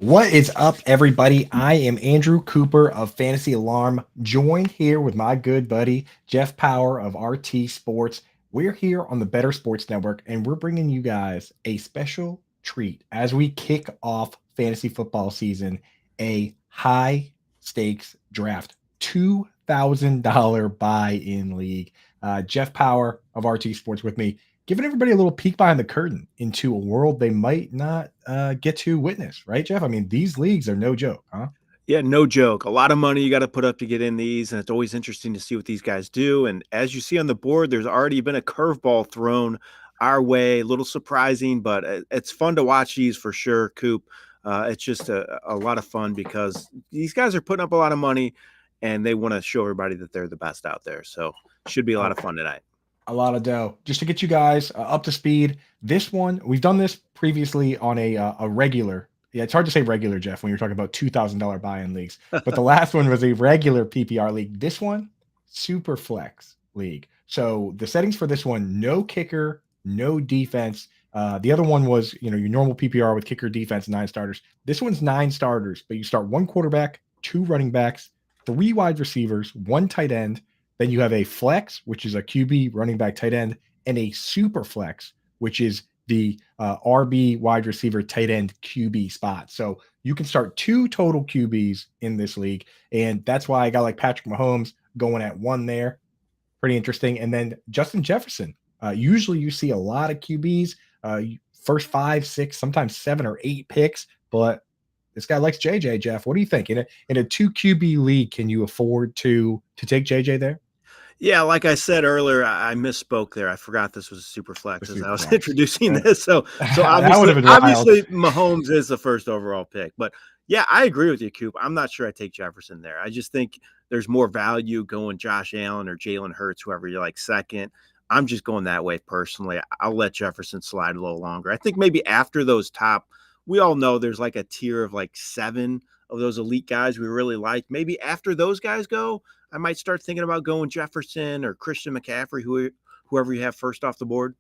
What is up, everybody? I am Andrew Cooper of Fantasy Alarm, joined here with my good buddy Jeff Paur of RT Sports. We're here on the Better Sports Network, and we're bringing you guys a special treat as we kick off fantasy football season, a high stakes draft, $2,000 buy-in league. Jeff Paur of RT Sports with me, giving everybody a little peek behind the curtain into a world they might not get to witness, right, Jeff? I mean, these leagues are no joke, huh? Yeah, no joke. A lot of money you got to put up to get in these, and it's always interesting to see what these guys do. And as you see on the board, there's already been a curveball thrown our way, a little surprising, but it's fun to watch these for sure, Coop. It's just a lot of fun because these guys are putting up a lot of money, and they want to show everybody that they're the best out there. So should be a lot of fun tonight. A lot of dough. Just to get you guys up to speed, this one, we've done this previously on a regular. Yeah, it's hard to say regular, Jeff, when you're talking about $2,000 buy-in leagues. But the last one was a regular PPR league. This one, Superflex league. So the settings for this one, no kicker, no defense. The other one was, your normal PPR with kicker, defense, 9 starters. This one's 9 starters, but you start 1 quarterback, 2 running backs, 3 wide receivers, 1 tight end. Then you have a flex, which is a QB, running back, tight end, and a super flex, which is the RB, wide receiver, tight end, QB spot. So you can start 2 total QBs in this league. And that's why I got like Patrick Mahomes going at 1 there. Pretty interesting. And then Justin Jefferson. Usually you see a lot of QBs, first 5, 6, sometimes 7 or 8 picks. But this guy likes JJ, Jeff. What do you think? In a 2 QB league, can you afford to take JJ there? Yeah, like I said earlier, I misspoke there. I forgot this was a super flex as I was introducing this. So obviously Mahomes is the first overall pick. But yeah, I agree with you, Coop. I'm not sure I take Jefferson there. I just think there's more value going Josh Allen or Jalen Hurts, whoever you like second. I'm just going that way personally. I'll let Jefferson slide a little longer. I think maybe after those top, we all know there's like a tier of like 7 of those elite guys we really like. Maybe after those guys go, I might start thinking about going Jefferson or Christian McCaffrey, whoever you have first off the board.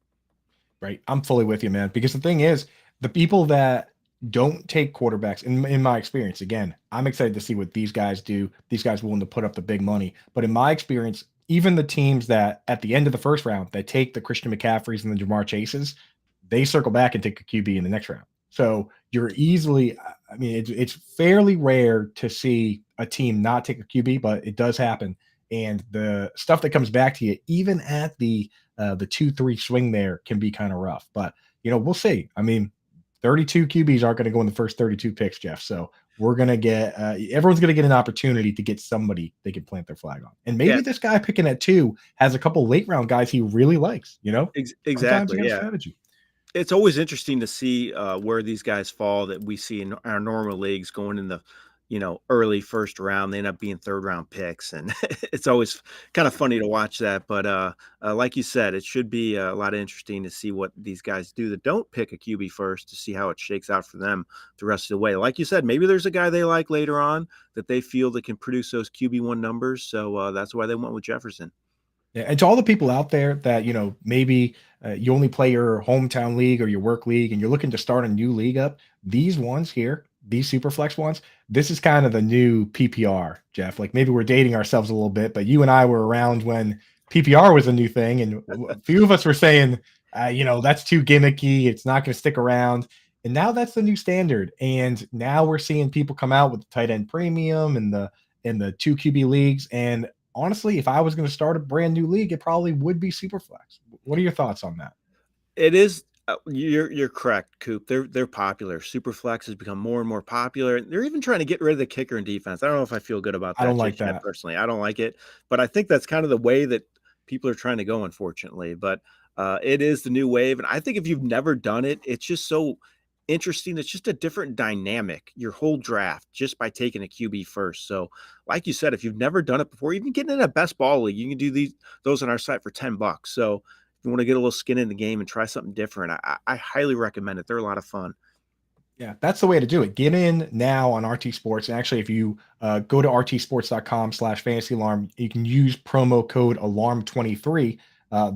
Right. I'm fully with you, man. Because the thing is, the people that don't take quarterbacks, in my experience, again, I'm excited to see what these guys do. These guys willing to put up the big money. But in my experience, even the teams that at the end of the first round, that take the Christian McCaffreys and the Jamar Chases, they circle back and take a QB in the next round. So you're easily, I mean, it's fairly rare to see a team not take a QB, but it does happen. And the stuff that comes back to you, even at the 2-3 swing there, can be kind of rough. But we'll see. I mean, 32 QBs aren't going to go in the first 32 picks, Jeff. So we're going to get everyone's going to get an opportunity to get somebody they can plant their flag on. And maybe this guy picking at 2 has a couple late round guys he really likes. Exactly. Yeah. Strategy. It's always interesting to see where these guys fall that we see in our normal leagues going in the, early first round. They end up being 3rd round picks. And it's always kind of funny to watch that. But like you said, it should be a lot of interesting to see what these guys do that don't pick a QB first, to see how it shakes out for them the rest of the way. Like you said, maybe there's a guy they like later on that they feel that can produce those QB1 numbers. So that's why they went with Jefferson. Yeah, and to all the people out there that, maybe you only play your hometown league or your work league and you're looking to start a new league up, these ones here, these Superflex ones, this is kind of the new PPR, Jeff. Like maybe we're dating ourselves a little bit, but you and I were around when PPR was a new thing. And a few of us were saying, that's too gimmicky. It's not going to stick around. And now that's the new standard. And now we're seeing people come out with the tight end premium and the 2 QB leagues. And honestly, if I was going to start a brand new league, it probably would be Superflex. What are your thoughts on that? It is. You're correct, Coop. They're popular. Superflex has become more and more popular. They're even trying to get rid of the kicker and defense. I don't know if I feel good about that. I don't like that personally. I don't like it, but I think that's kind of the way that people are trying to go, unfortunately. But it is the new wave, and I think if you've never done it, it's just so interesting. It's just a different dynamic, your whole draft, just by taking a QB first. So like you said, if you've never done it before, even getting in a best ball league, you can do those on our site for $10. So if you want to get a little skin in the game and try something different, I highly recommend it. They're a lot of fun. Yeah, that's the way to do it. Get in now on RT Sports. And actually, if you go to rtsports.com/fantasy alarm, you can use promo code alarm23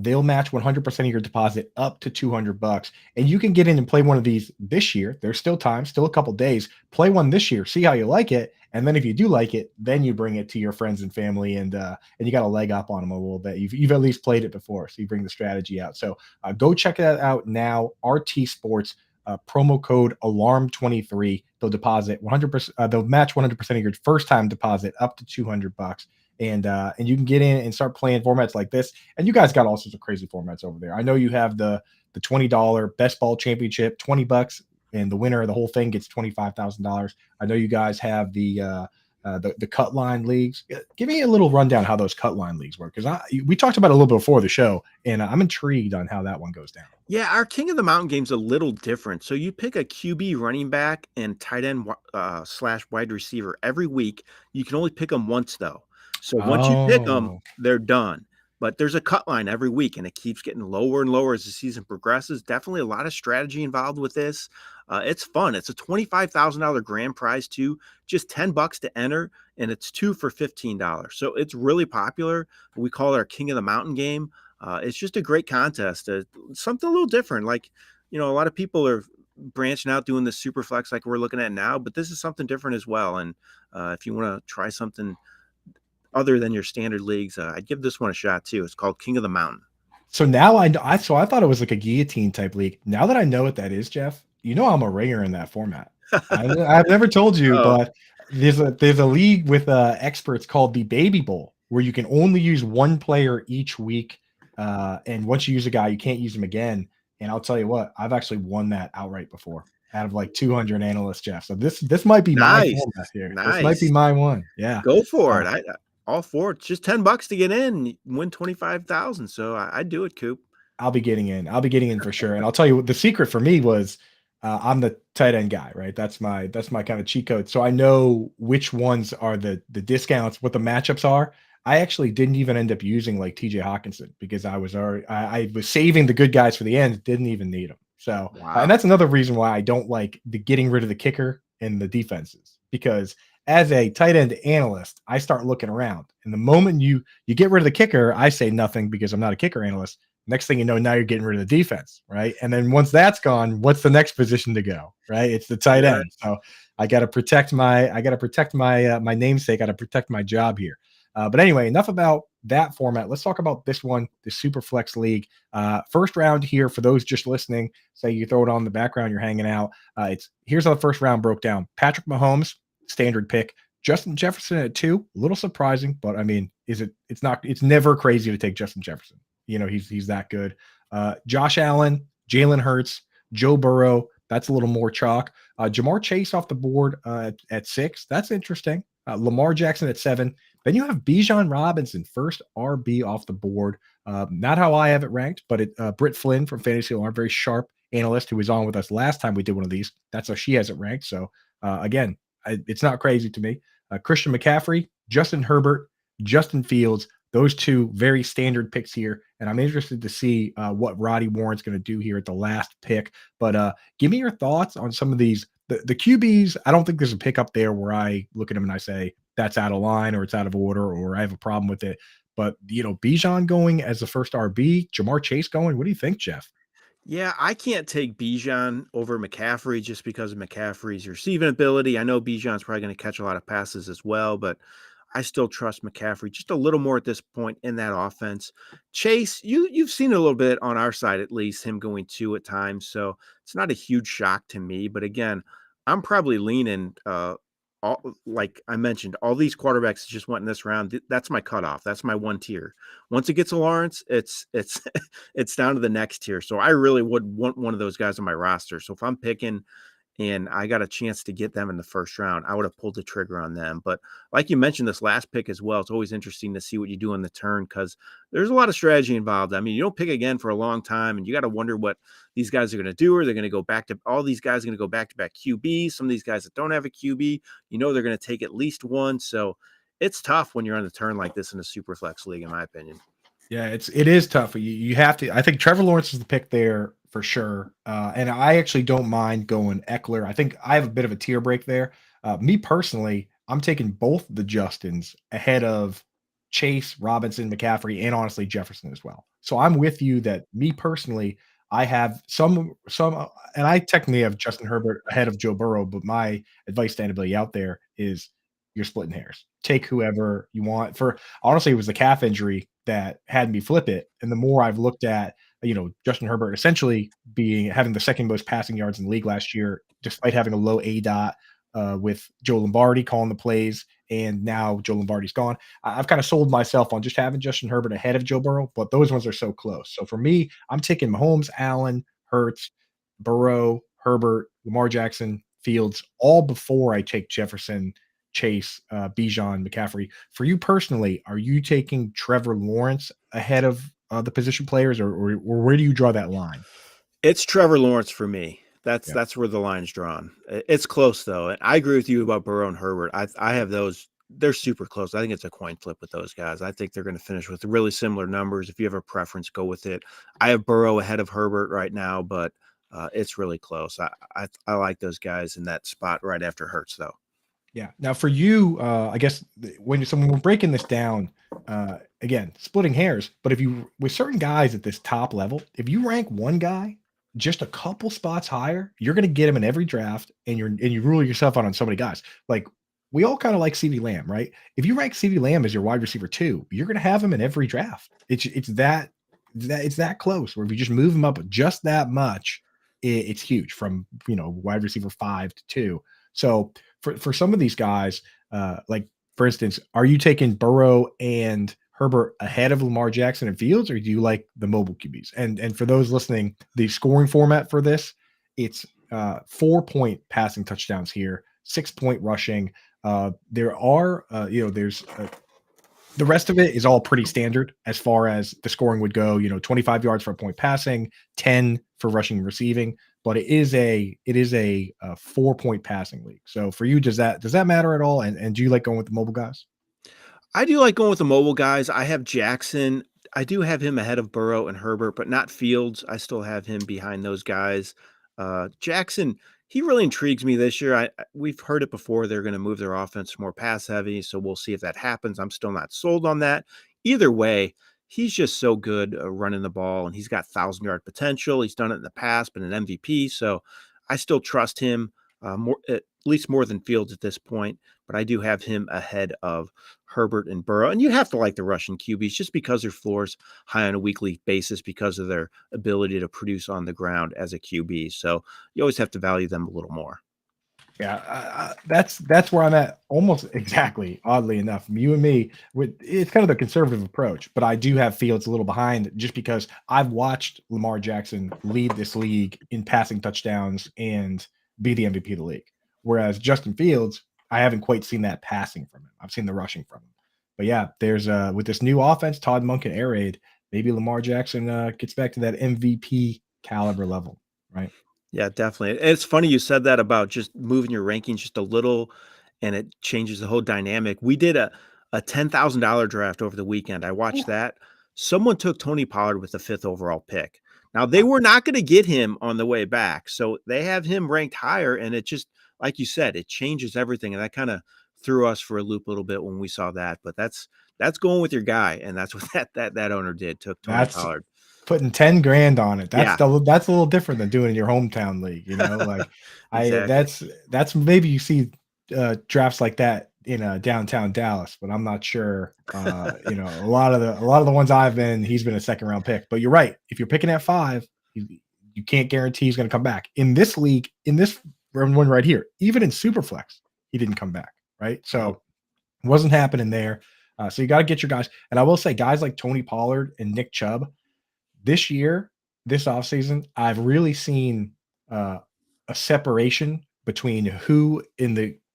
they'll match 100% of your deposit up to $200. And you can get in and play one of these this year. There's still time, still a couple days. Play one this year, see how you like it. And then if you do like it, then you bring it to your friends and family, and you got a leg up on them a little bit. You've at least played it before, so you bring the strategy out. So go check that out now. RT Sports. Promo code alarm23. They'll deposit 100%. They'll match 100% of your first time deposit up to $200. And you can get in and start playing formats like this. And you guys got all sorts of crazy formats over there. I know you have the $20 best ball championship, $20, and the winner of the whole thing gets $25,000. I know you guys have the cut line leagues. Give me a little rundown how those cut line leagues work, because we talked about it a little bit before the show, and I'm intrigued on how that one goes down. Yeah, our King of the Mountain game's a little different. So you pick a QB, running back, and tight end / wide receiver every week. You can only pick them once, though. So once you pick them, they're done. But there's a cut line every week, and it keeps getting lower and lower as the season progresses. Definitely a lot of strategy involved with this. It's fun. It's a $25,000 grand prize too, just $10 to enter, and it's 2 for $15. So it's really popular. We call it our King of the Mountain game. It's just a great contest. Something a little different. Like, a lot of people are branching out doing the Superflex like we're looking at now, but this is something different as well. And if you want to try something other than your standard leagues, I'd give this one a shot too. It's called King of the Mountain. So now I thought it was like a guillotine type league. Now that I know what that is, Jeff, I'm a ringer in that format. I've never told you, but there's a league with experts called the Baby Bowl, where you can only use one player each week. And once you use a guy, you can't use him again. And I'll tell you what, I've actually won that outright before out of like 200 analysts, Jeff. So this might be my format here. Nice. This might be my one. Yeah. Go for it. All for it. It's just $10 to get in, win 25,000. So I'd do it, Coop. I'll be getting in for sure. And I'll tell you what the secret for me was, I'm the tight end guy, right? That's my kind of cheat code. So I know which ones are the discounts, what the matchups are. I actually didn't even end up using like TJ Hawkinson because I was saving the good guys for the end, didn't even need them. So, and that's another reason why I don't like the getting rid of the kicker and the defenses, because as a tight end analyst, I start looking around, and the moment you get rid of the kicker, I say nothing because I'm not a kicker analyst. Next thing you know, now you're getting rid of the defense, right? And then once that's gone, what's the next position to go, right? It's the tight end. So I got to protect my my namesake. I got to protect my job here. But anyway, enough about that format. Let's talk about this one, the Superflex League. First round here for those just listening. Say you throw it on the background, you're hanging out. Here's how the first round broke down. Patrick Mahomes, standard pick. Justin Jefferson at 2, a little surprising, but I mean, it's never crazy to take Justin Jefferson. He's that good. Josh Allen, Jalen Hurts, Joe Burrow, that's a little more chalk. Jamar Chase off the board at 6. That's interesting. Lamar Jackson at 7. Then you have Bijan Robinson, first RB off the board. Not how I have it ranked, but Britt Flynn from Fantasy Alarm, very sharp analyst who was on with us last time we did one of these. That's how she has it ranked. So again, it's not crazy to me. Christian McCaffrey, Justin Herbert, Justin Fields, those 2 very standard picks here. And I'm interested to see what Roddy Warren's going to do here at the last pick. But give me your thoughts on some of these. The QBs, I don't think there's a pick up there where I look at them and I say, that's out of line or it's out of order or I have a problem with it. But, Bijan going as the first RB, Jamar Chase going. What do you think, Jeff? Yeah, I can't take Bijan over McCaffrey just because of McCaffrey's receiving ability. I know Bijan's probably going to catch a lot of passes as well, but I still trust McCaffrey just a little more at this point in that offense. Chase, you've seen a little bit on our side, at least, him going 2 at times. So it's not a huge shock to me. But again, I'm probably leaning, like I mentioned, all these quarterbacks just went in this round. That's my cutoff. That's my 1 tier. Once it gets to Lawrence, it's it's down to the next tier. So I really would want one of those guys on my roster. So if I'm picking and I got a chance to get them in the first round, I would have pulled the trigger on them. But like you mentioned, this last pick as well, it's always interesting to see what you do on the turn because there's a lot of strategy involved. I mean, you don't pick again for a long time, and you got to wonder what these guys are going to do. Or they're going to go back to all these guys are going to go back-to-back QB. Some of these guys that don't have a QB, they're going to take at least one. So it's tough when you're on the turn like this in a Superflex league, in my opinion. Yeah, it is tough. You have to. I think Trevor Lawrence is the pick there for sure. And I actually don't mind going Eckler. I think I have a bit of a tier break there. Me personally, I'm taking both the Justins ahead of Chase, Robinson, McCaffrey, and honestly Jefferson as well. So I'm with you that me personally, I have and I technically have Justin Herbert ahead of Joe Burrow, but my advice to anybody out there is you're splitting hairs. Take whoever you want. For honestly, it was the calf injury that had me flip it. And the more I've looked at, Justin Herbert essentially having the second most passing yards in the league last year, despite having a low A dot, with Joe Lombardi calling the plays, and now Joe Lombardi's gone. I've kind of sold myself on just having Justin Herbert ahead of Joe Burrow, but those ones are so close. So for me, I'm taking Mahomes, Allen, Hurts, Burrow, Herbert, Lamar Jackson, Fields, all before I take Jefferson, Chase, Bijan, McCaffrey. For you personally, are you taking Trevor Lawrence ahead of the position players, or where do you draw that line? It's Trevor Lawrence for me. Yeah. That's where the line's drawn. It's close though, and I agree with you about Burrow and Herbert. I have those. They're super close. I think it's a coin flip with those guys. I think they're going to finish with really similar numbers. If you have a preference, go with it. I have Burrow ahead of Herbert right now, but it's really close. I like those guys in that spot right after Hurts though. Yeah. Now for you, I guess when we're breaking this down, again, splitting hairs, but if you with certain guys at this top level, if you rank one guy just a couple spots higher, you're going to get him in every draft, and you rule yourself out on so many guys. Like we all kind of like CeeDee Lamb, right? If you rank CeeDee Lamb as your wide receiver 2, you're going to have him in every draft. It's that close. Where if you just move him up just that much, it's huge from wide receiver 5 to 2. So for some of these guys, like for instance, are you taking Burrow and Herbert ahead of Lamar Jackson and Fields, or do you like the mobile QBs? And for those listening, the scoring format for this, it's 4-point passing touchdowns here, 6-point rushing. There are, there's the rest of it is all pretty standard as far as the scoring would go. 25 yards for a point passing, 10 for rushing and receiving. But it is a 4-point passing league. So for you, does that matter at all? And do you like going with the mobile guys? I do like going with the mobile guys. I have Jackson. I do have him ahead of Burrow and Herbert, but not Fields. I still have him behind those guys. Jackson, he really intrigues me this year. We've heard it before. They're going to move their offense more pass heavy, so we'll see if that happens. I'm still not sold on that. Either way, he's just so good running the ball, and he's got 1,000-yard potential. He's done it in the past, been an MVP, so I still trust him at least more than Fields at this point. But I do have him ahead of Herbert and Burrow. And you have to like the Russian QBs just because their floor's high on a weekly basis because of their ability to produce on the ground as a QB. So you always have to value them a little more. Yeah, that's where I'm at almost exactly. Oddly enough, you and me, it's kind of the conservative approach, but I do have Fields a little behind just because I've watched Lamar Jackson lead this league in passing touchdowns and be the MVP of the league. Whereas Justin Fields, I haven't quite seen that passing from him. I've seen the rushing from him. But yeah, there's with this new offense, Todd Monk and air raid, maybe Lamar Jackson gets back to that MVP caliber level, right? Yeah, definitely. It's funny you said that about just moving your rankings just a little, and it changes the whole dynamic. We did a $10,000 draft over the weekend. I watched that. Someone took Tony Pollard with the 5th overall pick. Now, they were not going to get him on the way back, so they have him ranked higher, and it just, like you said, it changes everything, and that kind of threw us for a loop a little bit when we saw that. But that's going with your guy, and that's what that owner did. Took Tony Pollard. Putting 10 grand on it. That's a little different than doing in your hometown league, like exactly. that's maybe you see drafts like that in downtown Dallas, but I'm not sure. A lot of the ones I've been, he's been a 2nd-round pick. But you're right. If you're picking at 5, you can't guarantee he's going to come back. In this league, in this one right here, even in Superflex, he didn't come back, right? So it wasn't happening there. So you got to get your guys. And I will say, guys like Tony Pollard and Nick Chubb, this year, this offseason, I've really seen a separation between who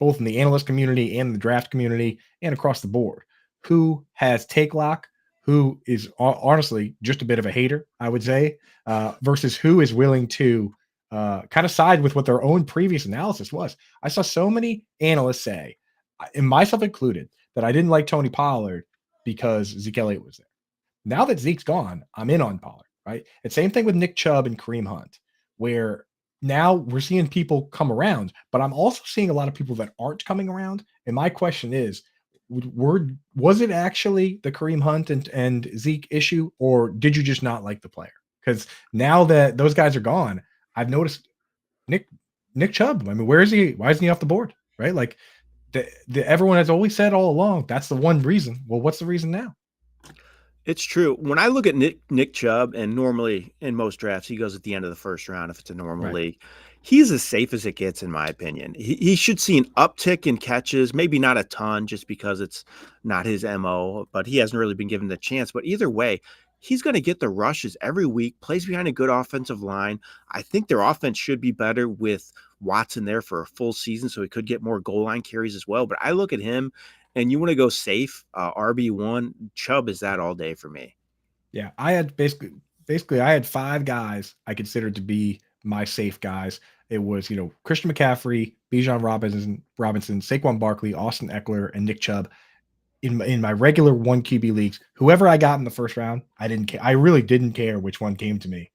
both in the analyst community and the draft community and across the board, who has take lock, who is honestly just a bit of a hater, I would say, versus who is willing to kind of side with what their own previous analysis was. I saw so many analysts say, and myself included, that I didn't like Tony Pollard because Zeke Elliott was there. Now that Zeke's gone, I'm in on Pollard, right? And same thing with Nick Chubb and Kareem Hunt, where now we're seeing people come around, but I'm also seeing a lot of people that aren't coming around. And my question is, was it actually the Kareem Hunt and Zeke issue, or did you just not like the player? Because now that those guys are gone, I've noticed Nick Chubb. I mean, where is he? Why isn't he off the board? Right? Like everyone has always said all along, that's the one reason. Well, what's the reason now? It's true. When I look at Nick Chubb, and normally in most drafts, he goes at the end of the first round if it's a normal league. He's as safe as it gets, in my opinion. He should see an uptick in catches, maybe not a ton just because it's not his MO, but he hasn't really been given the chance. But either way, he's going to get the rushes every week, plays behind a good offensive line. I think their offense should be better with Watson there for a full season, so he could get more goal line carries as well. But I look at him, and you want to go safe, RB1, Chubb is that all day for me. Yeah, I had basically I had 5 guys I considered to be my safe guys. It was, Christian McCaffrey, Bijan Robinson, Saquon Barkley, Austin Eckler, and Nick Chubb. In my regular 1 QB leagues, whoever I got in the first round, I didn't care. I really didn't care which one came to me.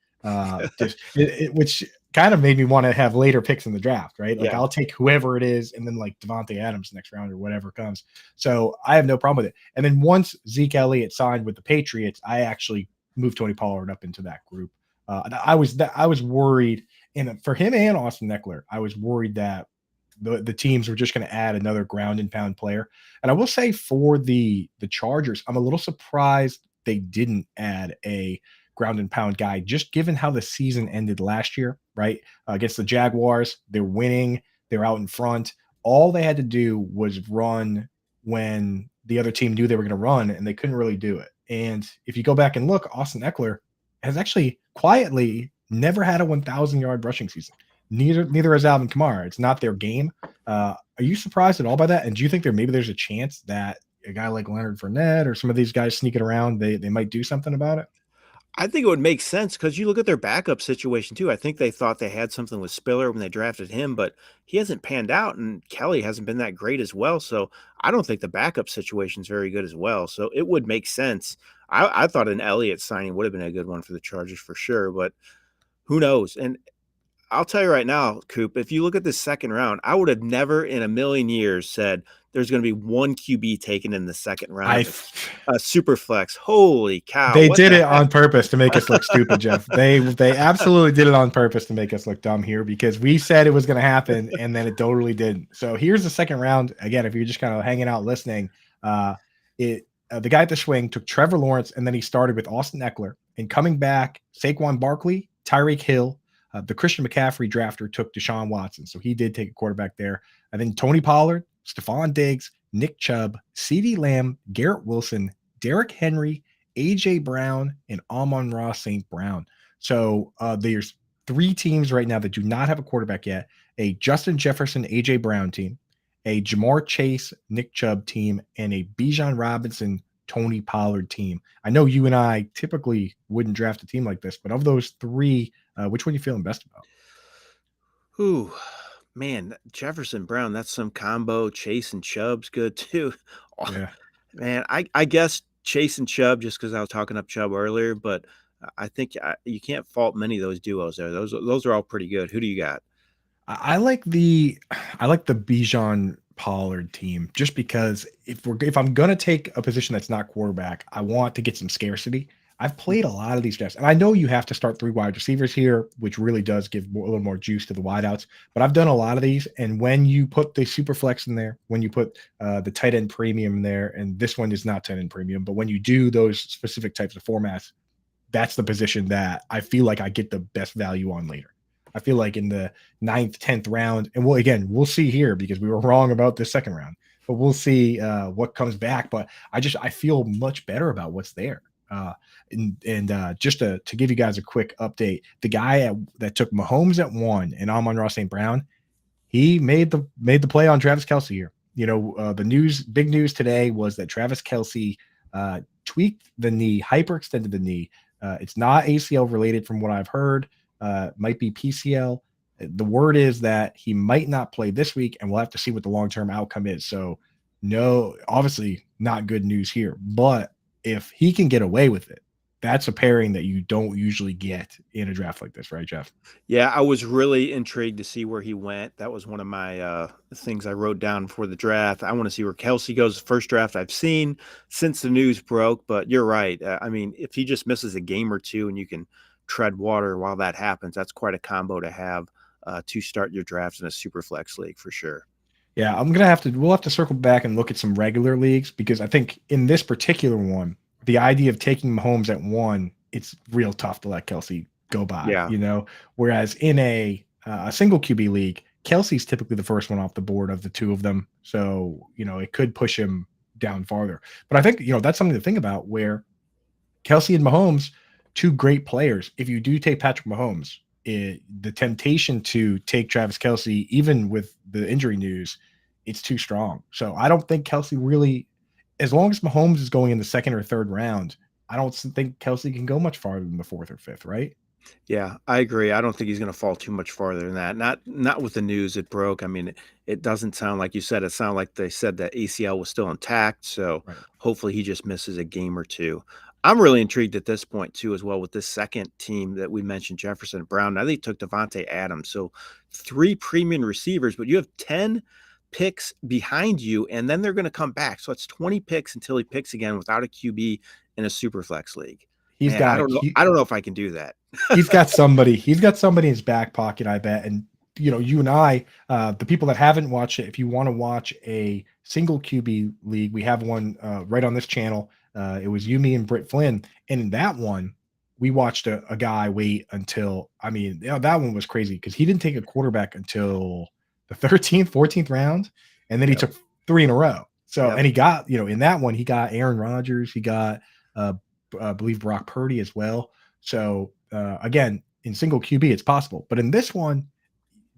Which kind of made me want to have later picks in the draft, right? Like I'll take whoever it is, and then like Devontae Adams next round or whatever comes. So I have no problem with it. And then once Zeke Elliott signed with the Patriots, I actually moved Tony Pollard up into that group. I was worried, and for him and Austin Eckler, I was worried that the teams were just going to add another ground and pound player. And I will say for the Chargers, I'm a little surprised they didn't add a ground and pound guy, just given how the season ended last year, right? Against the Jaguars, they're winning, they're out in front. All they had to do was run when the other team knew they were going to run, and they couldn't really do it. And if you go back and look, Austin Eckler has actually quietly never had a 1,000-yard rushing season. Neither has Alvin Kamara. It's not their game. Are you surprised at all by that? And do you think there's a chance that a guy like Leonard Fournette or some of these guys sneaking around, they might do something about it? I think it would make sense because you look at their backup situation too. I think they thought they had something with Spiller when they drafted him, but he hasn't panned out, and Kelly hasn't been that great as well. So I don't think the backup situation is very good as well. So it would make sense. I thought an Elliott signing would have been a good one for the Chargers for sure, but who knows? And I'll tell you right now, Coop, if you look at this second round, I would have never in a million years said there's going to be 1 QB taken in the second round. Superflex. Holy cow. They did it on purpose to make us look stupid, Jeff. They absolutely did it on purpose to make us look dumb here, because we said it was going to happen and then it totally didn't. So here's the second round. Again, if you're just kind of hanging out listening, the guy at the swing took Trevor Lawrence, and then he started with Austin Eckler, and coming back, Saquon Barkley, Tyreek Hill. The Christian McCaffrey drafter took Deshaun Watson, so he did take a quarterback there. And then Tony Pollard, Stephon Diggs, Nick Chubb, CeeDee Lamb, Garrett Wilson, Derrick Henry, A.J. Brown, and Amon-Ra St. Brown. So there's 3 teams right now that do not have a quarterback yet: a Justin Jefferson, A.J. Brown team, a Jamar Chase, Nick Chubb team, and a Bijan Robinson, Tony Pollard team. I know you and I typically wouldn't draft a team like this, but of those 3, which one are you feeling best about? Ooh, man, Jefferson Brown, that's some combo. Chase and Chubb's good too. Yeah. Man, I guess Chase and Chubb just because I was talking up Chubb earlier, but I think you can't fault many of those duos there. Those are all pretty good. Who do you got? I like the Bijan Pollard team, just because if I'm gonna take a position that's not quarterback, I want to get some scarcity. I've played a lot of these drafts, and I know you have to start 3 wide receivers here, which really does give a little more juice to the wideouts. But I've done a lot of these, and when you put the super flex in there, when you put the tight end premium in there, and this one is not tight end premium, but when you do those specific types of formats, that's the position that I feel like I get the best value on later. I feel like in the 9th, 10th round, and we'll see here, because we were wrong about the second round, but we'll see what comes back. But I feel much better about what's there. Just to give you guys a quick update, the guy that took Mahomes at 1 and Amon-Ra St. Brown, he made the play on Travis Kelce here. The big news today was that Travis Kelce tweaked the knee, hyperextended the knee. It's not ACL related from what I've heard. Might be PCL. The word is that he might not play this week, and we'll have to see what the long-term outcome is. So no, obviously not good news here, but if he can get away with it, that's a pairing that you don't usually get in a draft like this, right, Jeff? Yeah, I was really intrigued to see where he went. That was one of my things I wrote down for the draft. I want to see where Kelsey goes. First draft I've seen since the news broke, but you're right. I mean, if he just misses a game or two and you can tread water while that happens, that's quite a combo to have to start your drafts in a super flex league for sure. Yeah, we'll have to circle back and look at some regular leagues, because I think in this particular one, the idea of taking Mahomes at 1, it's real tough to let Kelsey go by, Yeah. whereas in a single QB league, Kelsey's typically the first one off the board of the two of them. So, it could push him down farther. But I think, that's something to think about, where Kelsey and Mahomes, two great players. If you do take Patrick Mahomes, the temptation to take Travis Kelsey, even with the injury news, it's too strong. So I don't think Kelsey really, as long as Mahomes is going in the second or third round, I don't think Kelsey can go much farther than the fourth or fifth, right? Yeah, I agree. I don't think he's going to fall too much farther than that. Not with the news it broke. I mean, it doesn't sound like you said. It sounded like they said that ACL was still intact. So Right. hopefully he just misses a game or two. I'm really intrigued at this point too, as well, with this second team that we mentioned, Jefferson and Brown. Now they took Devontae Adams, so 3 premium receivers, but you have 10 picks behind you, and then they're going to come back. So it's 20 picks until he picks again without a QB in a super flex league. He's Man, I got it. don't know. I don't know if I can do that. He's got somebody. He's got somebody in his back pocket, I bet. And you and I, the people that haven't watched it, if you want to watch a single QB league, we have one right on this channel. It was you, me, and Britt Flynn, and in that one, we watched a guy wait until. I mean, that one was crazy because he didn't take a quarterback until the 13th, 14th round, and then he took 3 in a row. So, and he got, in that one, he got Aaron Rodgers, he got, I believe, Brock Purdy as well. So again, in single QB, it's possible. But in this one,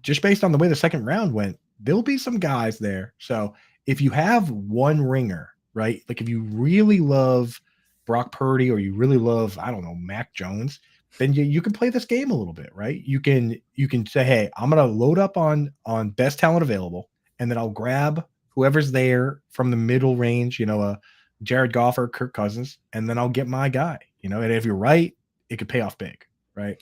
just based on the way the second round went, there'll be some guys there. So if you have one ringer, right? Like if you really love Brock Purdy, or you really love, I don't know, Mac Jones, then you can play this game a little bit, right? You can say, hey, I'm gonna load up on best talent available, and then I'll grab whoever's there from the middle range, Jared Goff or Kirk Cousins, and then I'll get my guy, and if you're right, it could pay off big, right?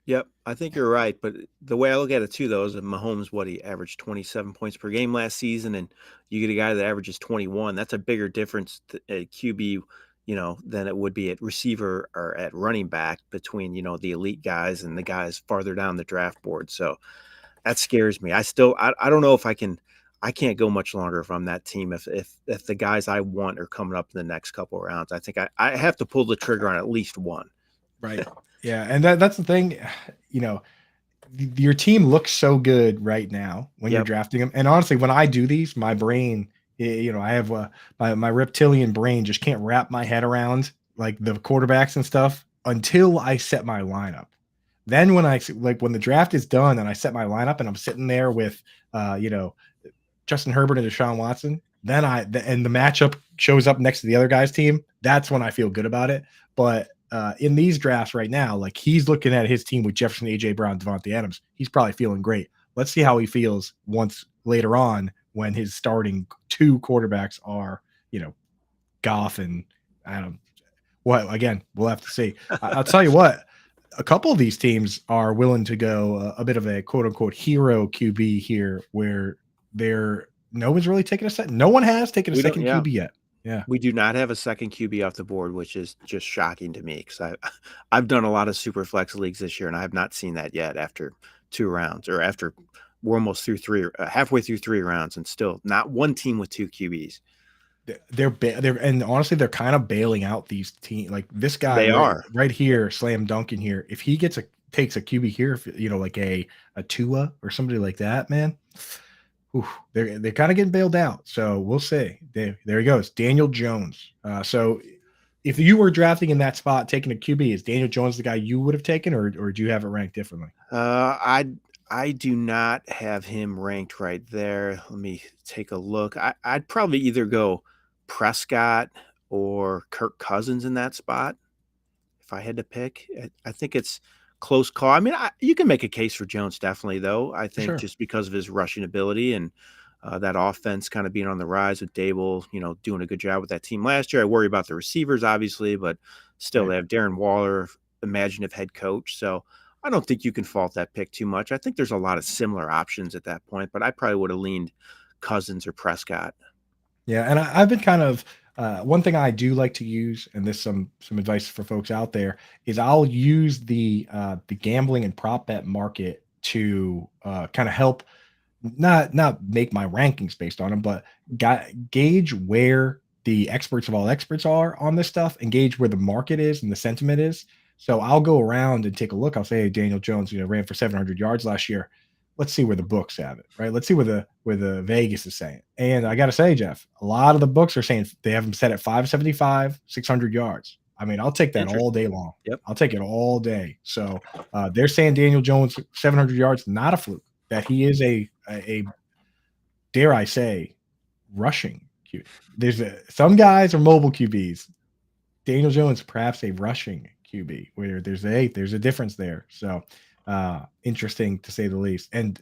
Yep, I think you're right. But the way I look at it too, though, is that Mahomes, he averaged 27 points per game last season, and you get a guy that averages 21. That's a bigger difference at QB, than it would be at receiver or at running back between, the elite guys and the guys farther down the draft board. So that scares me. I don't know if I can't go much longer if I'm that team. If the guys I want are coming up in the next couple of rounds, I think I have to pull the trigger on at least one. Right. Yeah. And that's the thing, your team looks so good right now when you're drafting them. And honestly, when I do these, my brain, I have my reptilian brain just can't wrap my head around like the quarterbacks and stuff until I set my lineup. Then when when the draft is done and I set my lineup and I'm sitting there with, Justin Herbert and Deshaun Watson, then and the matchup shows up next to the other guy's team, that's when I feel good about it. But in these drafts right now, like he's looking at his team with Jefferson, AJ Brown, Devontae Adams, he's probably feeling great. Let's see how he feels once later on when his starting 2 quarterbacks are, Goff and Adam. Well, again, we'll have to see. I'll tell you what, a couple of these teams are willing to go a bit of a quote unquote hero QB here, where no one's really taken a second. No one has taken a second QB yet. Yeah. We do not have a second QB off the board, which is just shocking to me because I've done a lot of super flex leagues this year, and I have not seen that yet after 2 rounds, or after we're almost through 3, halfway through 3 rounds, and still not one team with 2 QBs. They're and honestly, they're kind of bailing out these teams. Like this guy, they are right here, slam dunk in here. If he takes a QB here, like a Tua or somebody like that, man. They're kind of getting bailed out, so we'll see. There he goes, Daniel Jones. So if you were drafting in that spot, taking a QB, is Daniel Jones the guy you would have taken, or do you have it ranked differently? I do not have him ranked right there. Let me take a look. I'd probably either go Prescott or Kirk Cousins in that spot if I had to pick. I think it's close call. I mean, you can make a case for Jones, definitely, though. I think just because of his rushing ability and that offense kind of being on the rise with Dable, doing a good job with that team last year. I worry about the receivers, obviously, but still they have Darren Waller, imaginative head coach. So I don't think you can fault that pick too much. I think there's a lot of similar options at that point, but I probably would have leaned Cousins or Prescott. Yeah, and I've been kind of one thing I do like to use, and this some advice for folks out there is I'll use the gambling and prop bet market to kind of help not make my rankings based on them, but gauge where the experts of all experts are on this stuff, and gauge where the market is and the sentiment is. So I'll go around and take a look. I'll say, hey, Daniel Jones, ran for 700 yards last year. Let's see where the books have it, right? Let's see where the Vegas is saying. And I got to say, Jeff, a lot of the books are saying they have him set at 575, 600 yards. I mean, I'll take that all day long. Yep. I'll take it all day. So they're saying Daniel Jones 700 yards, not a fluke. That he is a dare I say rushing QB. There's some guys are mobile QBs. Daniel Jones perhaps a rushing QB where there's a difference there. So interesting to say the least. And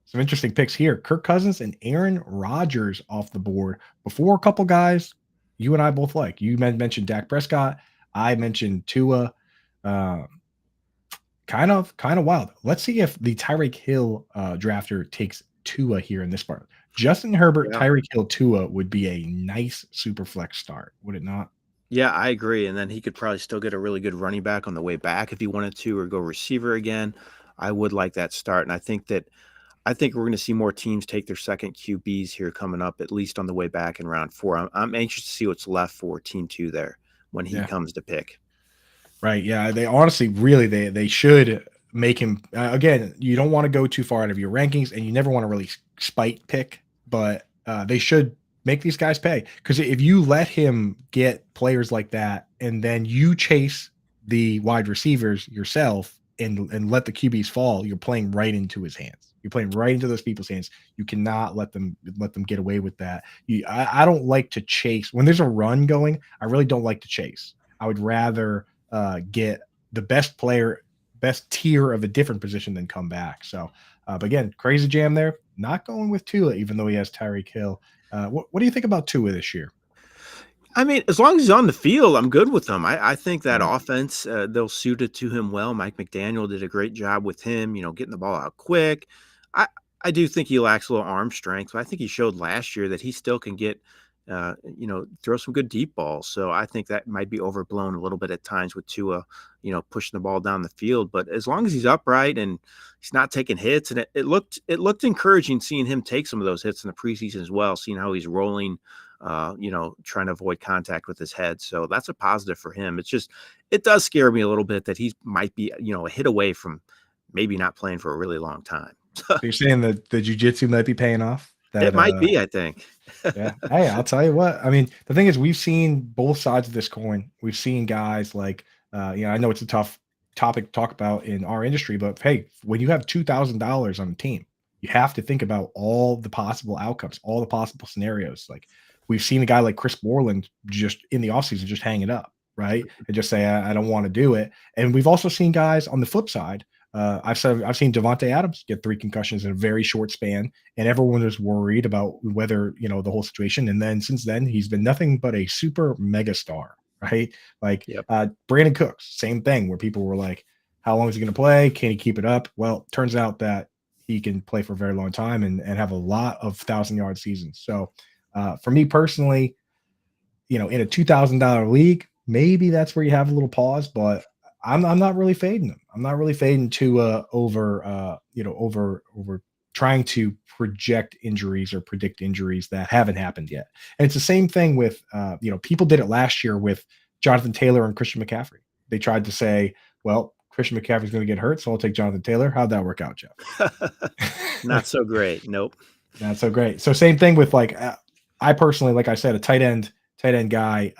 some interesting picks here. Kirk Cousins and Aaron Rodgers off the board before a couple guys you and I both like. You mentioned Dak Prescott. I mentioned Tua. Kind of wild. Let's see if the Tyreek Hill drafter takes Tua here in this part. Justin Herbert, Tyreek Hill, Tua would be a nice super flex start, would it not? Yeah, I agree. And then he could probably still get a really good running back on the way back if he wanted to, or go receiver again. I would like that start. And I think we're going to see more teams take their second QBs here coming up, at least on the way back in round 4. I'm anxious to see what's left for team 2 there when he comes to pick. Right. Yeah. They honestly, really, they should make him again. You don't want to go too far out of your rankings, and you never want to really spite pick, but they should make these guys pay, because if you let him get players like that and then you chase the wide receivers yourself and let the QBs fall, you're playing right into his hands. You're playing right into those people's hands. You cannot let them get away with that. I don't like to chase when there's a run going. I really don't like to chase. I would rather get the best player, best tier of a different position than come back. So, but again, crazy jam there. Not going with Tua, even though he has Tyreek Hill. What do you think about Tua this year? I mean, as long as he's on the field, I'm good with him. I think that offense, they'll suit it to him well. Mike McDaniel did a great job with him, getting the ball out quick. I do think he lacks a little arm strength, but I think he showed last year that he still can get throw some good deep balls. So I think that might be overblown a little bit at times with Tua, pushing the ball down the field. But as long as he's upright and he's not taking hits, and it looked encouraging seeing him take some of those hits in the preseason as well, seeing how he's rolling, trying to avoid contact with his head. So that's a positive for him. It does scare me a little bit that he might be, a hit away from maybe not playing for a really long time. So you're saying that the jiu-jitsu might be paying off? It might be, I think. Yeah. Hey, I'll tell you what. I mean, the thing is, we've seen both sides of this coin. We've seen guys like, I know it's a tough topic to talk about in our industry, but hey, when you have $2,000 on a team, you have to think about all the possible outcomes, all the possible scenarios. Like we've seen a guy like Chris Borland just in the offseason just hang it up, right? And just say, I don't want to do it. And we've also seen guys on the flip side. I've seen Devontae Adams get 3 concussions in a very short span, and everyone was worried about whether, the whole situation. And then since then, he's been nothing but a super mega star, right? Like Brandon Cooks, same thing, where people were like, how long is he going to play? Can he keep it up? Well, turns out that he can play for a very long time and have a lot of 1,000-yard seasons. So for me personally, in a $2,000 league, maybe that's where you have a little pause, but I'm not really fading them. I'm not really fading Tua over trying to project injuries or predict injuries that haven't happened yet. And it's the same thing with, people did it last year with Jonathan Taylor and Christian McCaffrey. They tried to say, well, Christian McCaffrey's going to get hurt, so I'll take Jonathan Taylor. How'd that work out, Jeff? Not so great. Nope. Not so great. So same thing with I personally, like I said, a tight end guy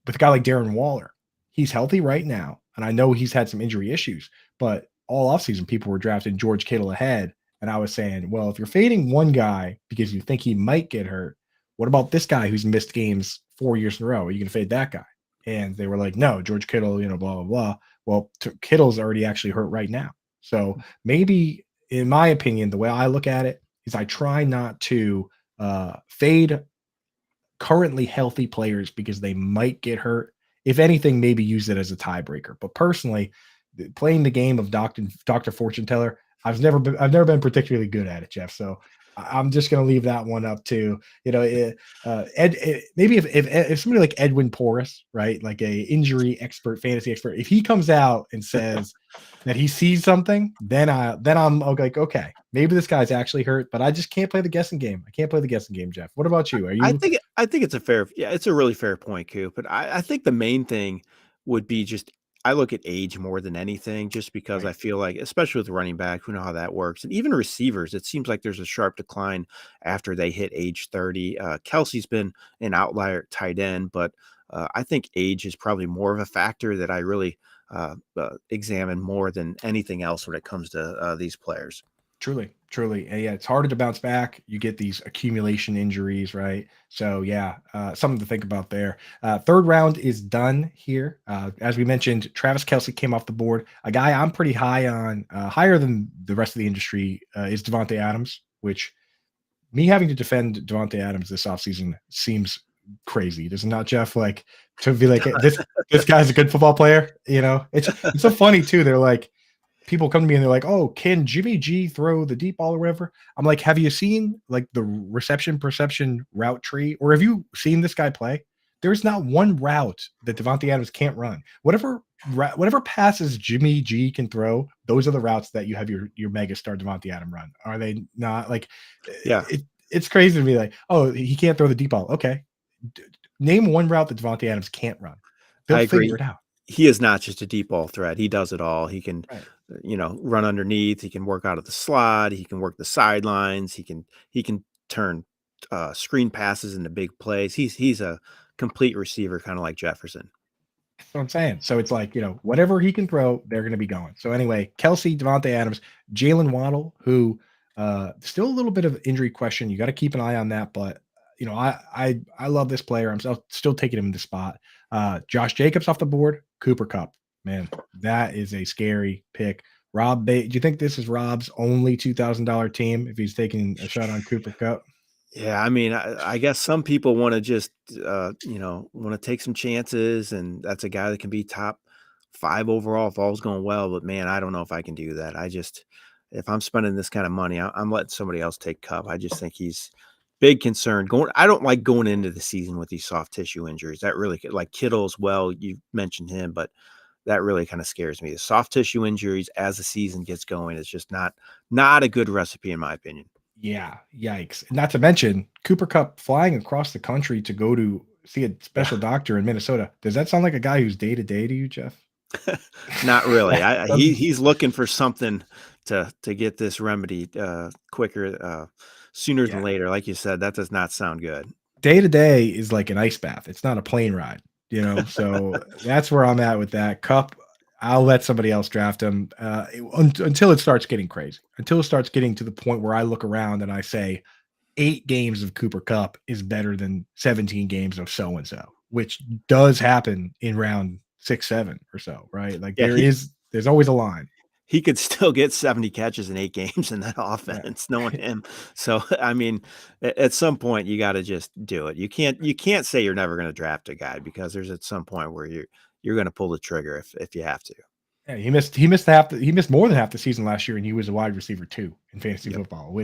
with a guy like Darren Waller. He's healthy right now. And I know he's had some injury issues, but all offseason people were drafting George Kittle ahead. And I was saying, well, if you're fading one guy because you think he might get hurt, what about this guy who's missed games 4 years in a row? Are you going to fade that guy? And they were like, no, George Kittle, blah, blah, blah. Well, Kittle's already actually hurt right now. So maybe, in my opinion, the way I look at it is I try not to fade currently healthy players because they might get hurt. if anything, maybe use it as a tiebreaker. But personally, playing the game of Dr. Fortune Teller, I've never been particularly good at it, Jeff. So I'm just going to leave that one up to, maybe if somebody like Edwin Porras, right, like a injury expert, fantasy expert, if he comes out and says that he sees something, then I'm like, okay, maybe this guy's actually hurt, but I just can't play the guessing game. I can't play the guessing game, Jeff. What about you? Are you? I think it's it's a really fair point, Coop. But I think the main thing would be just I look at age more than anything, just because Right. I feel like, especially with running back, we know how that works, and even receivers, it seems like there's a sharp decline after they hit age 30. Kelsey's been an outlier at tight end, but I think age is probably more of a factor that I really examine more than anything else when it comes to these players. Truly, truly. And yeah, it's harder to bounce back. You get these accumulation injuries, right? So yeah, something to think about there. Third round is done here. As we mentioned, Travis Kelce came off the board. A guy I'm pretty high on, higher than the rest of the industry, is Devontae Adams, which me having to defend Devontae Adams this offseason seems crazy. Does it not, Jeff? Like, to be like, this guy's a good football player. It's so funny too. They're like, people come to me and they're like, "Oh, can Jimmy G throw the deep ball or whatever?" I'm like, "Have you seen like the reception perception route tree, or have you seen this guy play? There's not one route that Devontae Adams can't run. Whatever passes Jimmy G can throw, those are the routes that you have your mega star Devontae Adams run. Are they not? Like, Yeah, it's crazy to be like, oh, he can't throw the deep ball. Okay, name one route that Devontae Adams can't run. They'll I figure agree. it out. He is not just a deep ball threat. He does it all. He can, Right. run underneath. He can work out of the slot. He can work the sidelines. He can turn screen passes into big plays. He's a complete receiver, kind of like Jefferson. That's what I'm saying. So it's like, whatever he can throw, they're going to be going. So anyway, Kelsey, Devontae Adams, Jalen Waddle, who still a little bit of injury question. You got to keep an eye on that. But, I love this player. I'm still taking him in the spot. Josh Jacobs off the board, Cooper Kupp. Man, that is a scary pick. Rob Bates, do you think this is Rob's only $2,000 team if he's taking a shot on Cooper Kupp? Yeah, I mean, I guess some people want to just, want to take some chances, and that's a guy that can be top 5 overall if all's going well. But man, I don't know if I can do that. If I'm spending this kind of money, I'm letting somebody else take Cup. I just think he's big concern going. I don't like going into the season with these soft tissue injuries. That really, like Kittle as well. You mentioned him, but that really kind of scares me. The soft tissue injuries as the season gets going is just not a good recipe in my opinion. Yeah, yikes. Not to mention Cooper Kupp flying across the country to go to see a Yeah. special doctor in Minnesota. Does that sound like a guy who's day to day to you, Jeff? Not really. Doesn't He's looking for something to get this remedied quicker, sooner than Yeah. later. Like you said, that does not sound good. Day to day is like an ice bath. It's not a plane ride, So that's where I'm at with that. Cup, I'll let somebody else draft him until it starts getting crazy. Until it starts getting to the point where I look around and I say 8 games of Cooper Kupp is better than 17 games of so and so, which does happen in round 6, 7 or so, right? Like Yeah, there's always a line. he could still get 70 catches in 8 games in that Yeah. offense, knowing him. So, I mean, at some point, you gotta just do it. You can't say you're never gonna draft a guy because there's at some point where you're gonna pull the trigger if you have to. Yeah, he missed more than half the season last year, and he was a wide receiver too in fantasy Yep. football,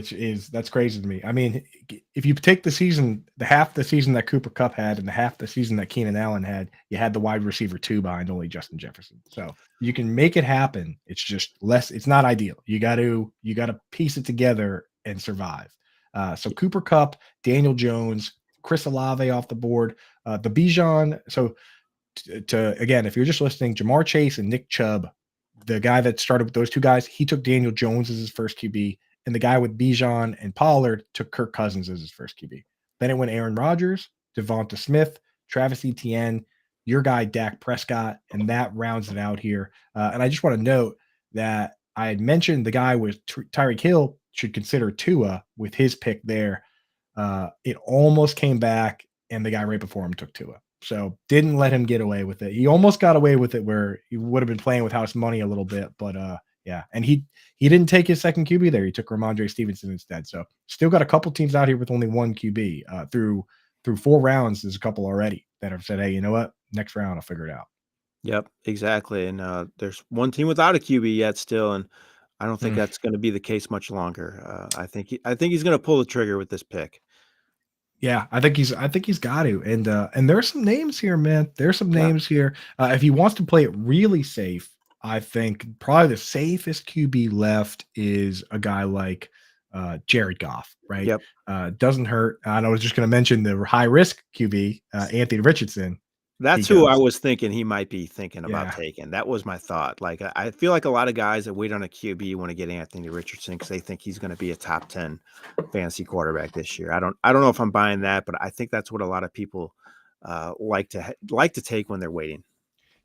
that's crazy to me. I mean, if you take the half the season that Cooper Kupp had and the half the season that Keenan Allen had, you had the wide receiver 2 behind only Justin Jefferson. So you can make it happen. It's just less. It's not ideal. You got to piece it together and survive. So Cooper Kupp, Daniel Jones, Chris Olave off the board, the Bijan. So to again, if you're just listening, Jamar Chase and Nick Chubb, the guy that started with those 2 guys, he took Daniel Jones as his first QB, and the guy with Bijan and Pollard took Kirk Cousins as his first QB. Then it went Aaron Rodgers, Devonta Smith, Travis Etienne, your guy Dak Prescott, and that rounds it out here. And I just want to note that I had mentioned the guy with Tyreek Hill should consider Tua with his pick there. It almost came back, and the guy right before him took Tua. So didn't let him get away with it. He almost got away with it where he would have been playing with house money a little bit, but yeah. And he didn't take his second QB there. He took Ramondre Stevenson instead. So still got a couple teams out here with only one QB through 4 rounds. There's a couple already that have said, hey, you know what? next round I'll figure it out. Yep, exactly. And there's one team without a QB yet still, and I don't think Mm. that's going to be the case much longer. I think he's going to pull the trigger with this pick. Yeah, I think he's got to. And there's some names here, man. There's some Yeah. names here. If he wants to play it really safe, I think probably the safest QB left is a guy like Jared Goff, right? Yep. Doesn't hurt. And I was just going to mention the high risk QB, Anthony Richardson. He That's who I goes. was thinking he might be thinking about Yeah. taking. That was my thought. Like, I feel like a lot of guys that wait on a QB want to get Anthony Richardson because they think he's going to be a top 10 fantasy quarterback this year. I don't know if I'm buying that, but I think that's what a lot of people like to take when they're waiting.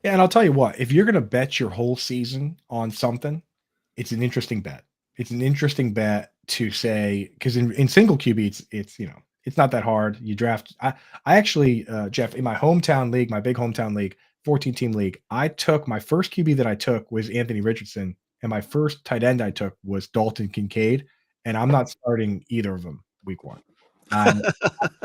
Yeah, and I'll tell you what, if you're going to bet your whole season on something, it's an interesting bet. It's an interesting bet to say because in single QB, it's it's not that hard. You draft. I actually, Jeff, in my hometown league, my big hometown league, 14 team league, I took my first QB that I took was Anthony Richardson, and my first tight end I took was Dalton Kincaid, and I'm not starting either of them week one.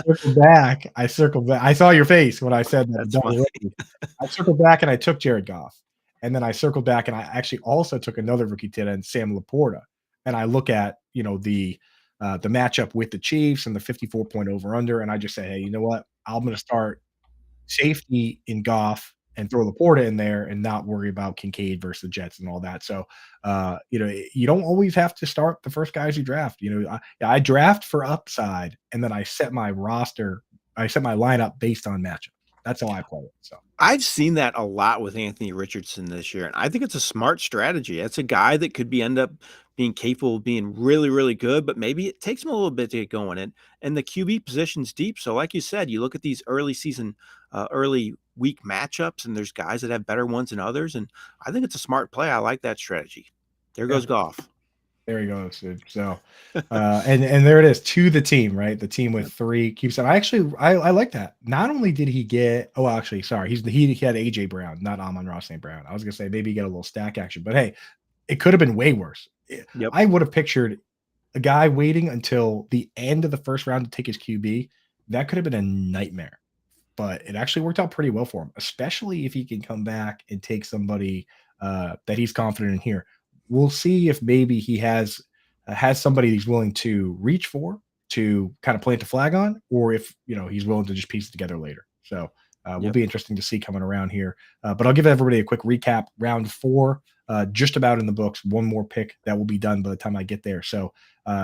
Circled back. I circled back. I saw your face when I said that That's funny. double rookie. I circled back and I took Jared Goff. And then I circled back and I actually also took another rookie tight end, Sam Laporta. And I look at, the matchup with the Chiefs and the 54-point over under, and I just say, hey, you know what? I'm gonna start safety in Goff and throw Laporta in there and not worry about Kincaid versus the Jets and all that. So, you don't always have to start the first guys you draft. I draft for upside, and then I set my lineup based on matchup. That's how I play it. So I've seen that a lot with Anthony Richardson this year, and I think it's a smart strategy. It's a guy that could be end up being capable of being really, really good, but maybe it takes him a little bit to get going. And the QB position's deep. So, like you said, you look at these early season, early week matchups, and there's guys that have better ones than others. And I think it's a smart play. I like that strategy. There yeah, goes Goff. there you go, Sid. So, and there it is to the team, right? The team with three keeps it. I like that. Not only did he get, oh, actually, sorry, he had AJ Brown, not Amon-Ra St. Brown. I was gonna say maybe get a little stack action, but hey, it could have been way worse. Yep. I would have pictured a guy waiting until the end of the first round to take his QB. That could have been a nightmare, but it actually worked out pretty well for him, especially if he can come back and take somebody that he's confident in here. We'll see if maybe he has somebody he's willing to reach for to kind of plant a flag on, or if he's willing to just piece it together later. So will Yep. be interesting to see coming around here. But I'll give everybody a quick recap. Round 4, just about in the books. One more pick that will be done by the time I get there. So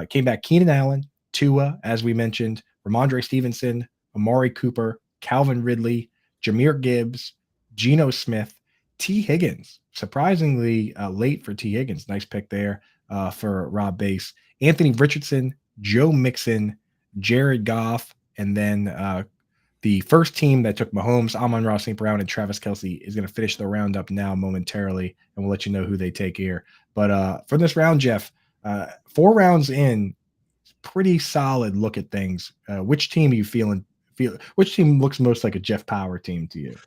came back Keenan Allen, Tua, as we mentioned, Ramondre Stevenson, Amari Cooper, Calvin Ridley, Jahmyr Gibbs, Geno Smith, T. Higgins. Surprisingly late for T. Higgins. Nice pick there for Rob Base. Anthony Richardson, Joe Mixon, Jared Goff, and then the first team that took Mahomes, Amon-Ra St. Brown, and Travis Kelce is going to finish the roundup now momentarily, and we'll let you know who they take here. But for this round, Jeff, 4 rounds in, pretty solid look at things. Which team are you feeling? Which team looks most like a Jeff Paur team to you?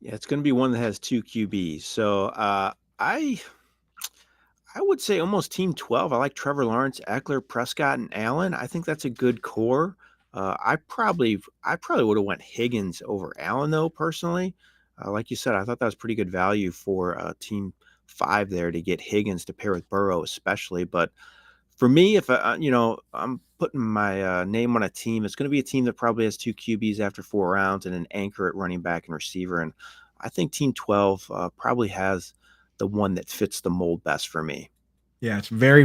Yeah, it's going to be one that has 2 QBs. So I would say almost team 12. I like Trevor Lawrence, Eckler, Prescott, and Allen. I think that's a good core. I probably would have went Higgins over Allen though, personally. Like you said, I thought that was pretty good value for team 5 there to get Higgins to pair with Burrow, especially. But for me, if I'm putting my name on a team, it's going to be a team that probably has 2 QBs after 4 rounds and an anchor at running back and receiver. And I think team 12 probably has the one that fits the mold best for me. Yeah, it's very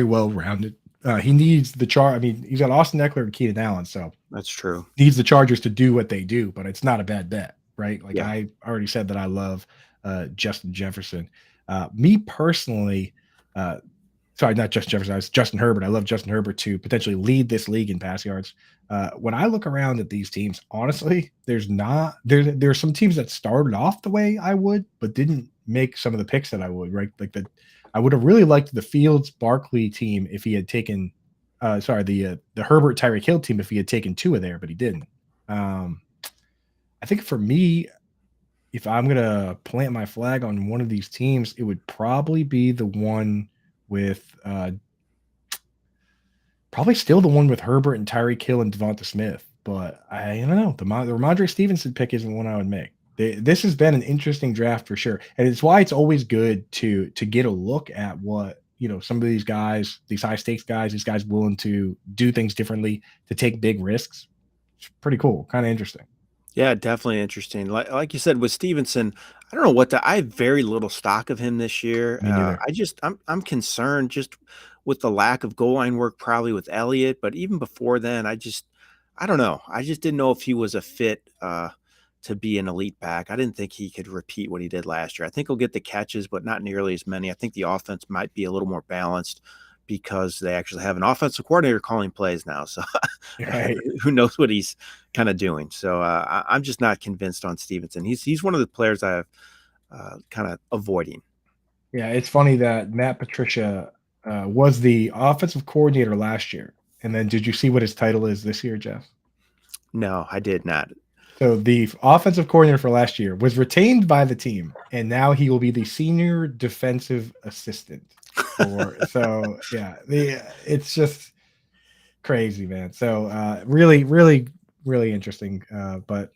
well rounded. He needs the I mean, he's got Austin Eckler and Keenan Allen, so That's true. needs the Chargers to do what they do, but it's not a bad bet, right? Like Yeah. I already said that I love Justin Jefferson. Me personally, sorry, not Justin Jefferson, it's Justin Herbert. I love Justin Herbert to potentially lead this league in pass yards. When I look around at these teams, honestly, there's some teams that started off the way I would, but didn't make some of the picks that I would, right? I would have really liked the Fields Barkley team if he had taken the Herbert Tyreek Hill team if he had taken Tua there, but he didn't. I think for me, if I'm gonna plant my flag on one of these teams, it would probably be the one with probably still the one with Herbert and Tyreek Hill and Devonta Smith. But I don't know. The Ramondre Stevenson pick isn't one I would make. This has been an interesting draft for sure, and it's why it's always good to get a look at what some of these guys, these high stakes guys, these guys willing to do things differently, to take big risks. It's pretty cool, kind of interesting. Yeah, definitely interesting. Like you said with Stevenson, I don't know I have very little stock of him this year. Me neither. I'm concerned just with the lack of goal line work, probably with Elliott. But even before then, I don't know. I just didn't know if he was a fit to be an elite back. I didn't think he could repeat what he did last year. I think he'll get the catches, but not nearly as many. I think the offense might be a little more balanced because they actually have an offensive coordinator calling plays now. So Right. who knows what he's kind of doing. So I'm just not convinced on Stevenson. He's one of the players I've kind of avoiding. Yeah, it's funny that Matt Patricia was the offensive coordinator last year. And then did you see what his title is this year, Jeff? No, I did not. So the offensive coordinator for last year was retained by the team, and now he will be the senior defensive assistant. It's just crazy, man. So really, really, really interesting. But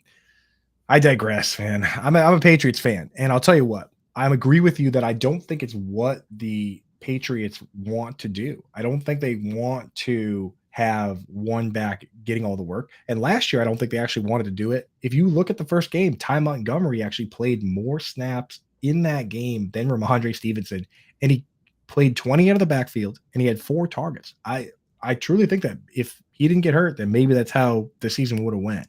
I digress, man. I'm a Patriots fan, and I'll tell you what. I agree with you that I don't think it's what the Patriots want to do. I don't think they want to have one back getting all the work. And last year, I don't think they actually wanted to do it. If you look at the first game, Ty Montgomery actually played more snaps in that game than Ramondre Stevenson, and he played 20 out of the backfield, and he had 4 targets. I truly think that if he didn't get hurt, then maybe that's how the season would have went.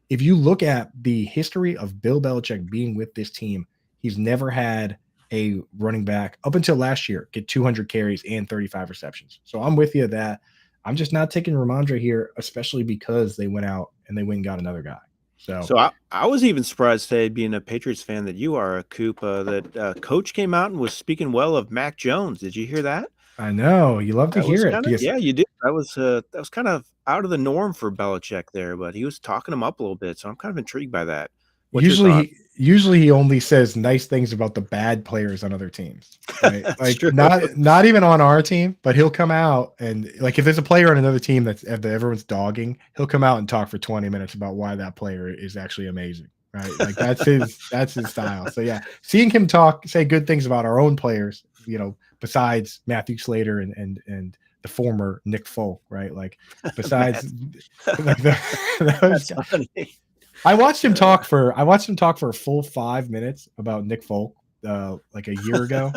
If you look at the history of Bill Belichick being with this team, he's never had a running back up until last year get 200 carries and 35 receptions. So I'm with you that I'm just not taking Ramondre here, especially because they went out and they went and got another guy. So I was even surprised today, being a Patriots fan, that you are, Coop, that Coach came out and was speaking well of Mac Jones. Did you hear that? I know you love to hear it. Yeah, you did. That was kind of out of the norm for Belichick there, but he was talking him up a little bit. So I'm kind of intrigued by that. What's Usually he only says nice things about the bad players on other teams, right? Like true. not even on our team, but he'll come out and, like, if there's a player on another team that everyone's dogging, he'll come out and talk for 20 minutes about why that player is actually amazing, right? Like that's his style. So yeah, seeing him say good things about our own players, besides Matthew Slater and the former Nick Folk, right? Like besides like That's funny. I watched him talk for a full 5 minutes about Nick Folk like a year ago.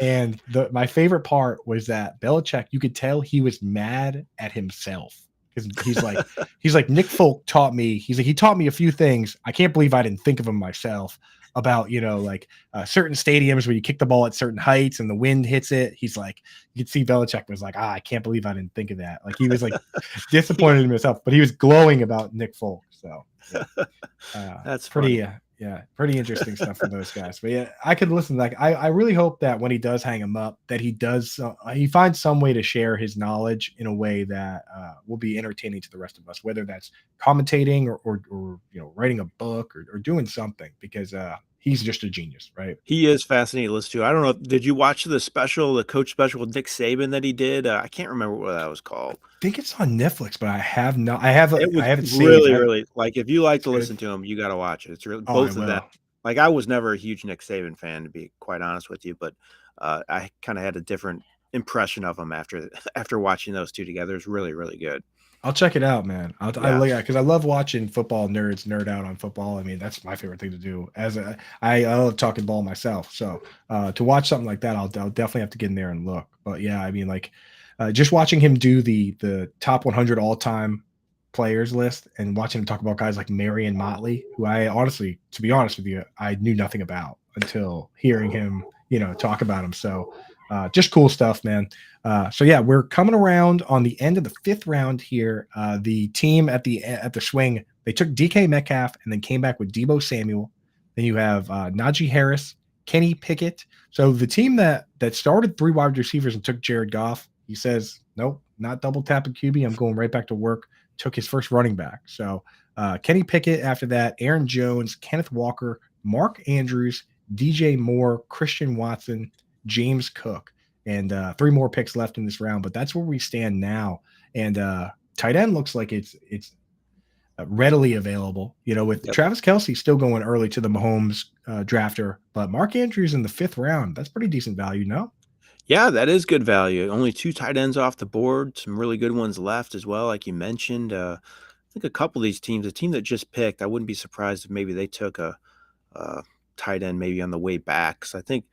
And my favorite part was that Belichick, you could tell he was mad at himself. Because he's like, Nick Folk taught me. He's like, he taught me a few things. I can't believe I didn't think of them myself. About certain stadiums where you kick the ball at certain heights and the wind hits it. He's like, you could see Belichick was like, I can't believe I didn't think of that. Like he was like disappointed in himself, but he was glowing about Nick Folk. So that's pretty pretty interesting stuff for those guys. But yeah, I could listen. Like I really hope that when he does hang him up, that he finds some way to share his knowledge in a way that will be entertaining to the rest of us, whether that's commentating or writing a book or doing something, because he's just a genius, right? He is fascinating to listen to. I don't know. Did you watch the coach special with Nick Saban that he did? I can't remember what that was called. I think it's on Netflix, but I have not. I haven't seen really, really, like, if you like to listen to him, you got to watch it. It's really both of them. Like, I was never a huge Nick Saban fan, to be quite honest with you, but I kind of had a different impression of him after watching those two together. It's really, really good. I'll check it out, man. I look at, because I love watching football nerds nerd out on football. I mean, that's my favorite thing to do. I love talking ball myself. So to watch something like that, I'll definitely have to get in there and look. But yeah, I mean, like just watching him do the top 100 all time players list and watching him talk about guys like Marion Motley, who I honestly, to be honest with you, I knew nothing about until hearing him, talk about him. So just cool stuff, man. So yeah, we're coming around on the end of the 5th round here. The team at the swing, they took DK Metcalf and then came back with Deebo Samuel. Then you have Najee Harris, Kenny Pickett. So the team that started 3 wide receivers and took Jared Goff, he says, nope, not double tapping QB. I'm going right back to work. Took his first running back. So Kenny Pickett after that, Aaron Jones, Kenneth Walker, Mark Andrews, DJ Moore, Christian Watson, James Cook, and 3 more picks left in this round. But that's where we stand now. And tight end looks like it's readily available. With Yep. Travis Kelce still going early to the Mahomes drafter, but Mark Andrews in the 5th round, that's pretty decent value, no? Yeah, that is good value. Only 2 tight ends off the board, some really good ones left as well, like you mentioned. I think a couple of these teams, a team that just picked, I wouldn't be surprised if maybe they took a tight end maybe on the way back. So I think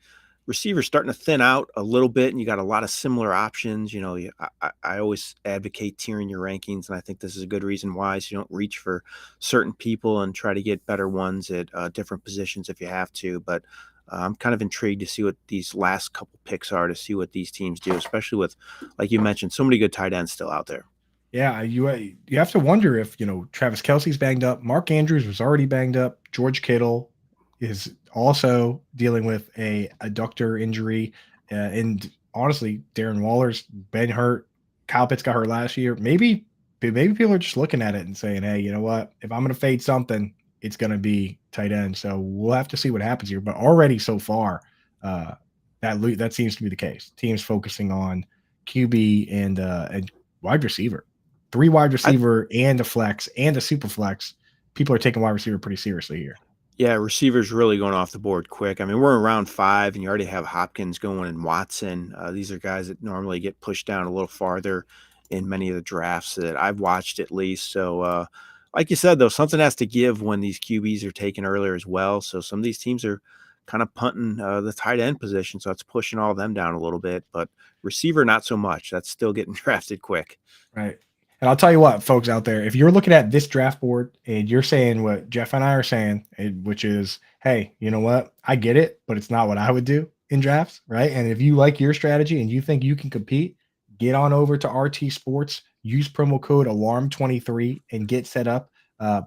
receivers starting to thin out a little bit, and you got a lot of similar options. I always advocate tiering your rankings, and I think this is a good reason why. So you don't reach for certain people and try to get better ones at different positions if you have to. But I'm kind of intrigued to see what these last couple picks are, to see what these teams do, especially with, like you mentioned, so many good tight ends still out there. Yeah, you have to wonder if, Travis Kelce's banged up, Mark Andrews was already banged up, George Kittle is also dealing with a adductor injury, and honestly, Darren Waller's been hurt. Kyle Pitts got hurt last year. Maybe people are just looking at it and saying, "Hey, you know what? If I'm going to fade something, it's going to be tight end." So we'll have to see what happens here. But already so far, uh, that seems to be the case. Teams focusing on QB and wide receiver. 3 wide I receiver and a flex and a super flex. People are taking wide receiver pretty seriously here. Yeah, receivers really going off the board quick. I mean, we're in round 5, and you already have Hopkins going and Watson. These are guys that normally get pushed down a little farther in many of the drafts that I've watched, at least. So, like you said, though, something has to give when these QBs are taken earlier as well. So some of these teams are kind of punting the tight end position, so it's pushing all of them down a little bit. But receiver, not so much. That's still getting drafted quick. Right. And I'll tell you what, folks out there, if you're looking at this draft board and you're saying what Jeff and I are saying, which is, hey, you know what? I get it, but it's not what I would do in drafts, right? And if you like your strategy and you think you can compete, get on over to RT Sports, use promo code ALARM23 and get set up.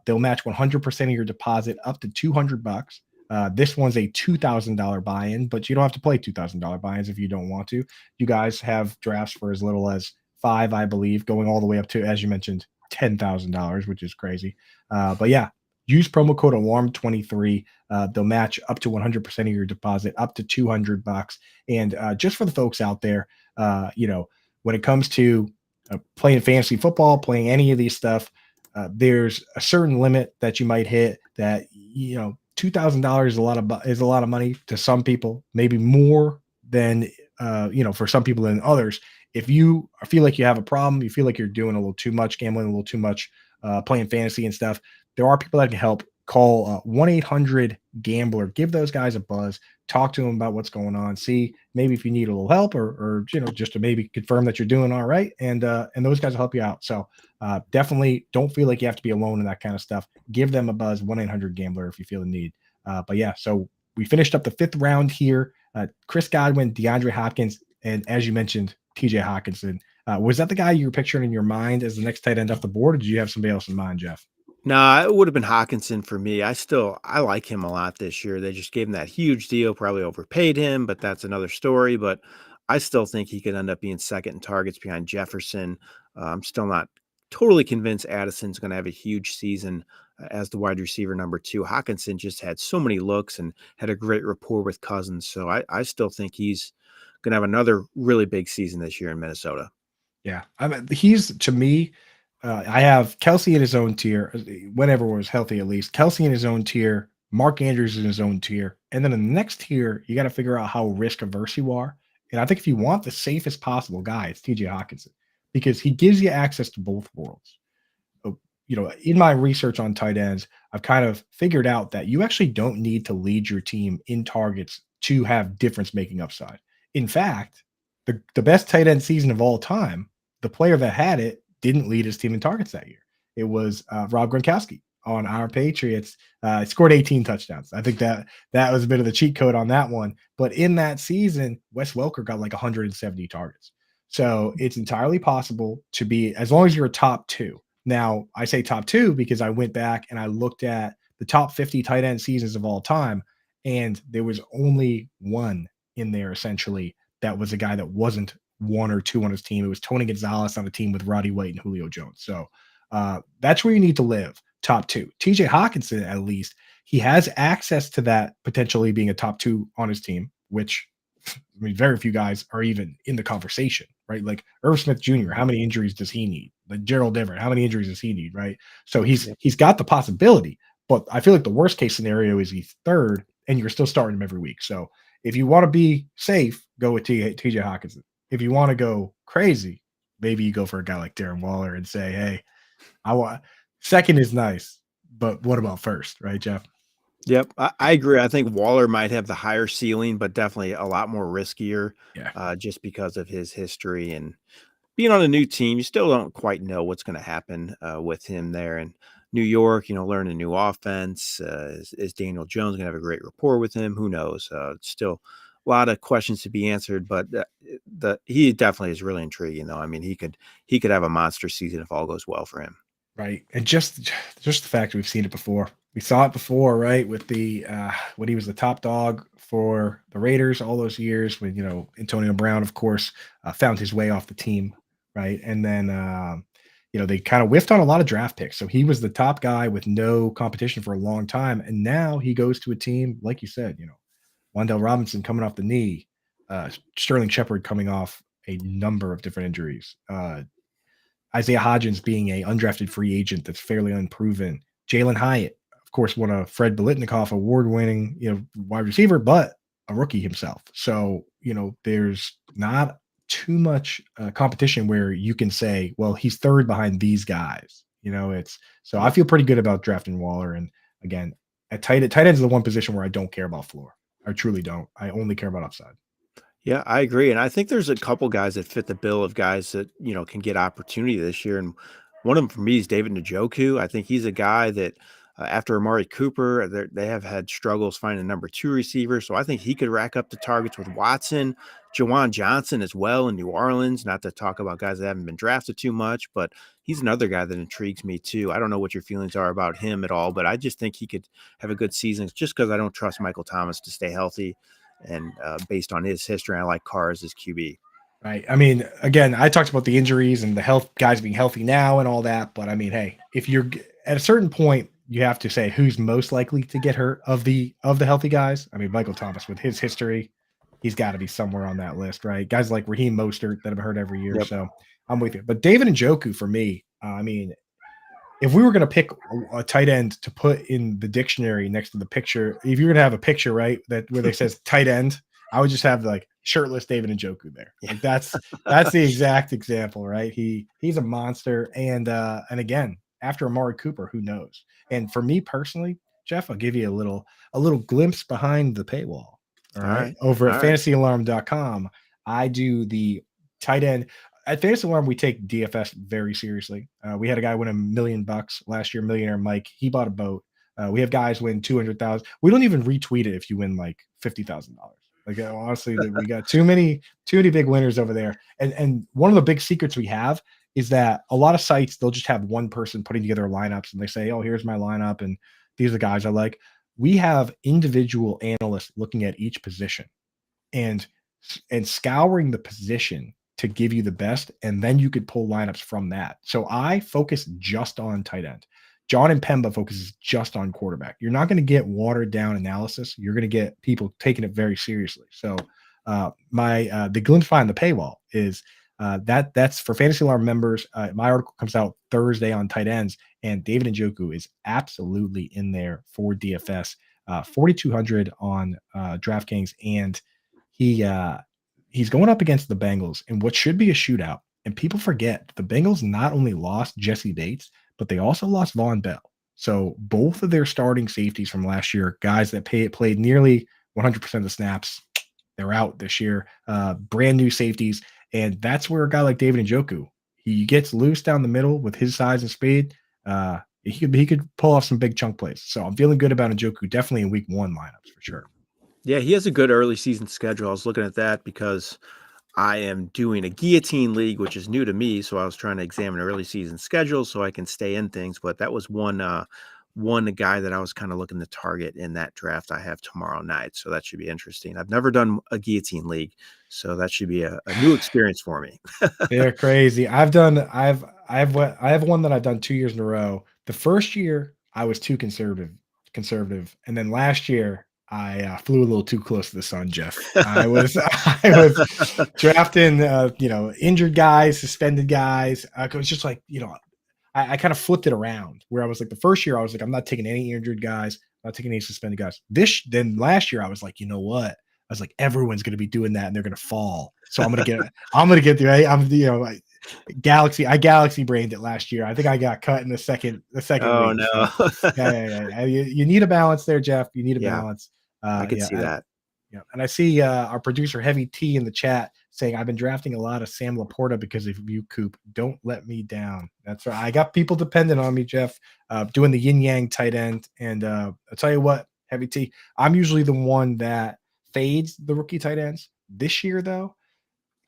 They'll match 100% of your deposit up to $200. This one's a $2,000 buy-in, but you don't have to play $2,000 buy-ins if you don't want to. You guys have drafts for as little as 5, I believe, going all the way up to, as you mentioned, $10,000, which is crazy. But yeah, use promo code ALARM23. They'll match up to 100% of your deposit, up to $200. And just for the folks out there, when it comes to playing fantasy football, playing any of these stuff, there's a certain limit that you might hit that, $2,000 is a lot of money to some people, maybe more than, for some people than others. If you feel like you have a problem, you feel like you're doing a little too much gambling, a little too much playing fantasy and stuff, there are people that can help. Call 1-800-GAMBLER. Give those guys a buzz. Talk to them about what's going on. See maybe if you need a little help or just to maybe confirm that you're doing all right. And those guys will help you out. So definitely don't feel like you have to be alone in that kind of stuff. Give them a buzz, 1-800-GAMBLER if you feel the need. But yeah, so we finished up the 5th round here. Chris Godwin, DeAndre Hopkins, and as you mentioned, TJ Hawkinson. Was that the guy you were picturing in your mind as the next tight end off the board, or did you have somebody else in mind, Jeff? Nah, it would have been Hawkinson for me. I like him a lot this year. They just gave him that huge deal, probably overpaid him, but that's another story. But I still think he could end up being second in targets behind Jefferson. I'm still not totally convinced Addison's going to have a huge season as the wide receiver number 2. Hawkinson just had so many looks and had a great rapport with Cousins. So I still think he's going to have another really big season this year in Minnesota. Yeah, I mean, he's to me. I have Kelce in his own tier, whenever was healthy at least. Kelce in his own tier, Mark Andrews in his own tier, and then in the next tier, you got to figure out how risk averse you are. And I think if you want the safest possible guy, it's TJ Hawkinson because he gives you access to both worlds. In my research on tight ends, I've kind of figured out that you actually don't need to lead your team in targets to have difference making upside. In fact, the best tight end season of all time, the player that had it didn't lead his team in targets that year. It was Rob Gronkowski on our Patriots. Scored 18 touchdowns. I think that was a bit of the cheat code on that one. But in that season, Wes Welker got like 170 targets. So it's entirely possible to be, as long as you're a top 2. Now, I say top 2 because I went back and I looked at the top 50 tight end seasons of all time, and there was only one in there essentially that was a guy that wasn't 1 or 2 on his team. It was Tony Gonzalez on a team with Roddy White and Julio Jones. So that's where you need to live, top 2. TJ Hawkinson, at least, he has access to that potentially being a top 2 on his team, which very few guys are even in the conversation, right? Like Irv Smith Jr., how many injuries does he need? Like Gerald Everett, how many injuries does he need, right? So he's got the possibility, but I feel like the worst case scenario is he's third and you're still starting him every week. So if you want to be safe, go with TJ Hawkinson. If you want to go crazy, maybe you go for a guy like Darren Waller and say, hey, I want second is nice, but what about first, right, Jeff? Yep, I agree. I think Waller might have the higher ceiling, but definitely a lot more riskier, Yeah. just because of his history and being on a new team. You still don't quite know what's going to happen with him there in New York. Learn a new offense. Is Daniel Jones going to have a great rapport with him? Who knows? Still a lot of questions to be answered, but he definitely is really intriguing, though. I mean, he could have a monster season if all goes well for him. Right. And just the fact we've seen it before. We saw it before, right? With the when he was the top dog for the Raiders all those years when, Antonio Brown, of course, found his way off the team, right? And then they kind of whiffed on a lot of draft picks. So he was the top guy with no competition for a long time. And now he goes to a team, like you said, Wan'Dale Robinson coming off the knee, Sterling Shepard coming off a number of different injuries. Isaiah Hodgins being a undrafted free agent that's fairly unproven. Jalen Hyatt, of course, won a Fred Biletnikoff award-winning, wide receiver, but a rookie himself. So, there's not too much competition where you can say, well, he's third behind these guys. I feel pretty good about drafting Waller. And again, at tight end is the one position where I don't care about floor. I truly don't. I only care about upside. Yeah, I agree. And I think there's a couple guys that fit the bill of guys that, can get opportunity this year. And one of them for me is David Njoku. I think he's a guy that after Amari Cooper, they have had struggles finding a number 2 receiver. So I think he could rack up the targets with Watson, Jawan Johnson as well in New Orleans, not to talk about guys that haven't been drafted too much, but he's another guy that intrigues me too. I don't know what your feelings are about him at all, but I just think he could have a good season just because I don't trust Michael Thomas to stay healthy. And based on his history, I like Carr as his QB. Right. I mean, again, I talked about the injuries and the health guys being healthy now and all that. But I mean, hey, if you're at a certain point, you have to say who's most likely to get hurt of the healthy guys. I mean, Michael Thomas with his history, he's got to be somewhere on that list, right? Guys like Raheem Mostert that have hurt every year. Yep. So I'm with you. But David Njoku for me, I mean, if we were going to pick a tight end to put in the dictionary next to the picture, if you're going to have a picture, right, that where they says tight end, I would just have like shirtless David Njoku there. Like that's the exact example, right? He's a monster. And again, after Amari Cooper, who knows? And for me personally, Jeff, I'll give you a little glimpse behind the paywall. All right. Over at fantasyalarm.com, I do the tight end. At Fantasy Alarm, we take DFS very seriously. We had a guy win $1 million last year, millionaire Mike. He bought a boat. We have guys win 200,000. We don't even retweet it if you win like $50,000. Like honestly, we got too many big winners over there. And one of the big secrets we have is that a lot of sites, they'll just have one person putting together lineups and they say, oh, here's my lineup and these are the guys I like. We have individual analysts looking at each position and scouring the position to give you the best, and then you could pull lineups from that. So I focus just on tight end. John and Pemba focuses just on quarterback. You're not going to get watered down analysis. You're going to get people taking it very seriously. So the glimpse behind the paywall is that's for Fantasy Alarm members. My article comes out Thursday on tight ends, and David Njoku is absolutely in there for DFS. 4,200 on DraftKings, and he's going up against the Bengals in what should be a shootout. And people forget the Bengals not only lost Jesse Bates, but they also lost Von Bell. So both of their starting safeties from last year, guys that played nearly 100% of the snaps, they're out this year. Brand new safeties. And that's where a guy like David Njoku, he gets loose down the middle with his size and speed. He could pull off some big chunk plays. So I'm feeling good about Njoku, definitely in week 1 lineups for sure. Yeah, he has a good early season schedule. I was looking at that because I am doing a guillotine league, which is new to me. So I was trying to examine early season schedule so I can stay in things. But that was one guy that I was kind of looking to target in that draft I have tomorrow night. So that should be interesting. I've never done a guillotine league, so that should be a new experience for me. They're crazy. I have one that I've done 2 years in a row. The first year I was too conservative. And then last year I flew a little too close to the sun, Jeff. I was I was drafting injured guys, suspended guys. It was just like, I kind of flipped it around where I was like, the first year I was like, I'm not taking any injured guys, I'm not taking any suspended guys. Then last year I was like, you know what? I was like, everyone's going to be doing that and they're going to fall. So I'm going to get right. I galaxy brained it last year. I think I got cut in the second Oh week. no. So, yeah. You need a balance there, Jeff. You need a balance. I could see that. Yeah, and I see our producer Heavy T in the chat saying, "I've been drafting a lot of Sam Laporta because of you, Coop. Don't let me down." That's right. I got people dependent on me, Jeff. Doing the yin yang tight end, and I'll tell you what, Heavy T, I'm usually the one that fades the rookie tight ends. This year, though,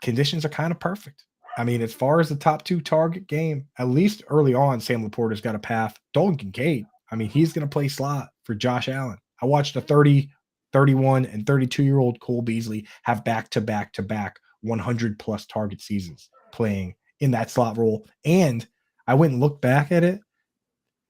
conditions are kind of perfect. I mean, as far as the top 2 target game, at least early on, Sam Laporta's got a path. Dalton Kincaid, I mean, he's going to play slot for Josh Allen. I watched a 30, 31, and 32-year-old Cole Beasley have back-to-back 100-plus target seasons playing in that slot role. And I went and looked back at it.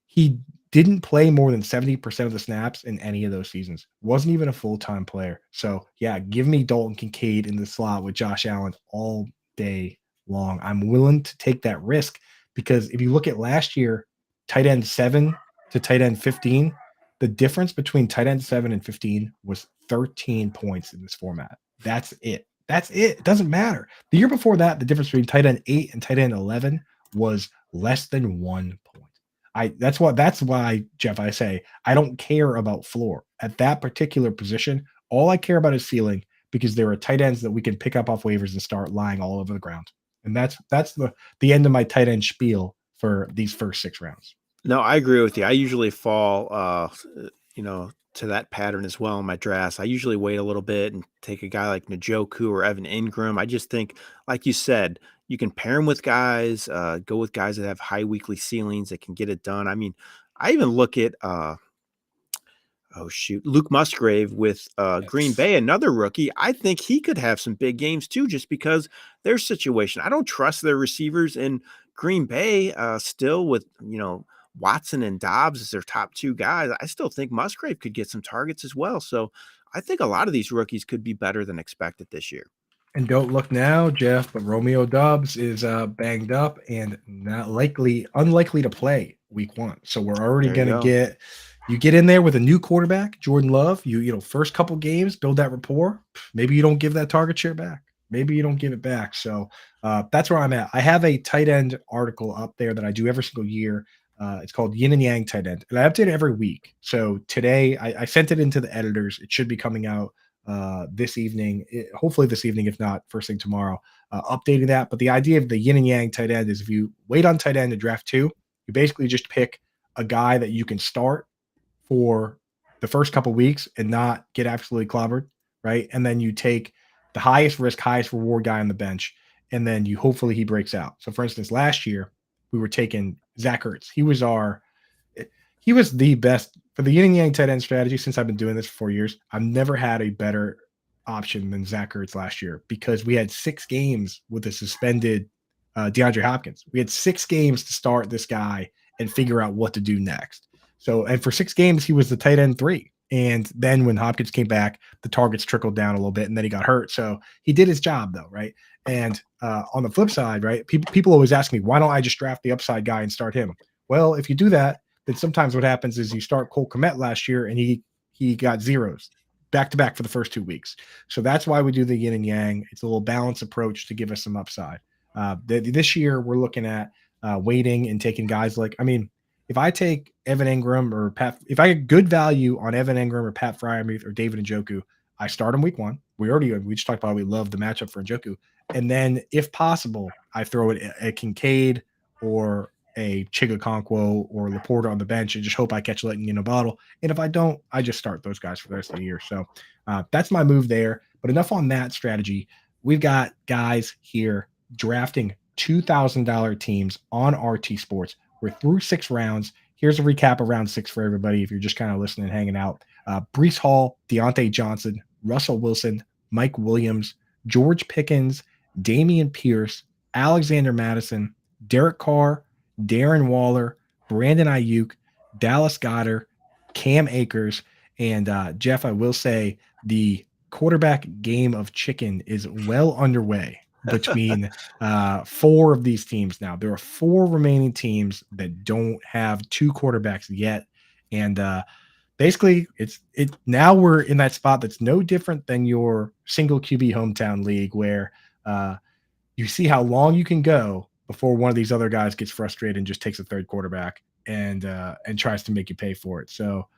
He didn't play more than 70% of the snaps in any of those seasons. Wasn't even a full-time player. So, yeah, give me Dalton Kincaid in the slot with Josh Allen all day long. I'm willing to take that risk because if you look at last year, tight end 7 to tight end 15, the difference between tight end 7 and 15 was 13 points in this format. That's it. It doesn't matter. The year before that, the difference between tight end 8 and tight end 11 was less than 1 point. That's why, Jeff, I say I don't care about floor at that particular position. All I care about is ceiling because there are tight ends that we can pick up off waivers and start lying all over the ground. And that's the end of my tight end spiel for these first 6 rounds. No, I agree with you. I usually fall, to that pattern as well in my drafts. I usually wait a little bit and take a guy like Njoku or Evan Ingram. I just think, like you said, you can pair them with guys, go with guys that have high weekly ceilings that can get it done. I mean, I even look at Luke Musgrave with Green Bay, another rookie. I think he could have some big games too, just because their situation. I don't trust their receivers in Green Bay still with, Watson and Dobbs as their top 2 guys. I still think Musgrave could get some targets as well. So I think a lot of these rookies could be better than expected this year. And don't look now, Jeff, but Romeo Doubs is banged up and unlikely to play week 1. So we're already going to get in there with a new quarterback, Jordan Love. First couple games, build that rapport. Maybe you don't give that target share back. Maybe you don't give it back. So that's where I'm at. I have a tight end article up there that I do every single year. It's called Yin and Yang Tight End, and I update it every week. So today I sent it into the editors. It should be coming out this evening, hopefully this evening, if not first thing tomorrow, updating that. But the idea of the yin and yang tight end is if you wait on tight end to draft 2, you basically just pick a guy that you can start for the first couple weeks and not get absolutely clobbered, right? And then you take the highest risk, highest reward guy on the bench, and then hopefully he breaks out. So for instance, last year we were taking Zach Ertz. He was the best for the yin and yang tight end strategy since I've been doing this for 4 years. I've never had a better option than Zach Ertz last year because we had 6 games with a suspended DeAndre Hopkins. We had 6 games to start this guy and figure out what to do next. So, and for 6 games, he was the tight end 3. And then when Hopkins came back, the targets trickled down a little bit and then he got hurt. So he did his job though, right? And on the flip side, right, people always ask me, why don't I just draft the upside guy and start him? Well, if you do that, then sometimes what happens is you start Cole Kmet last year and he got zeros back-to-back for the first 2 weeks. So that's why we do the yin and yang. It's a little balanced approach to give us some upside. This year we're looking at waiting and taking guys like, if I take Evan Ingram or if I get good value on Evan Ingram or Pat Freiermuth or David Njoku, I start him week 1. We just talked about we love the matchup for Njoku. And then if possible, I throw it at Kincaid or a Chigakonkwo or Laporta on the bench and just hope I catch lightning in a bottle. And if I don't, I just start those guys for the rest of the year. So that's my move there. But enough on that strategy. We've got guys here drafting $2,000 teams on RT Sports. We're through 6 rounds. Here's a recap of round 6 for everybody if you're just kind of listening and hanging out. Breece Hall, Deontay Johnson, Russell Wilson, Mike Williams, George Pickens, Damian Pierce, Alexander Madison, Derek Carr, Darren Waller, Brandon Ayuk, Dallas Goedert, Cam Akers, And Jeff, I will say the quarterback game of chicken is well underway between 4 of these teams now. There are 4 remaining teams that don't have 2 quarterbacks yet. And basically it now we're in that spot that's no different than your single QB hometown league where you see how long you can go before one of these other guys gets frustrated and just takes a third quarterback and tries to make you pay for it. So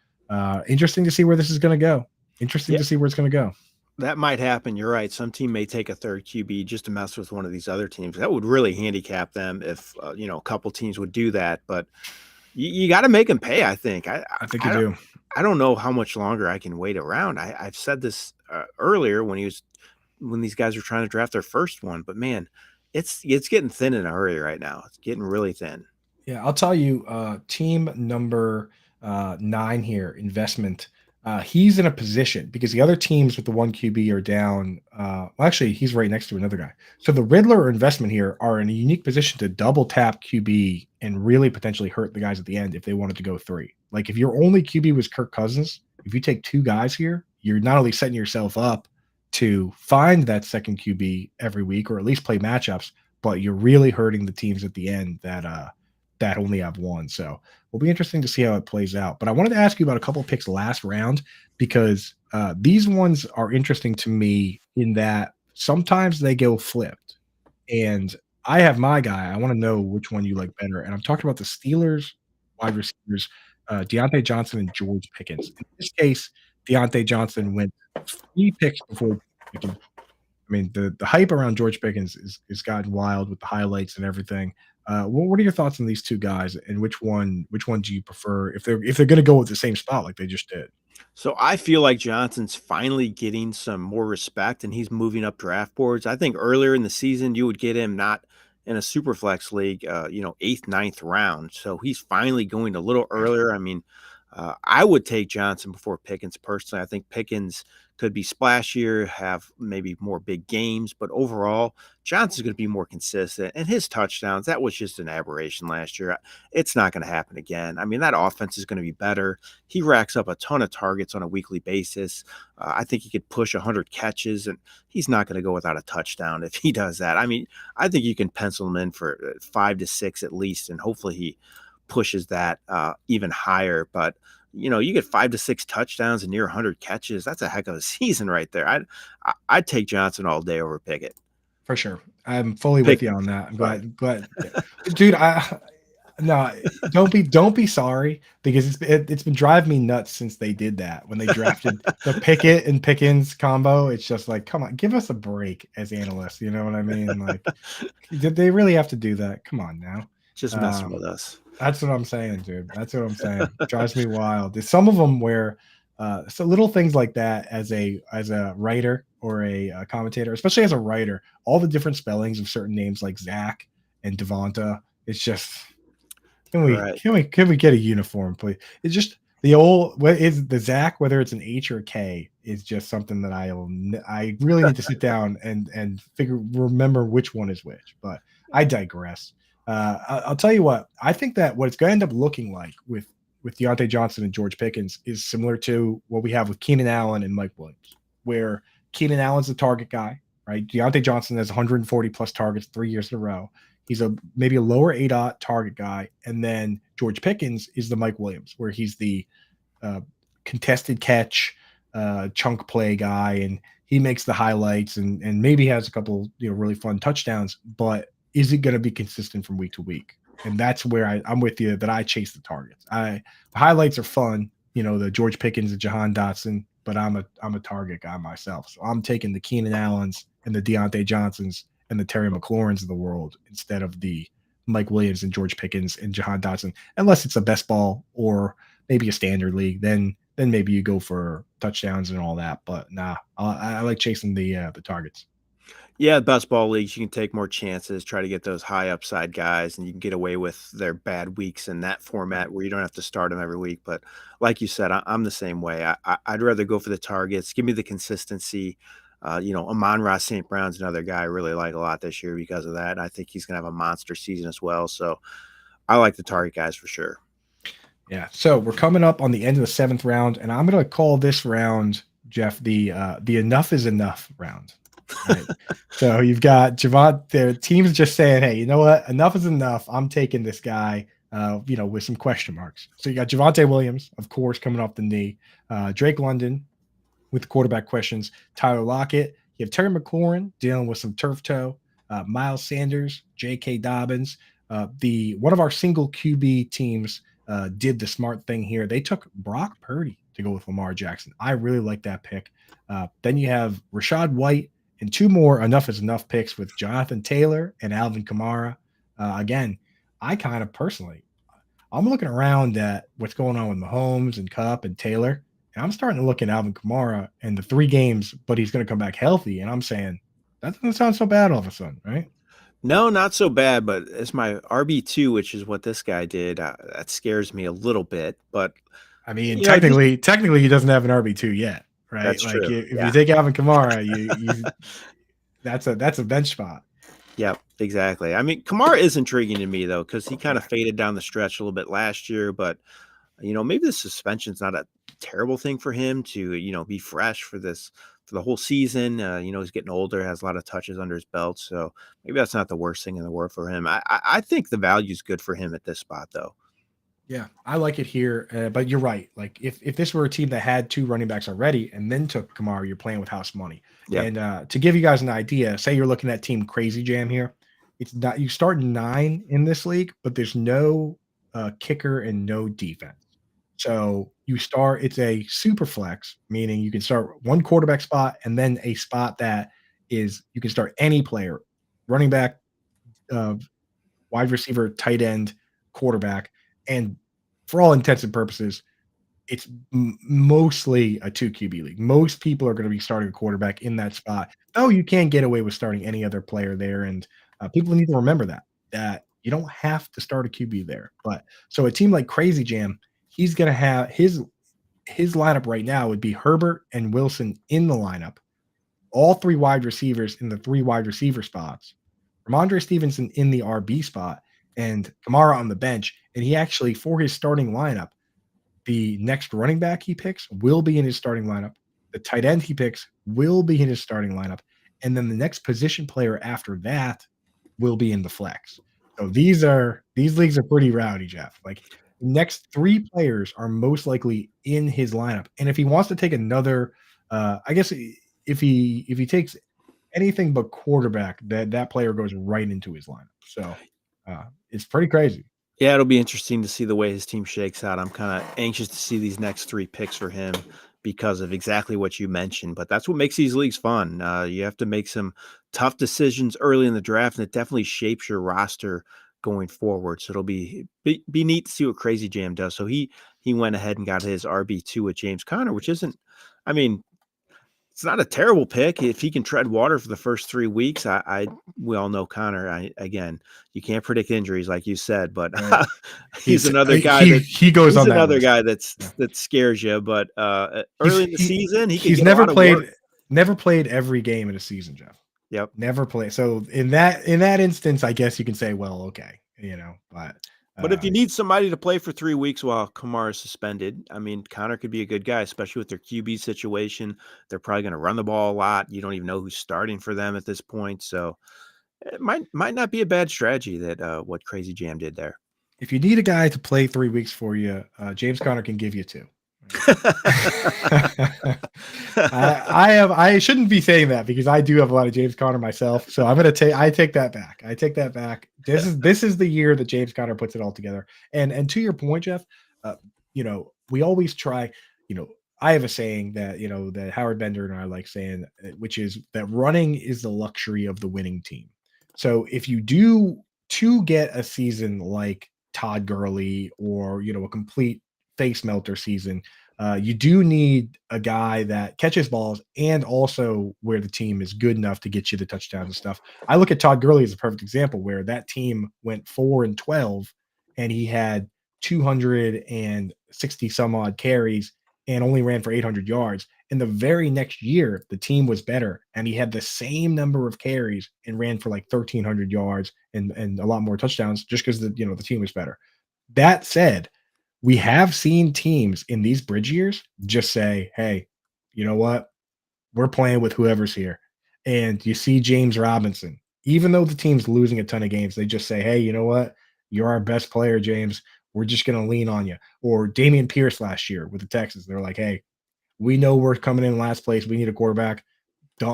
interesting to see where this is going to go. Interesting to see where it's going to go. That might happen. You're right. Some team may take a third QB just to mess with one of these other teams. That would really handicap them if a couple teams would do that. But you got to make them pay. I think. I think you do. I don't know how much longer I can wait around. I've said this earlier when these guys were trying to draft their first one. But man, it's getting thin in a hurry right now. It's getting really thin. Yeah, I'll tell you, team number 9 here, investment. He's in a position because the other teams with the 1 QB are down. Well, actually, he's right next to another guy. So the Riddler or investment here are in a unique position to double tap QB and really potentially hurt the guys at the end if they wanted to go 3. Like if your only QB was Kirk Cousins, if you take 2 guys here, you're not only setting yourself up to find that second QB every week or at least play matchups, but you're really hurting the teams at the end that only have 1. So it'll be interesting to see how it plays out. But I wanted to ask you about a couple of picks last round because these ones are interesting to me in that sometimes they go flipped. And I have my guy. I want to know which one you like better. And I'm talking about the Steelers wide receivers, Deontay Johnson and George Pickens. In this case, Deontay Johnson went 3 picks before Pickens. I mean, the hype around George Pickens is gotten wild with the highlights and everything. What are your thoughts on these 2 guys, and which one do you prefer if they're going to go with the same spot like they just did? So I feel like Johnson's finally getting some more respect, and he's moving up draft boards. I think earlier in the season you would get him not in a super flex league, 8th, 9th round. So he's finally going a little earlier. I mean, I would take Johnson before Pickens personally. I think Pickens could be splashier, have maybe more big games, but overall, Johnson's going to be more consistent. And his touchdowns, that was just an aberration last year. It's not going to happen again. I mean, that offense is going to be better. He racks up a ton of targets on a weekly basis. I think he could push 100 catches, and he's not going to go without a touchdown if he does that. I mean, I think you can pencil him in for 5 to 6 at least, and hopefully he pushes that even higher. But you get 5 to 6 touchdowns and near 100 catches. That's a heck of a season right there. I'd take Johnson all day over Pickett. For sure. I'm fully with you on that. I'm glad. Dude, no, don't be sorry because it's been driving me nuts since they did that. When they drafted the Pickett and Pickens combo, it's just like, come on, give us a break as analysts. You know what I mean? Like, did they really have to do that? Come on now. Just messing with us. That's what I'm saying, dude. That's what I'm saying. It drives me wild. There's some of them where so little things like that as a writer or a commentator, especially as a writer, all the different spellings of certain names like Zach and Devonta, it's just can we get a uniform, please? It's just the old what is the Zach, whether it's an H or a K, is just something that I really need to sit down and remember which one is which. But I digress. I'll tell you what, I think that what it's going to end up looking like with Deontay Johnson and George Pickens is similar to what we have with Keenan Allen and Mike Williams, where Keenan Allen's the target guy, right? Deontay Johnson has 140 plus targets 3 years in a row. He's maybe a lower ADOT target guy. And then George Pickens is the Mike Williams, where he's the contested catch, chunk play guy, and he makes the highlights and maybe has a couple really fun touchdowns, but is it going to be consistent from week to week? And that's where I'm with you that I chase the targets. The highlights are fun, the George Pickens and Jahan Dotson, but I'm a target guy myself. So I'm taking the Keenan Allens and the Deontay Johnsons and the Terry McLaurins of the world instead of the Mike Williams and George Pickens and Jahan Dotson, unless it's a best ball or maybe a standard league. Then maybe you go for touchdowns and all that. But nah, I like chasing the targets. Yeah, best ball leagues, you can take more chances, try to get those high upside guys, and you can get away with their bad weeks in that format where you don't have to start them every week. But like you said, I'm the same way. I'd rather go for the targets. Give me the consistency. Amon-Ra St. Brown's another guy I really like a lot this year because of that. I think he's going to have a monster season as well. So I like the target guys for sure. Yeah. So we're coming up on the end of the 7th round, and I'm going to call this round, Jeff, the enough is enough round. Right. So you've got Javon. Their team's just saying, "Hey, you know what? Enough is enough. I'm taking this guy." With some question marks. So you got Javonte Williams, of course, coming off the knee. Drake London with the quarterback questions. Tyler Lockett. You have Terry McLaurin dealing with some turf toe. Miles Sanders, J.K. Dobbins. The one of our single QB teams did the smart thing here. They took Brock Purdy to go with Lamar Jackson. I really like that pick. Then you have Rashad White and 2 more enough is enough picks with Jonathan Taylor and Alvin Kamara. Again, I kind of personally, I'm looking around at what's going on with Mahomes and Cup and Taylor, and I'm starting to look at Alvin Kamara and the 3 games, but he's going to come back healthy. And I'm saying that doesn't sound so bad all of a sudden, right? No, not so bad, but it's my RB2, which is what this guy did. That scares me a little bit, but I mean, technically, he doesn't have an RB2 yet, right? That's Like true. if you take Alvin Kamara, you that's a bench spot. Yep, exactly. I mean, Kamara is intriguing to me though, because he kind of faded down the stretch a little bit last year, but maybe the suspension's not a terrible thing for him to, be fresh for the whole season. He's getting older, has a lot of touches under his belt, so maybe that's not the worst thing in the world for him. I think the value's good for him at this spot though. Yeah, I like it here, but you're right. Like if this were a team that had 2 running backs already and then took Kamara, you're playing with house money. Yeah. And to give you guys an idea, say you're looking at Team Crazy Jam here. It's not you start 9 in this league, but there's no kicker and no defense. So you start. It's a super flex, meaning you can start 1 quarterback spot and then a spot that is you can start any player, running back, uh, wide receiver, tight end, quarterback, and for all intents and purposes, it's mostly a 2 QB league. Most people are going to be starting a quarterback in that spot. Oh, you can't get away with starting any other player there, and people need to remember that you don't have to start a QB there. But so a team like Crazy Jam, he's going to have his lineup right now would be Herbert and Wilson in the lineup, all 3 wide receivers in the 3 wide receiver spots, Ramondre Stevenson in the RB spot, and Kamara on the bench. And he actually, for his starting lineup, the next running back he picks will be in his starting lineup. The tight end he picks will be in his starting lineup. And then the next position player after that will be in the flex. So these leagues are pretty rowdy, Jeff. Like the next 3 players are most likely in his lineup. And if he wants to take another, I guess if he takes anything but quarterback, that player goes right into his lineup. So it's pretty crazy. Yeah, it'll be interesting to see the way his team shakes out. I'm kind of anxious to see these next 3 picks for him because of exactly what you mentioned. But that's what makes these leagues fun. You have to make some tough decisions early in the draft, and it definitely shapes your roster going forward. So it'll be neat to see what Crazy Jam does. So he went ahead and got his RB2 with James Conner, which isn't, I mean, it's not a terrible pick if he can tread water for the first 3 weeks. We all know Connor. Again, you can't predict injuries like you said, but Right. he's another guy he goes on another that guy that scares you. But early in the season, he's never played every game in a season, Jeff. Yep, never played. So in that instance, I guess you can say, well, okay, but if you need somebody to play for 3 weeks while Kamara is suspended, I mean, Connor could be a good guy, especially with their QB situation. They're probably going to run the ball a lot. You don't even know who's starting for them at this point. So it might not be a bad strategy that what Crazy Jam did there. If you need a guy to play 3 weeks for you, James Conner can give you 2. I shouldn't be saying that because I do have a lot of James Conner myself. So I take that back. I take that back. This is the year that James Conner puts it all together. And to your point, Jeff, we always try, I have a saying that, that Howard Bender and I like saying, which is that running is the luxury of the winning team. So if you do to get a season like Todd Gurley or, a complete face melter season, you do need a guy that catches balls and also where the team is good enough to get you the touchdowns and stuff. I look at Todd Gurley as a perfect example where that team went 4-12 and he had 260 some odd carries and only ran for 800 yards. And the very next year, the team was better and he had the same number of carries and ran for like 1,300 yards and a lot more touchdowns just because the team was better. That said, we have seen teams in these bridge years just say, hey, you know what? We're playing with whoever's here. And you see James Robinson, even though the team's losing a ton of games, they just say, hey, you know what? You're our best player, James. We're just going to lean on you. Or Damian Pierce last year with the Texans. They're like, hey, we know we're coming in last place. We need a quarterback.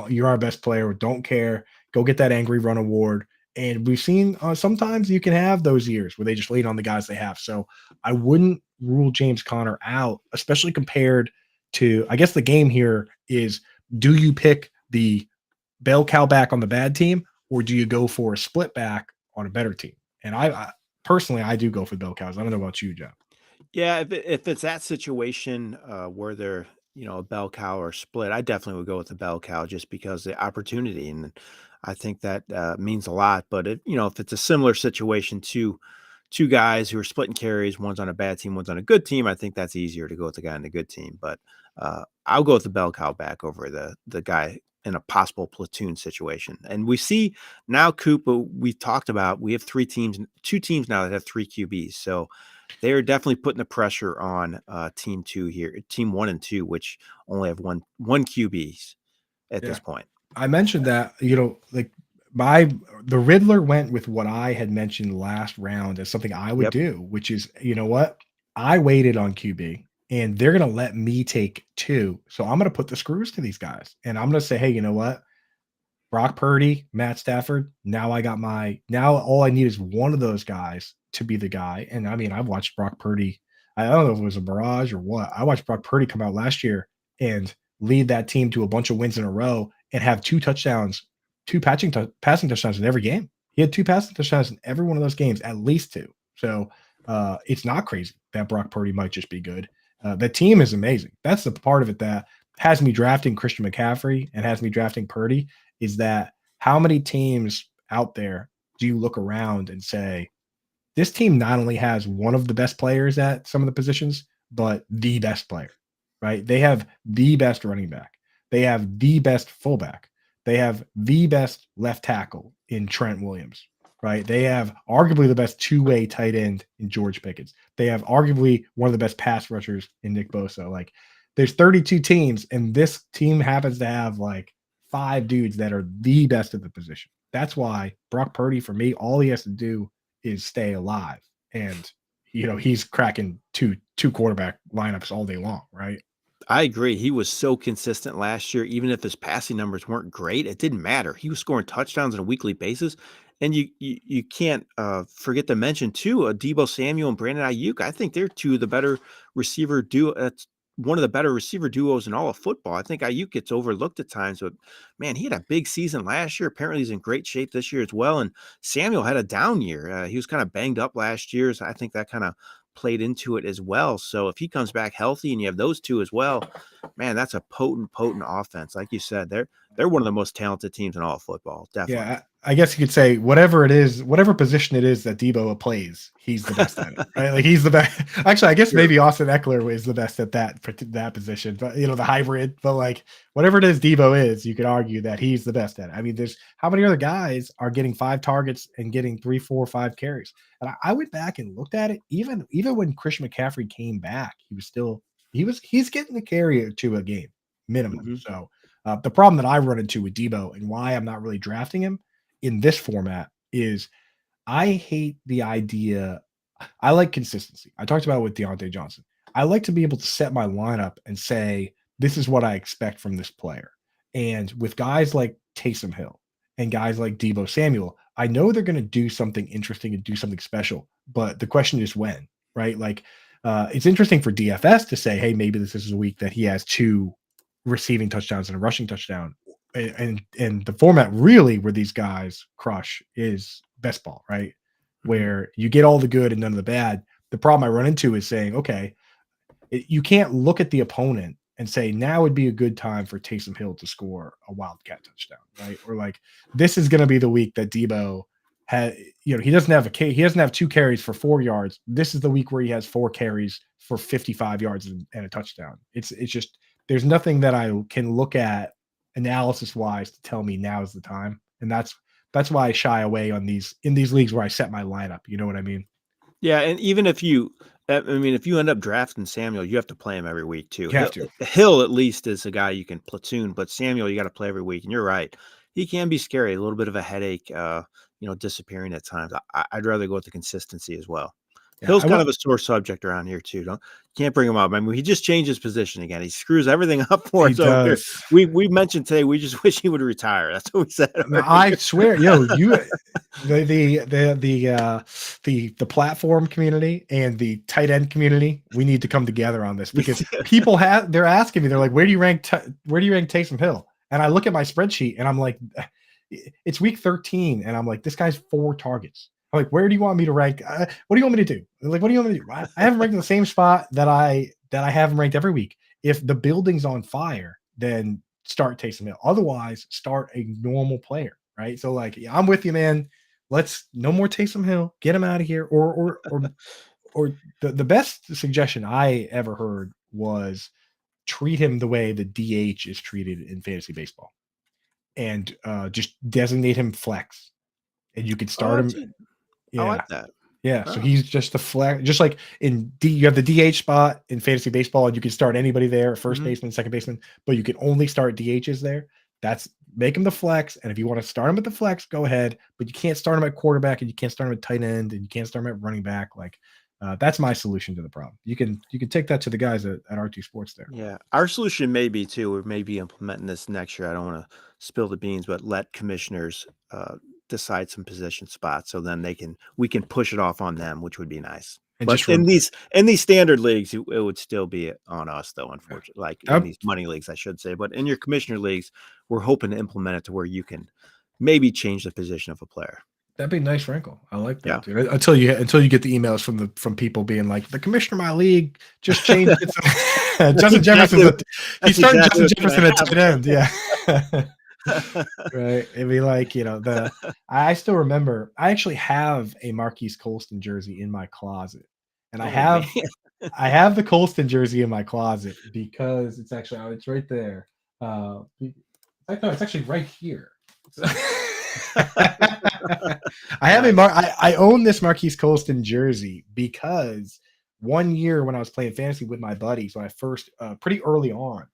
You're our best player. Don't care. Go get that angry run award. And we've seen sometimes you can have those years where they just lean on the guys they have. So I wouldn't rule James Conner out, especially compared to, I guess the game here is, do you pick the bell cow back on the bad team, or do you go for a split back on a better team? And I personally, I do go for the bell cows. I don't know about you, Jeff. Yeah, if it's that situation where they're a bell cow or split, I definitely would go with the bell cow just because the opportunity, and I think that means a lot. But if it's a similar situation to two guys who are splitting carries, one's on a bad team, one's on a good team, I think that's easier to go with the guy on the good team. But I'll go with the bell cow back over the guy in a possible platoon situation. And we see now, Cooper, we talked about, we have two teams now that have three QBs. So they're definitely putting the pressure on team two here, team 1 and 2, which only have one QBs at this point. I mentioned that, like the Riddler went with what I had mentioned last round as something I would do, which is, you know what? I waited on QB and they're going to let me take 2. So I'm going to put the screws to these guys and I'm going to say, hey, you know what? Brock Purdy, Matt Stafford. Now all I need is one of those guys to be the guy. And I mean, I've watched Brock Purdy. I don't know if it was a barrage or what. I watched Brock Purdy come out last year and lead that team to a bunch of wins in a row and have 2 touchdowns, 2 passing touchdowns in every game. He had 2 passing touchdowns in every one of those games, at least 2. So it's not crazy that Brock Purdy might just be good. The team is amazing. That's the part of it that has me drafting Christian McCaffrey and has me drafting Purdy, is that how many teams out there do you look around and say, this team not only has one of the best players at some of the positions, but the best player, right? They have the best running back. They have the best fullback. They have the best left tackle in Trent Williams, right? They have arguably the best two-way tight end in George Pickens. They have arguably one of the best pass rushers in Nick Bosa. Like, there's 32 teams, and this team happens to have like 5 dudes that are the best at the position. That's why Brock Purdy, for me, all he has to do is stay alive. And, he's cracking two quarterback lineups all day long, right? I agree. He was so consistent last year. Even if his passing numbers weren't great, it didn't matter. He was scoring touchdowns on a weekly basis. And you can't forget to mention, too, Deebo Samuel and Brandon Ayuk. I think they're two of the better receiver duo. That's one of the better receiver duos in all of football. I think Ayuk gets overlooked at times, but man, he had a big season last year. Apparently he's in great shape this year as well. And Samuel had a down year. He was kind of banged up last year. So I think that kind of played into it as well. So if he comes back healthy and you have those two as well, man, that's a potent offense. Like you said, they're one of the most talented teams in all of football. Definitely. Yeah, I guess you could say whatever it is, whatever position it is that Deebo plays, he's the best at it, right? Like, he's the best. Actually, I guess maybe Austin Eckler is the best at that position, but the hybrid. But like, whatever it is Deebo is, you could argue that he's the best at it. I mean, there's how many other guys are getting 5 targets and getting 3, 4, 5 carries? And I went back and looked at it. Even when Christian McCaffrey came back, he's getting a carry or 2 a game minimum. Mm-hmm. So the problem that I run into with Deebo and why I'm not really drafting him in this format is I hate the idea. I like consistency. I talked about it with Deontay Johnson. I like to be able to set my lineup and say, this is what I expect from this player. And with guys like Taysom Hill and guys like Deebo Samuel, I know they're going to do something interesting and do something special, but the question is when, right? Like, it's interesting for DFS to say, hey, maybe this is a week that he has 2 receiving touchdowns and a rushing touchdown. And the format really where these guys crush is best ball, right? Where you get all the good and none of the bad. The problem I run into is saying, okay, you can't look at the opponent and say, now would be a good time for Taysom Hill to score a wildcat touchdown, right? Or like, this is going to be the week that Deebo had, he doesn't have 2 carries for 4 yards. This is the week where he has 4 carries for 55 yards and a touchdown. It's just, there's nothing that I can look at analysis wise to tell me now is the time. And that's why I shy away in these leagues where I set my lineup. You know what I mean? Yeah. And even if you I mean, if you end up drafting Samuel, you have to play him every week too. You have to. Hill at least is a guy you can platoon, but Samuel you got to play every week. And you're right, he can be scary, a little bit of a headache, disappearing at times. I'd rather go with the consistency as well. Yeah, Hill's kind of a sore subject around here too. Can't bring him up. I mean, he just changed his position again. He screws everything up for us over here. We mentioned today. We just wish he would retire. That's what we said. No, I swear, the platform community and the tight end community, we need to come together on this, because people they're asking me, they're like, where do you rank Taysom Hill? And I look at my spreadsheet and I'm like, it's week 13, and I'm like, this guy's 4 targets. I'm like, where do you want me to rank? What do you want me to do? Like, what do you want me to do? I have him ranked in the same spot that I have him ranked every week. If the building's on fire, then start Taysom Hill. Otherwise, start a normal player, right? So, like, yeah, I'm with you, man. No more Taysom Hill. Get him out of here. Or the best suggestion I ever heard was treat him the way the DH is treated in fantasy baseball, and just designate him flex, and you could start him. Yeah. I like that. Yeah. Oh. So he's just the flex, just like you have the DH spot in fantasy baseball, and you can start anybody there, first baseman, second baseman, but you can only start DHs there. Make him the flex. And if you want to start him at the flex, go ahead, but you can't start him at quarterback, and you can't start him at tight end, and you can't start him at running back. Like, that's my solution to the problem. You can take that to the guys at RT Sports there. Yeah. Our solution may be too, we may be implementing this next year. I don't want to spill the beans, but let commissioners, decide some position spots, so then we can push it off on them, which would be nice. And but in these standard leagues, it would still be on us, though, unfortunately. Like in these money leagues, I should say. But in your commissioner leagues, we're hoping to implement it to where you can maybe change the position of a player. That'd be a nice wrinkle. I like that, dude. Until you get the emails from people being like, the commissioner of my league just changed it. Justin Jefferson. He started Justin Jefferson at tight end. Yeah. Right. It'd be like, I still remember, I actually have a Marquise Colston jersey in my closet, and I have the Colston jersey in my closet because it's right there. It's actually right here. I own this Marquise Colston jersey because one year when I was playing fantasy with my buddies, when I first, pretty early on,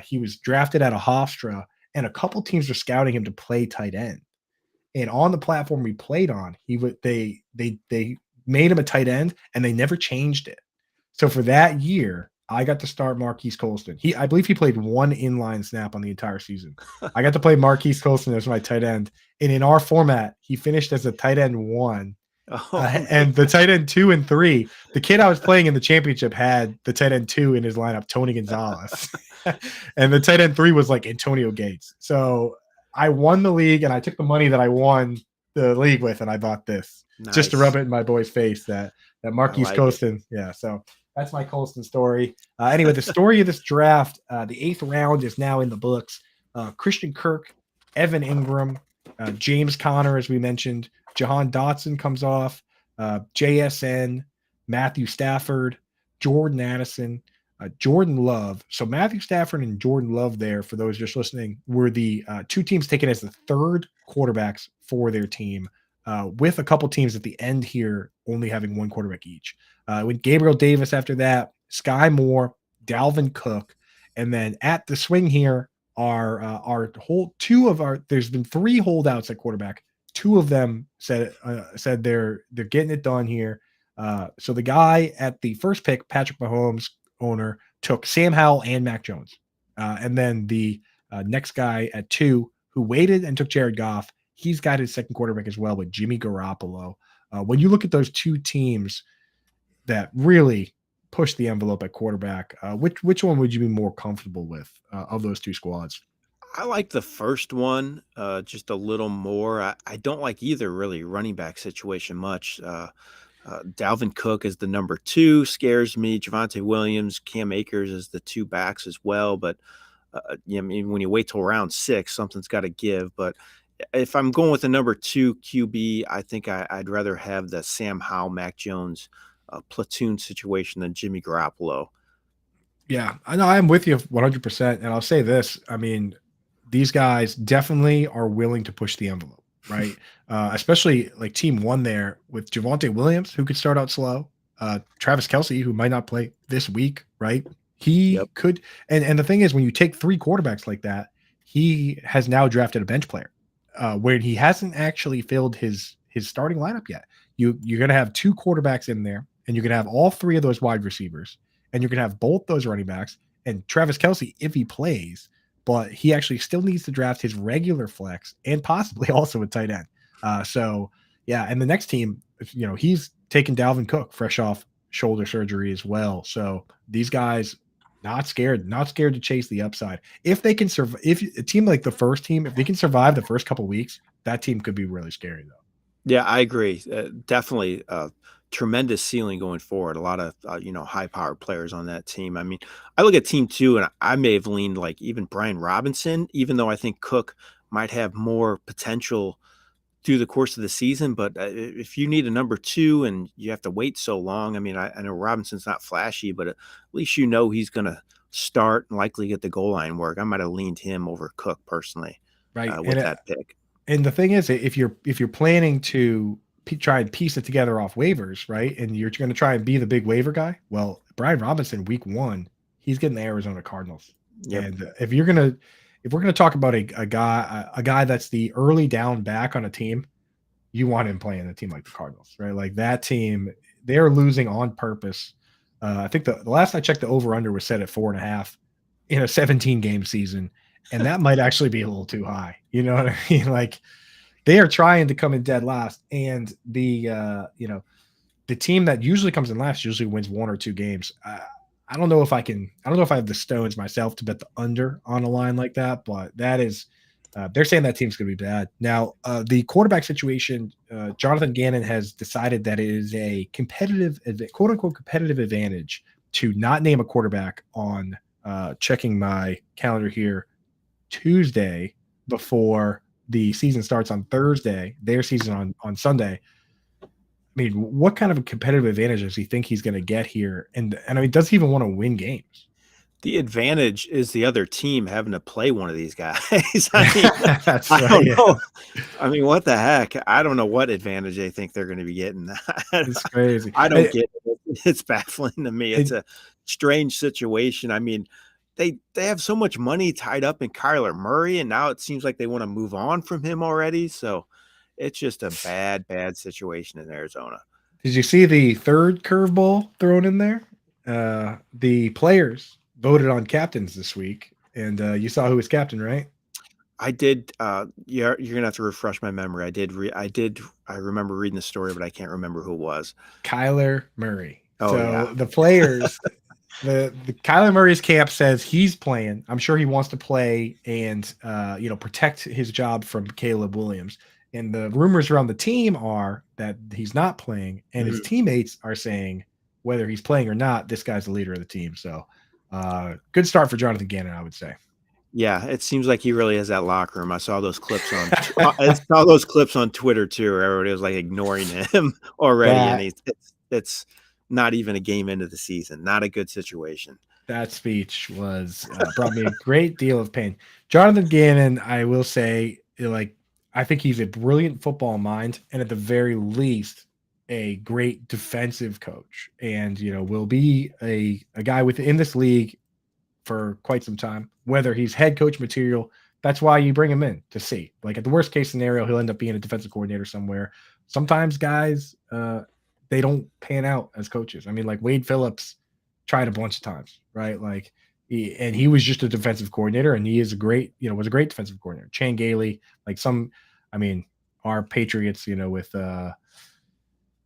he was drafted out of Hofstra, and a couple teams were scouting him to play tight end. And on the platform we played on, they made him a tight end, and they never changed it. So for that year, I got to start Marquise Colston. I believe he played 1 inline snap on the entire season. I got to play Marquise Colston as my tight end. And in our format, he finished as a tight end 1. And the tight end 2 and 3, the kid I was playing in the championship had the tight end 2 in his lineup, Tony Gonzalez. And the tight end 3 was like Antonio Gates. So I won the league, and I took the money that I won the league with, and I bought this just to rub it in my boy's face that Marquise Colston. Yeah. So that's my Colston story. Anyway, the story of this draft, the 8th round is now in the books. Christian Kirk, Evan Ingram, James Conner, as we mentioned, Jahan Dotson comes off, JSN, Matthew Stafford, Jordan Addison, Jordan Love. So Matthew Stafford and Jordan Love there, for those just listening, were the 2 teams taken as the 3rd quarterbacks for their team, with a couple teams at the end here only having 1 quarterback each. With Gabriel Davis after that, Sky Moore, Dalvin Cook, and then at the swing here are there's been 3 holdouts at quarterback. 2 of them said they're getting it done here. So the guy at the first pick, Patrick Mahomes owner, took Sam Howell and Mac Jones. And then the next guy at 2, who waited and took Jared Goff, he's got his second quarterback as well with Jimmy Garoppolo. When you look at those 2 teams that really push the envelope at quarterback, which one would you be more comfortable with of those 2 squads? I like the first one just a little more. I don't like either really running back situation much. Dalvin Cook is the number 2, scares me. Javonte Williams, Cam Akers is the 2 backs as well. But I mean, when you wait till round 6, something's got to give. But if I'm going with the number 2 QB, I think I'd rather have the Sam Howell, Mac Jones platoon situation than Jimmy Garoppolo. Yeah, I know. I'm with you 100%. And I'll say this. I mean, these guys definitely are willing to push the envelope, right? Especially like team 1 there with Javonte Williams, who could start out slow. Travis Kelce, who might not play this week, right? He Yep. could, and the thing is, when you take 3 quarterbacks like that, he has now drafted a bench player, where he hasn't actually filled his starting lineup yet. You're going to have 2 quarterbacks in there, and you're going to have all 3 of those wide receivers, and you're going to have both those running backs, and Travis Kelce, if he plays, but he actually still needs to draft his regular flex and possibly also a tight end. So yeah, and the next team, he's taking Dalvin Cook fresh off shoulder surgery as well. So these guys not scared to chase the upside. If they can survive, if a team like the first team, if they can survive the first couple weeks, that team could be really scary though. Yeah, I agree. Definitely tremendous ceiling going forward. A lot of high powered players on that team. I mean, I look at team 2 and I may have leaned like even Brian Robinson, even though I think Cook might have more potential through the course of the season. But if you need a number 2 and you have to wait so long, I mean, I know Robinson's not flashy, but at least he's going to start and likely get the goal line work. I might have leaned him over Cook personally, right? with that pick. And the thing is, if you're planning to try and piece it together off waivers, right, and you're going to try and be the big waiver guy, well, Brian Robinson, week 1, he's getting the Arizona Cardinals. Yep. And if we're going to talk about a guy that's the early down back on a team, you want him playing a team like the Cardinals, right? Like that team, they're losing on purpose. I think the last I checked, the over under was set at 4.5 in a 17 game season. And that might actually be a little too high. You know what I mean? Like they are trying to come in dead last, and the team that usually comes in last usually wins 1 or 2 games. I don't know if I have the stones myself to bet the under on a line like that, but that is, they're saying that team's going to be bad. Now, the quarterback situation, Jonathan Gannon has decided that it is a quote unquote competitive advantage to not name a quarterback on checking my calendar here Tuesday before the season starts on Thursday, their season on Sunday. I mean, what kind of a competitive advantage does he think he's going to get here? And I mean, does he even want to win games? The advantage is the other team having to play one of these guys. I mean, I don't know. I mean, what the heck? I don't know what advantage they think they're going to be getting. It's crazy. I don't get it. It's baffling to me. It's a strange situation. I mean, they have so much money tied up in Kyler Murray, and now it seems like they want to move on from him already. So it's just a bad situation in Arizona. Did you see the third curveball thrown in there? The players voted on captains this week, and you saw who was captain, right? I did. You're gonna have to refresh my memory. I remember reading the story, but I can't remember who it was. Kyler Murray. Oh, so yeah. The players, the Kyler Murray's camp says he's playing. I'm sure he wants to play and protect his job from Caleb Williams. And the rumors around the team are that he's not playing, and his teammates are saying whether he's playing or not, this guy's the leader of the team. So good start for Jonathan Gannon, I would say. Yeah, it seems like he really has that locker room. I saw those clips on Twitter too, where everybody was like ignoring him already, and it's not even a game into the season. Not a good situation. That speech was brought me a great deal of pain. Jonathan Gannon, I will say, I think he's a brilliant football mind, and at the very least, a great defensive coach, and will be a guy within this league for quite some time. Whether he's head coach material, that's why you bring him in to see. Like at the worst case scenario, he'll end up being a defensive coordinator somewhere. Sometimes guys, they don't pan out as coaches. I mean, like Wade Phillips tried a bunch of times, right? Like he was just a defensive coordinator, and he is was a great defensive coordinator. Chan Gailey, our Patriots, we're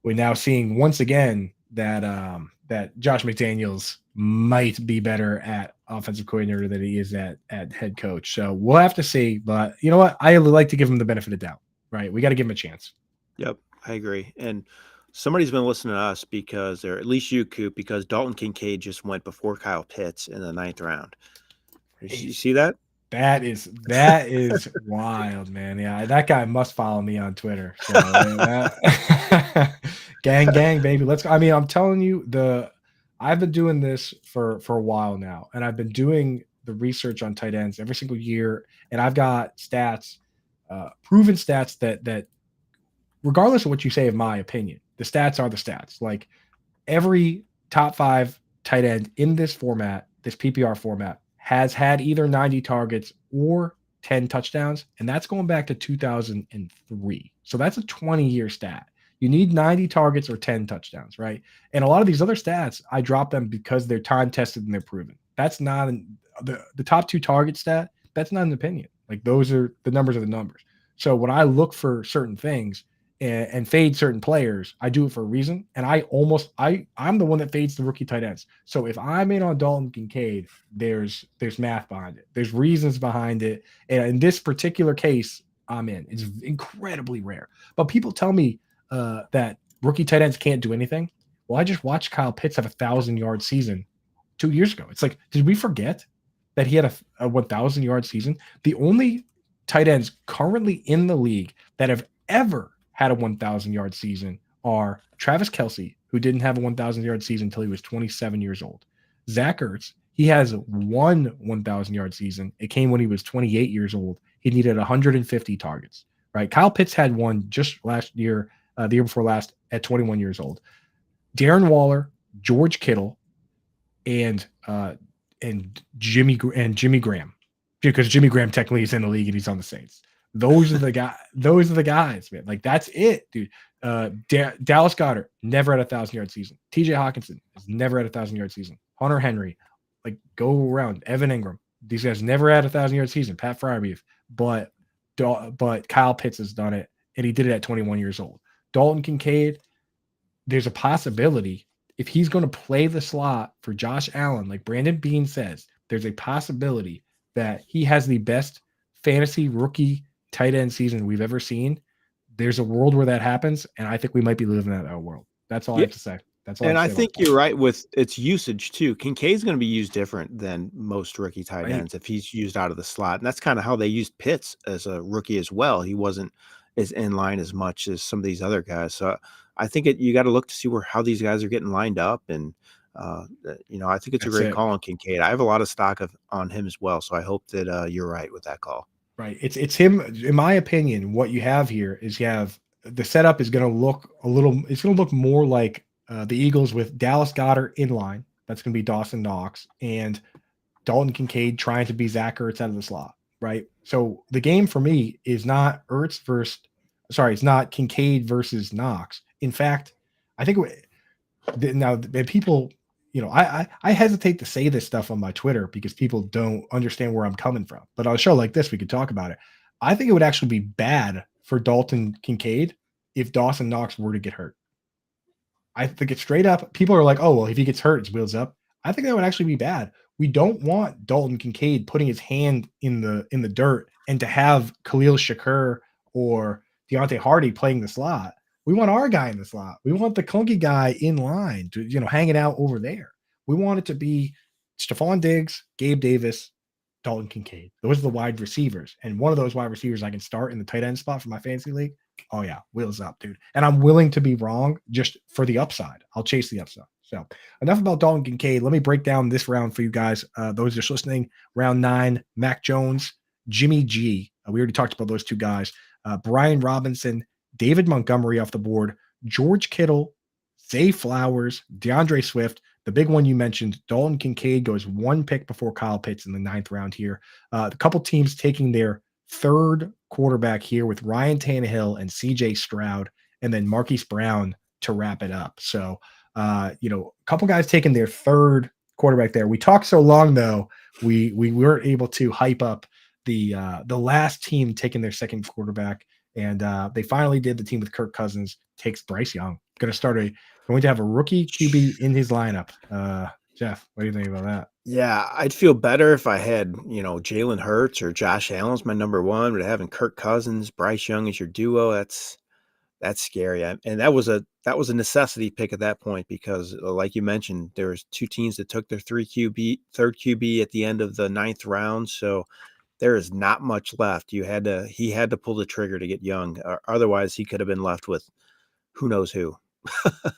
now seeing once again that Josh McDaniels might be better at offensive coordinator than he is at head coach. So we'll have to see. But you know what? I like to give him the benefit of doubt, right? We got to give him a chance. Yep, I agree. And somebody's been listening to us or at least you, Coop, because Dalton Kincaid just went before Kyle Pitts in the 9th round. You see that? That is wild, man. Yeah, that guy must follow me on Twitter. So, gang, baby. Let's go. I mean, I'm telling you, I've been doing this for a while now, and I've been doing the research on tight ends every single year, and I've got stats, proven stats that regardless of what you say of my opinion, the stats are the stats. Like every top 5 tight end in this format, this PPR format, has had either 90 targets or 10 touchdowns, and that's going back to 2003. So that's a 20-year stat. You need 90 targets or 10 touchdowns, right? And a lot of these other stats, I drop them because they're time tested and they're proven. That's not the top 2 target stat. That's not an opinion. Like, those are the numbers. So when I look for certain things and fade certain players, I do it for a reason. And I'm the one that fades the rookie tight ends. So if I'm in on Dalton Kincaid, there's math behind it. There's reasons behind it. And in this particular case, I'm in. It's incredibly rare. But people tell me that rookie tight ends can't do anything. Well, I just watched Kyle Pitts have a 1,000-yard season 2 years ago. It's like, did we forget that he had a 1,000-yard season? The only tight ends currently in the league that have ever had a 1,000-yard season are Travis Kelce, who didn't have a 1,000-yard season until he was 27 years old. Zach Ertz, he has one 1,000-yard season. It came when he was 28 years old. He needed 150 targets, right? Kyle Pitts had one just last year, the year before last, at 21 years old. Darren Waller, George Kittle, and Jimmy Graham, because Jimmy Graham technically is in the league and he's on the Saints. Those are the guys, man. Like, that's it, dude. Dallas Goedert never had a 1,000-yard season. TJ Hawkinson has never had a 1,000-yard season. Hunter Henry, like, go around. Evan Ingram, these guys never had a 1,000-yard season. Pat Freiermuth, but Kyle Pitts has done it, and he did it at 21 years old. Dalton Kincaid, there's a possibility if he's going to play the slot for Josh Allen, like Brandon Beane says, there's a possibility that he has the best fantasy rookie tight end season we've ever seen. There's a world where that happens, and I think we might be living in that world. That's all I have to say. That's all. And I think you're right with its usage too. Kincaid's going to be used different than most rookie tight ends if he's used out of the slot, and that's kind of how they used Pitts as a rookie as well. He wasn't as in line as much as some of these other guys. So I think you got to look to see how these guys are getting lined up, and I think it's a great call on Kincaid. I have a lot of stock on him as well, so I hope that you're right with that call. Right. It's him. In my opinion, what you have here is the setup is going to look it's going to look more like the Eagles with Dallas Goedert in line. That's going to be Dawson Knox and Dalton Kincaid trying to be Zach Ertz out of the slot. Right. So the game for me is not it's not Kincaid versus Knox. In fact, I think now people, I hesitate to say this stuff on my Twitter because people don't understand where I'm coming from. But on a show like this, we could talk about it. I think it would actually be bad for Dalton Kincaid if Dawson Knox were to get hurt. I think it's straight up. People are like, oh, well, if he gets hurt, it's wheels up. I think that would actually be bad. We don't want Dalton Kincaid putting his hand in the dirt and to have Khalil Shakur or Deontay Hardy playing the slot. We want our guy in the slot. We want the clunky guy in line to, hanging out over there. We want it to be Stephon Diggs, Gabe Davis, Dalton Kincaid. Those are the wide receivers. And one of those wide receivers I can start in the tight end spot for my fantasy league. Oh, yeah, wheels up, dude. And I'm willing to be wrong just for the upside. I'll chase the upside. So enough about Dalton Kincaid. Let me break down this round for you guys. Those just listening, round 9, Mac Jones, Jimmy G. We already talked about those two guys. Brian Robinson, David Montgomery off the board, George Kittle, Zay Flowers, DeAndre Swift. The big one you mentioned, Dalton Kincaid goes one pick before Kyle Pitts in the 9th round here. A couple teams taking their third quarterback here with Ryan Tannehill and CJ Stroud, and then Marquise Brown to wrap it up. So, a couple guys taking their third quarterback there. We talked so long though, we weren't able to hype up the last team taking their second quarterback. And they finally did. The team with Kirk Cousins takes Bryce Young. Going to have a rookie QB in his lineup. Jeff, what do you think about that? Yeah, I'd feel better if I had, Jalen Hurts or Josh Allen's my number one, but having Kirk Cousins, Bryce Young as your duo, that's scary. And that was a necessity pick at that point because, like you mentioned, there was two teams that took their third QB at the end of the 9th round. So there is not much left. He had to pull the trigger to get Young. Otherwise, he could have been left with who knows who.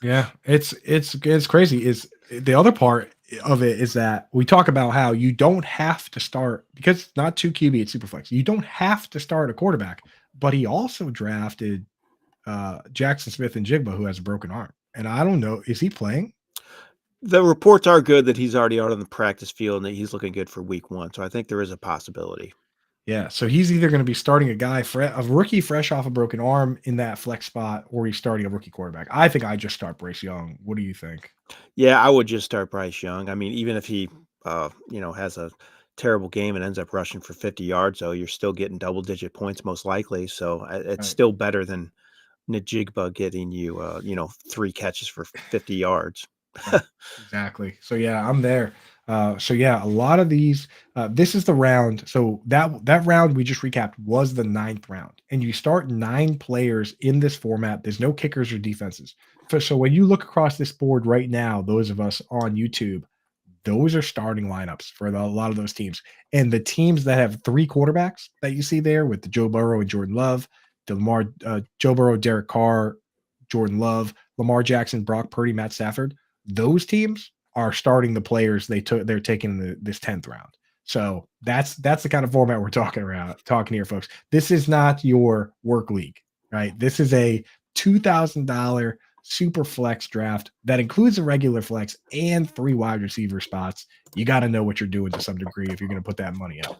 Yeah, it's crazy. Is the other part of it is that we talk about how you don't have to start because it's not 2 QB at Superflex. You don't have to start a quarterback, but he also drafted Jackson Smith and Jigba, who has a broken arm. And I don't know, is he playing? The reports are good that he's already out on the practice field and that he's looking good for week 1. So I think there is a possibility. Yeah, so he's either going to be starting a rookie fresh off a broken arm in that flex spot, or he's starting a rookie quarterback. I think I just start Bryce Young. What do you think? Yeah, I would just start Bryce Young. I mean, even if he, has a terrible game and ends up rushing for 50 yards, though, you're still getting double-digit points most likely. So it's Right. still better than Najigba getting you, 3 catches for 50 yards. Right. Exactly. So yeah, I'm there. So yeah, a lot of these. This is the round. So that round we just recapped was the ninth round, and you start 9 players in this format. There's no kickers or defenses. So when you look across this board right now, those of us on YouTube, those are starting lineups for a lot of those teams. And the teams that have 3 quarterbacks that you see there with the Joe Burrow and Jordan Love, Joe Burrow, Derek Carr, Jordan Love, Lamar Jackson, Brock Purdy, Matt Stafford, those teams are starting the players they're taking in this 10th round. So that's the kind of format we're talking here, folks. This is not your work league, right? This is a $2,000 super flex draft that includes a regular flex and 3 wide receiver spots. You got to know what you're doing to some degree if you're going to put that money out.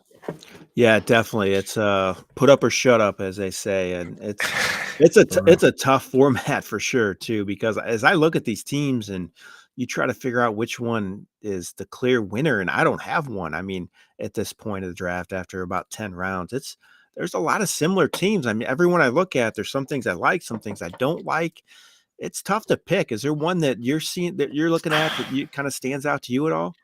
Yeah, definitely. It's put up or shut up, as they say, and it's a tough format for sure too. Because as I look at these teams and you try to figure out which one is the clear winner, and I don't have one. I mean, at this point of the draft, after about 10 rounds, there's a lot of similar teams. I mean, everyone I look at, there's some things I like, some things I don't like. It's tough to pick. Is there one that you're seeing that you're looking at that you kind of stands out to you at all?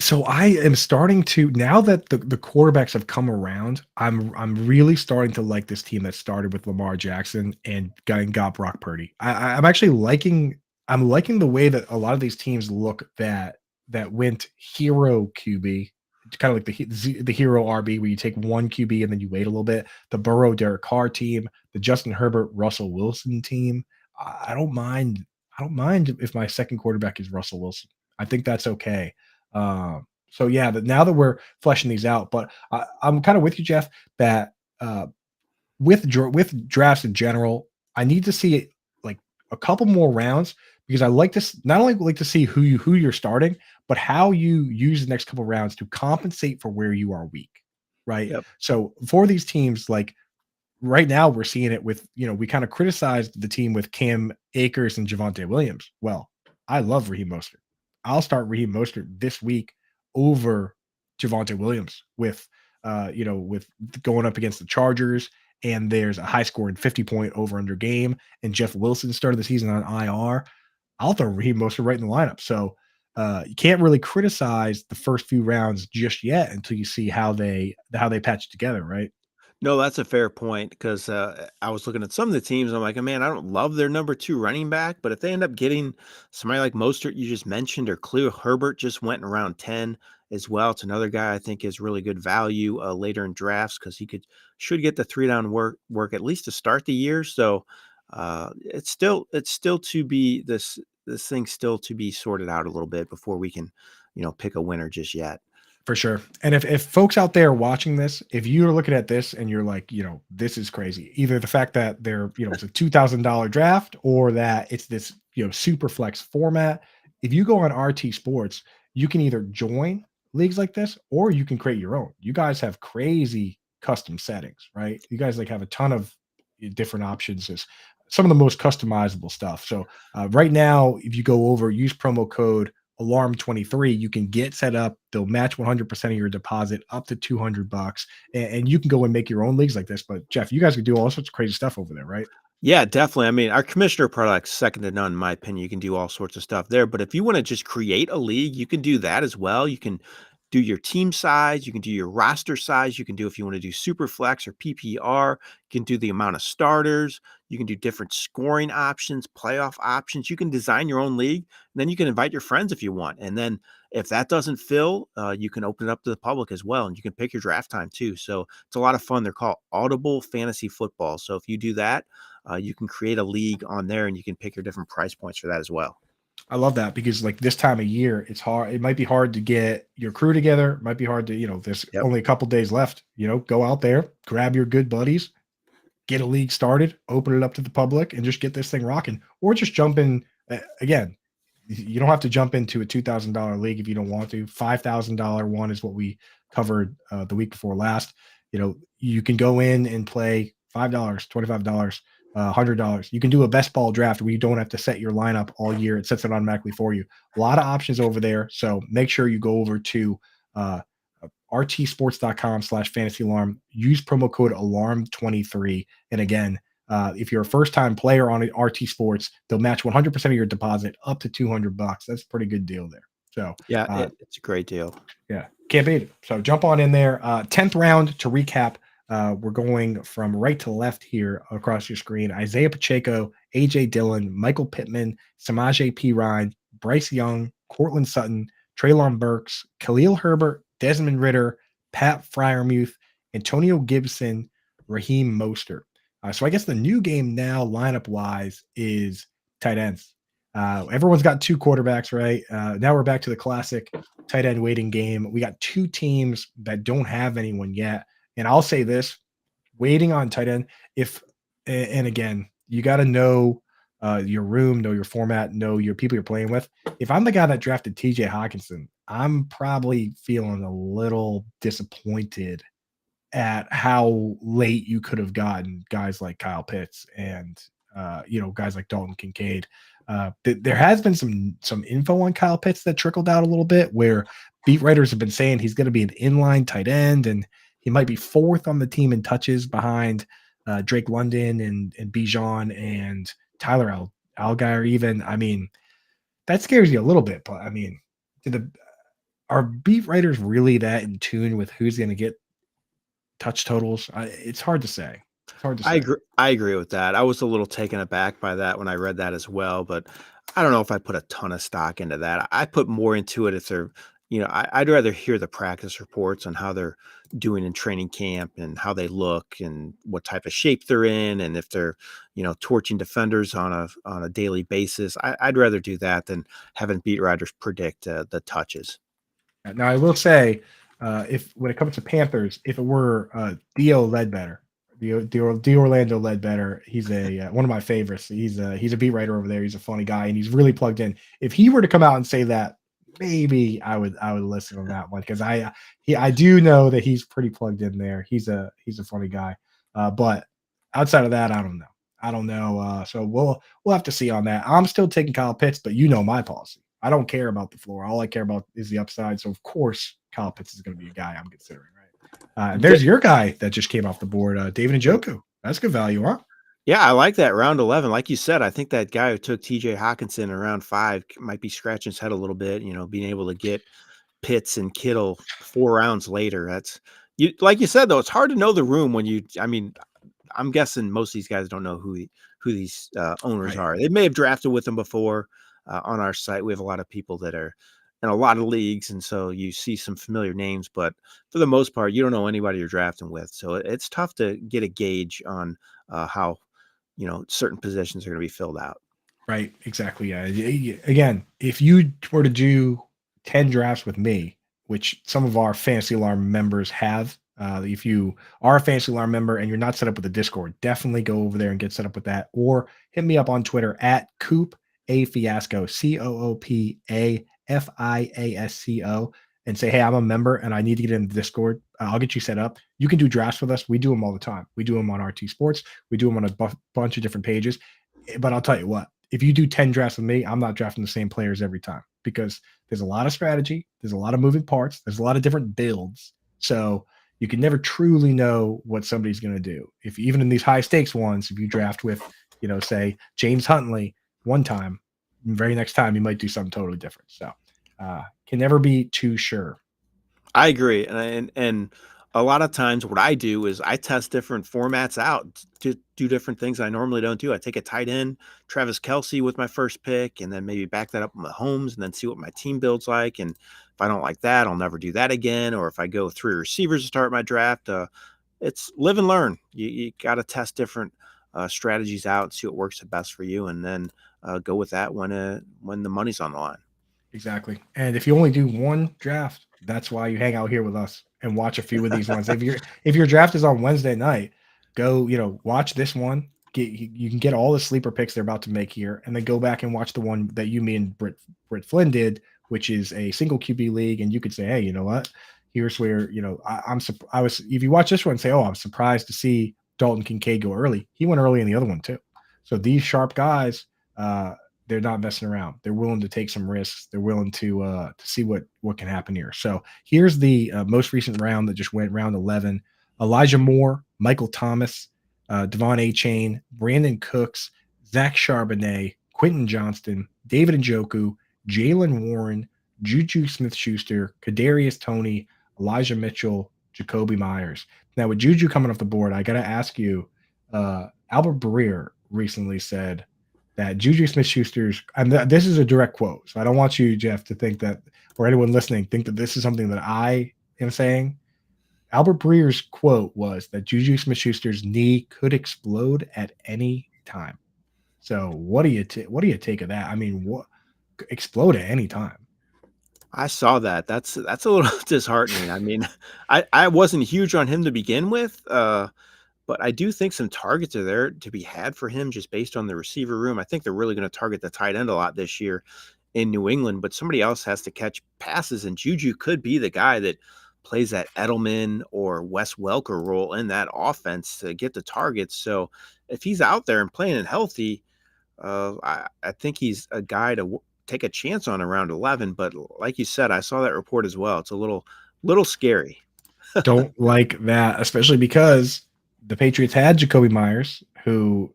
So I am starting to, now that the quarterbacks have come around, I'm really starting to like this team that started with Lamar Jackson and got Brock Purdy. I'm actually liking the way that a lot of these teams look that went hero QB, kind of like the hero RB where you take one QB and then you wait a little bit. The Burrow Derek Carr team, the Justin Herbert Russell Wilson team. I don't mind. I don't mind if my second quarterback is Russell Wilson. I think that's okay. So yeah, now that we're fleshing these out, but I'm kind of with you, Jeff, that with drafts in general, I need to see like a couple more rounds because I like to not only like to see who you're starting, but how you use the next couple rounds to compensate for where you are weak, right? Yep. So for these teams, like right now, we're seeing it with we kind of criticized the team with Cam Akers and Javonte Williams. Well, I love Raheem Mostert. I'll start Raheem Mostert this week over Javonte Williams with going up against the Chargers, and there's a high scoring 50-point over under game, and Jeff Wilson started the season on IR. I'll throw Raheem Mostert right in the lineup. So you can't really criticize the first few rounds just yet until you see how they patch together, right? No, that's a fair point because I was looking at some of the teams. I'm like, man, I don't love their number 2 running back, but if they end up getting somebody like Mostert you just mentioned, or Khalil Herbert just went in around 10 as well. It's another guy I think is really good value later in drafts because he should get the 3 down work at least to start the year. So it's still to be this thing still to be sorted out a little bit before we can pick a winner just yet. For sure. And if folks out there watching this, if you're looking at this and you're like, this is crazy, either the fact that it's a $2,000 draft or that it's this, super flex format. If you go on RT Sports, you can either join leagues like this or you can create your own. You guys have crazy custom settings, right? You guys have a ton of different options. As some of the most customizable stuff. So right now, if you go over, use promo code alarm23, you can get set up. They'll match 100% of your deposit up to $200, and you can go and make your own leagues like this. But Jeff, you guys can do all sorts of crazy stuff over there, right? Yeah, definitely. I mean, our commissioner product's second to none, in my opinion. You can do all sorts of stuff there. But if you want to just create a league, you can do that as well. You can do your team size, you can do your roster size, you can do if you want to do super flex or PPR, you can do the amount of starters, you can do different scoring options, playoff options. You can design your own league, and then you can invite your friends if you want. And then if that doesn't fill, you can open it up to the public as well, and you can pick your draft time too. So it's a lot of fun. They're called Audible Fantasy Football. So if you do that, you can create a league on there and you can pick your different price points for that as well. I love that because like this time of year, it's hard. It might be hard to get your crew together. It might be hard to, there's Yep. only a couple days left, go out there, grab your good buddies, get a league started, open it up to the public and just get this thing rocking, or just jump in again. You don't have to jump into a $2,000 league if you don't want to. $5,000 one is what we covered the week before last. You can go in and play $5, $25, $100. You can do a best ball draft where you don't have to set your lineup all year. It sets it automatically for you. A lot of options over there. So make sure you go over to rtsports.com/fantasy alarm. Use promo code alarm23. And again, if you're a first-time player on RT Sports, they'll match 100% of your deposit up to $200. That's a pretty good deal there. So yeah, it's a great deal. Yeah, can't beat it. So jump on in there. 10th round to recap. We're going from right to left here across your screen. Isaiah Pacheco, AJ Dillon, Michael Pittman, Samaje Perine, Bryce Young, Cortland Sutton, Treylon Burks, Khalil Herbert, Desmond Ridder, Pat Freiermuth, Antonio Gibson, Raheem Mostert. So I guess the new game now, lineup-wise, is tight ends. Everyone's got two quarterbacks, right? Now we're back to the classic tight end waiting game. We got two teams that don't have anyone yet. And I'll say this, waiting on tight end, and again, you got to know your room, know your format, know your people you're playing with. If I'm the guy that drafted TJ Hawkinson, I'm probably feeling a little disappointed at how late you could have gotten guys like Kyle Pitts and guys like Dalton Kincaid. There has been some info on Kyle Pitts that trickled out a little bit, where beat writers have been saying he's going to be an inline tight end, and he might be fourth on the team in touches behind Drake London and Bijan and Tyler Algier. Even, I mean, that scares you a little bit. But I mean, are beat writers really that in tune with who's going to get touch totals? It's hard to say. I agree with that. I was a little taken aback by that when I read that as well, but I don't know if I put a ton of stock into that. I put more into it if they're, I'd rather hear the practice reports on how they're doing in training camp and how they look and what type of shape they're in, and if they're, torching defenders on a daily basis. I'd rather do that than having beat writers predict the touches. Now, I will say, when it comes to Panthers, if it were Dio Ledbetter, the Orlando Ledbetter, he's one of my favorites. He's a beat writer over there. He's a funny guy, and he's really plugged in. If he were to come out and say that, maybe I would listen on that one, because I do know that he's pretty plugged in there. He's a funny guy, but outside of that, I don't know. So we'll have to see on that. I'm still taking Kyle Pitts, but my policy. I don't care about the floor. All I care about is the upside. So of course, Kyle Pitts is going to be a guy I'm considering. Right? There's your guy that just came off the board, David Njoku. That's good value, huh? Yeah, I like that. Round 11. Like you said, I think that guy who took TJ Hawkinson in round 5 might be scratching his head a little bit, being able to get Pitts and Kittle 4 rounds later. Like you said, though, it's hard to know the room when I'm guessing most of these guys don't know who these owners are. They may have drafted with them before. On our site, we have a lot of people that are in a lot of leagues, and so you see some familiar names, but for the most part, you don't know anybody you're drafting with. So it's tough to get a gauge on how certain positions are going to be filled out. Right. Exactly. Yeah. Again, if you were to do 10 drafts with me, which some of our Fantasy Alarm members have, if you are a Fantasy Alarm member and you're not set up with the Discord, definitely go over there and get set up with that, or hit me up on Twitter at Coop A Fiasco, COOPAFIASCO, and say, hey, I'm a member and I need to get in the Discord. I'll get you set up. You can do drafts with us. We do them all the time. We do them on RT Sports. We do them on a bunch of different pages. But I'll tell you what, if you do 10 drafts with me, I'm not drafting the same players every time, because there's a lot of strategy. There's a lot of moving parts. There's a lot of different builds. So you can never truly know what somebody's going to do. If even in these high stakes ones, if you draft with, say James Huntley one time, very next time you might do something totally different. So can never be too sure. I agree. And a lot of times what I do is I test different formats out to do different things I normally don't do. I take a tight end, Travis Kelce with my first pick, and then maybe back that up with Mahomes and then see what my team builds like. And if I don't like that, I'll never do that again. Or if I go 3 receivers to start my draft, it's live and learn. You got to test different strategies out and see what works the best for you, and then go with that when the money's on the line. Exactly. And if you only do one draft, that's why you hang out here with us and watch a few of these ones. If your draft is on Wednesday night, go, watch this one, you can get all the sleeper picks they're about to make here, and then go back and watch the one that you, me, and Britt Flynn did, which is a single QB league, and you could say, hey, you know what? Here's where I was. If you watch this one, say, oh, I'm surprised to see Dalton Kincaid go early. He went early in the other one too. So these sharp guys, they're not messing around. They're willing to take some risks. They're willing to see what can happen here. So here's the most recent round that just went, round 11. Elijah Moore, Michael Thomas, Devon Achane, Brandon Cooks, Zach Charbonnet, Quentin Johnston, David Njoku, Jalen Warren, Juju Smith-Schuster, Kadarius Toney, Elijah Mitchell, Jacoby Myers. Now, with Juju coming off the board, I got to ask you, Albert Breer recently said that Juju Smith-Schuster's, and this is a direct quote, so I don't want you, Jeff, to think that, or anyone listening, think that this is something that I am saying. Albert Breer's quote was that Juju Smith-Schuster's knee could explode at any time. So what do you take of that? I mean, what explode at any time? I saw that. That's a little disheartening. I mean, I wasn't huge on him to begin with, but I do think some targets are there to be had for him just based on the receiver room. I think they're really going to target the tight end a lot this year in New England, but somebody else has to catch passes, and Juju could be the guy that plays that Edelman or Wes Welker role in that offense to get the targets. So if he's out there and playing and healthy, I think he's a guy to take a chance on around 11. But like you said, I saw that report as well. It's a little scary. Don't like that, especially because the Patriots had Jacoby Myers, who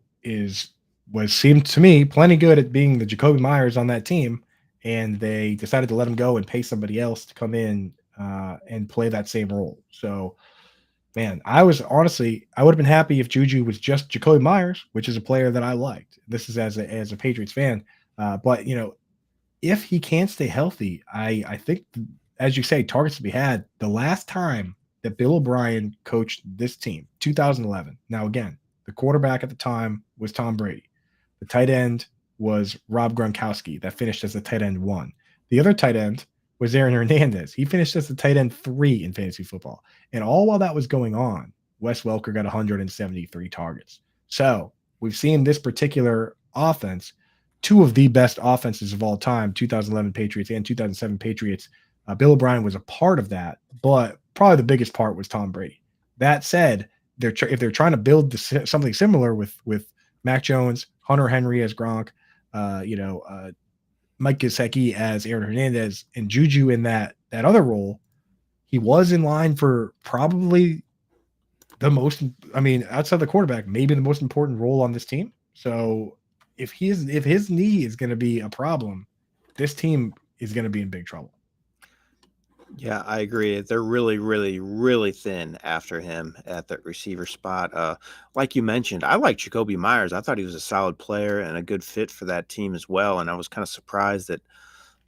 seemed to me plenty good at being the Jacoby Myers on that team, and they decided to let him go and pay somebody else to come in and play that same role. So, man, I would have been happy if Juju was just Jacoby Myers, which is a player that I liked. This is as a Patriots fan. But, if he can't stay healthy, I think, as you say, targets to be had. The last time that Bill O'Brien coached this team, 2011. Now, again, the quarterback at the time was Tom Brady. The tight end was Rob Gronkowski, that finished as the tight end 1. The other tight end was Aaron Hernandez. He finished as the tight end 3 in fantasy football. And all while that was going on, Wes Welker got 173 targets. So we've seen this particular offense, two of the best offenses of all time, 2011 Patriots and 2007 Patriots. Bill O'Brien was a part of that, but probably the biggest part was Tom Brady. That said, if they're trying to build something similar with Mac Jones, Hunter Henry as Gronk, Mike Gesicki as Aaron Hernandez, and Juju in that other role, he was in line for probably the most, outside the quarterback, maybe the most important role on this team. So if his knee is going to be a problem, this team is going to be in big trouble. Yeah, I agree. They're really, really, really thin after him at the receiver spot. Like you mentioned, I like Jacoby Myers. I thought he was a solid player and a good fit for that team as well. And I was kind of surprised that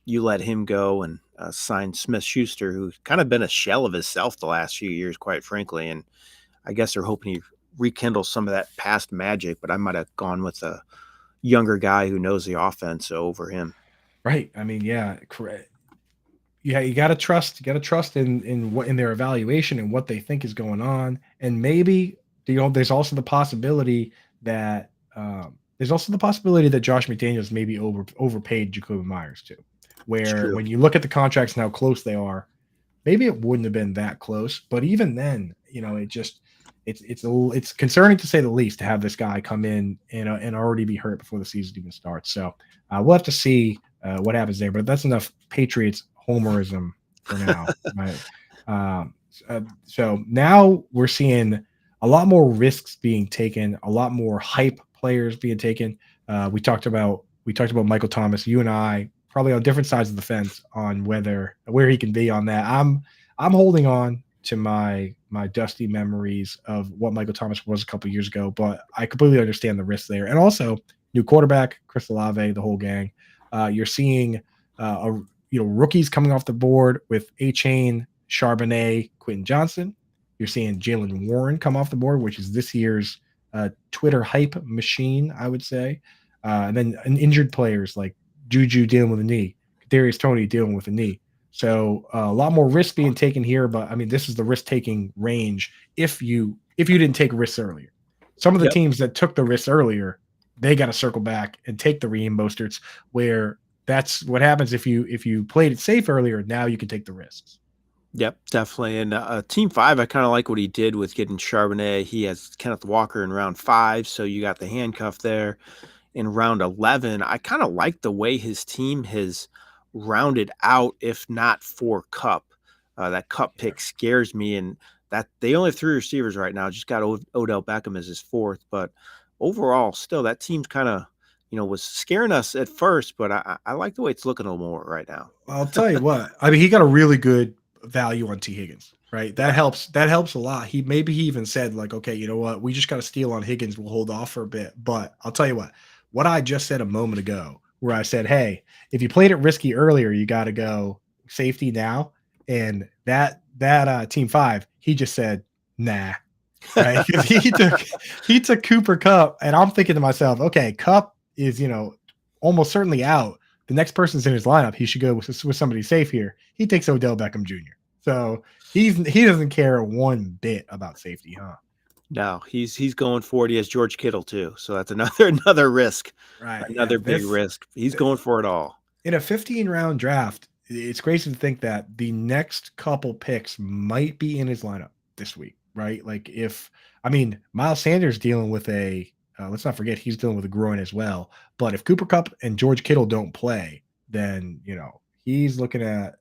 you let him go and sign Smith-Schuster, who's kind of been a shell of himself the last few years, quite frankly. And I guess they're hoping he rekindles some of that past magic, but I might have gone with a younger guy who knows the offense over him. Right. Yeah, correct. Yeah, you got to trust in their evaluation and what they think is going on. And maybe, there's also the possibility that Josh McDaniels maybe overpaid Jacoby Myers too, where when you look at the contracts and how close they are, maybe it wouldn't have been that close. But even then, it's concerning to say the least to have this guy come in and already be hurt before the season even starts. So we'll have to see what happens there. But that's enough Patriots homerism for now. Right? So now we're seeing a lot more risks being taken, a lot more hype players being taken. We talked about Michael Thomas. You and I probably on different sides of the fence on where he can be on that. I'm holding on to my dusty memories of what Michael Thomas was a couple years ago, but I completely understand the risks there. And also new quarterback, Chris Olave, the whole gang. You're seeing rookies coming off the board with Achane, Charbonnet, Quentin Johnston. You're seeing Jalen Warren come off the board, which is this year's Twitter hype machine, I would say. And then injured players like Juju dealing with a knee, Kadarius Toney dealing with a knee. So a lot more risk being taken here, but this is the risk-taking range if you didn't take risks earlier. Some of the teams that took the risks earlier, they got to circle back and take the Raheem Mosterts, where that's what happens if you played it safe earlier. Now you can take the risks. Yep, definitely. And Team 5, I kind of like what he did with getting Charbonnet. He has Kenneth Walker in round 5, so you got the handcuff there. In round 11, I kind of like the way his team has rounded out, if not for Kupp. That Kupp pick scares me, and that they only have 3 receivers right now. Just got Odell Beckham as his 4th, but overall, still that team's kind of was scaring us at first, but I like the way it's looking a little more right now. I'll tell you what. I mean, he got a really good value on T. Higgins, right? That helps. That helps a lot. He even said like, okay, you know what? We just got to steal on Higgins. We'll hold off for a bit. But I'll tell you what I just said a moment ago, where I said, hey, if you played it risky earlier, you got to go safety now. And that Team 5, he just said, nah. Right? he took Cooper Kupp, and I'm thinking to myself, okay, Kupp is almost certainly out. The next person's in his lineup. He should go with somebody safe here. He takes Odell Beckham Jr. So he doesn't care one bit about safety, huh? No, he's going for it. He has George Kittle too, so that's another risk, right? Another big risk. He's going for it all in a 15-round draft. It's crazy to think that the next couple picks might be in his lineup this week, right? Like Miles Sanders dealing with a let's not forget he's dealing with a groin as well. But if Cooper Kupp and George Kittle don't play, then he's looking at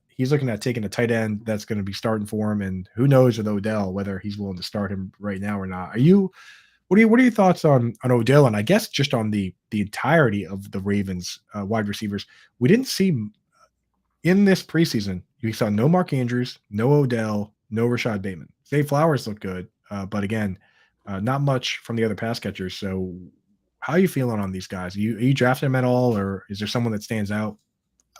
taking a tight end that's going to be starting for him, and who knows with Odell whether he's willing to start him right now or not. What are your thoughts on Odell, and I guess just on the entirety of the Ravens wide receivers? We didn't see in this preseason. We saw no Mark Andrews, no Odell, no Rashad Bateman. Zay Flowers looked good, but again, not much from the other pass catchers. So how are you feeling on these guys? Are you drafting them at all, or is there someone that stands out?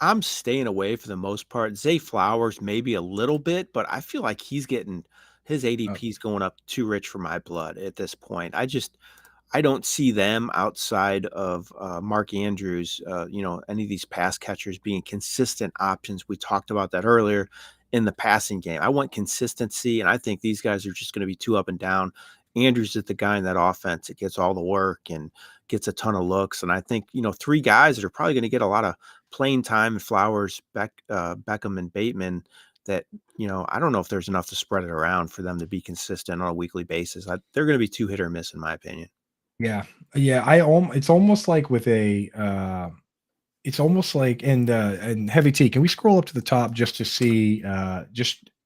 I'm staying away for the most part. Zay Flowers maybe a little bit, but I feel like he's getting his ADP is going up too rich for my blood at this point. I don't see them outside of Mark Andrews, any of these pass catchers being consistent options. We talked about that earlier in the passing game. I want consistency, and I think these guys are just going to be too up and down. Andrews is the guy in that offense that gets all the work and gets a ton of looks. And I think, 3 guys that are probably going to get a lot of playing time, Flowers, Beckham, and Bateman, that, I don't know if there's enough to spread it around for them to be consistent on a weekly basis. They're going to be too hit or miss, in my opinion. Yeah. It's almost like with it's almost like and Heavy T. Can we scroll up to the top just to see?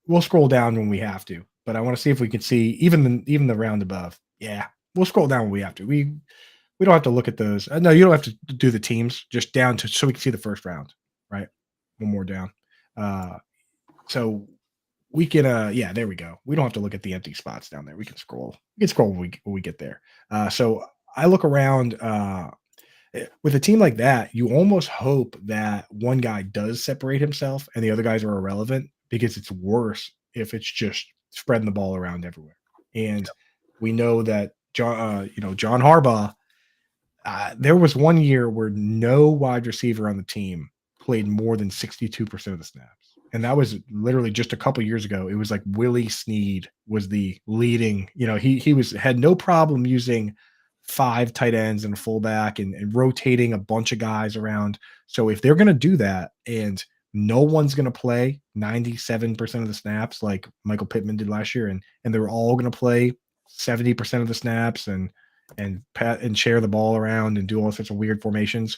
We'll scroll down when we have to, but I want to see if we can see even the round above. Yeah, we'll scroll down when we have to. We don't have to look at those. No, you don't have to do the teams. Just down to so we can see the first round. Right, one more down. So we can. Yeah, there we go. We don't have to look at the empty spots down there. We can scroll. We can scroll when we get there. So I look around. With a team like that, you almost hope that one guy does separate himself and the other guys are irrelevant, because it's worse if it's just spreading the ball around everywhere. And we know that John Harbaugh, there was one year where no wide receiver on the team played more than 62% of the snaps. And that was literally just a couple years ago. It was like Willie Snead was the leading, he had no problem using 5 tight ends and a fullback and rotating a bunch of guys around. So if they're going to do that and no one's going to play 97% of the snaps like Michael Pittman did last year, and they're all going to play 70% of the snaps and share the ball around and do all sorts of weird formations,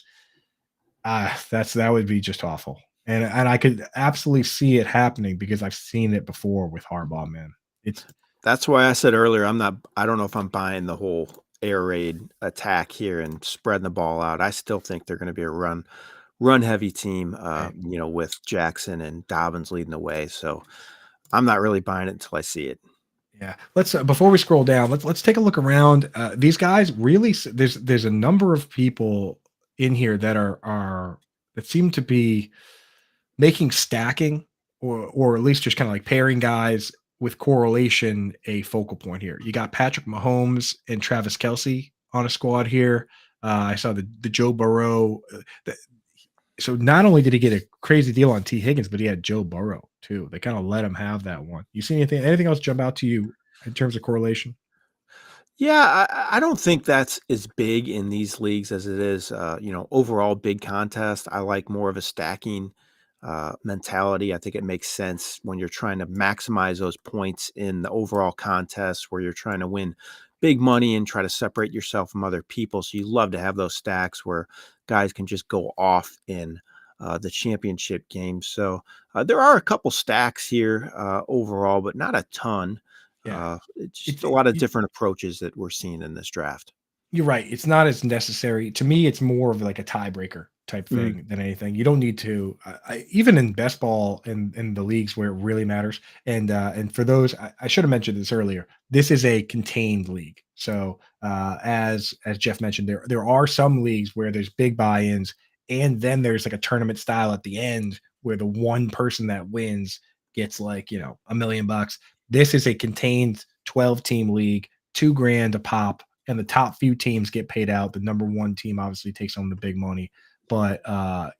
that would be just awful. And I could absolutely see it happening because I've seen it before with Harbaugh, man. That's why I said earlier, I don't know if I'm buying the whole air raid attack here and spreading the ball out. I still think they're going to be a run heavy team, with Jackson and Dobbins leading the way. So I'm not really buying it until I see it. Yeah. Let's before we scroll down, let's take a look around. These guys really, there's a number of people in here that that seem to be making stacking or at least just kind of like pairing guys with correlation a focal point here. You got Patrick Mahomes and Travis Kelce on a squad here. I saw the Joe Burrow. So not only did he get a crazy deal on T. Higgins, but he had Joe Burrow too. They kind of let him have that one. You see anything else jump out to you in terms of correlation? Yeah, I don't think that's as big in these leagues as it is, overall big contest. I like more of a stacking mentality. I think it makes sense when you're trying to maximize those points in the overall contest where you're trying to win big money and try to separate yourself from other people. So you love to have those stacks where guys can just go off in the championship game. So there are a couple stacks here overall, but not a ton. Yeah. It's just It's a lot of different approaches that we're seeing in this draft. You're right. It's not as necessary. To me, it's more of like a tiebreaker type Mhm. thing than anything. You don't need to, even in best ball and in the leagues where it really matters. And for those, I should have mentioned this earlier. This is a contained league. So as Jeff mentioned, there are some leagues where there's big buy-ins, and then there's like a tournament style at the end where the one person that wins gets like $1 million. This is a contained 12-team league, 2 grand a pop, and the top few teams get paid out. The number one team obviously takes home the big money, but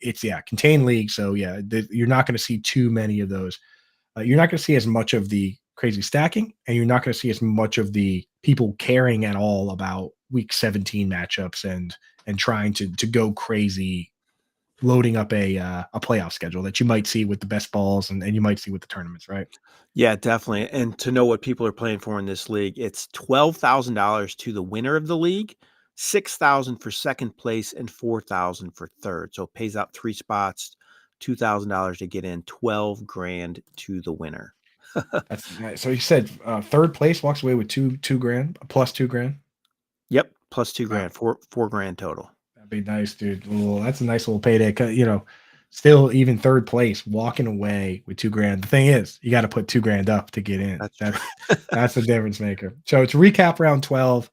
it's contained league. So you're not going to see too many of those. You're not going to see as much of the crazy stacking, and you're not going to see as much of the people caring at all about week 17 matchups and trying to go crazy, loading up a playoff schedule that you might see with the best balls and you might see with the tournaments, right? Yeah, definitely. And to know what people are playing for in this league, it's $12,000 to the winner of the league, 6,000 for second place, and 4,000 for third. So it pays out 3 spots, $2,000 to get in, 12 grand to the winner. That's nice. So you said third place walks away with two grand plus 2 grand. Yep, plus two Wow. grand, four grand total. That'd be nice, dude. Well, that's a nice little payday. Still even third place, walking away with 2 grand. The thing is, you got to put 2 grand up to get in. That's That's true. that's the difference maker. So to recap round 12,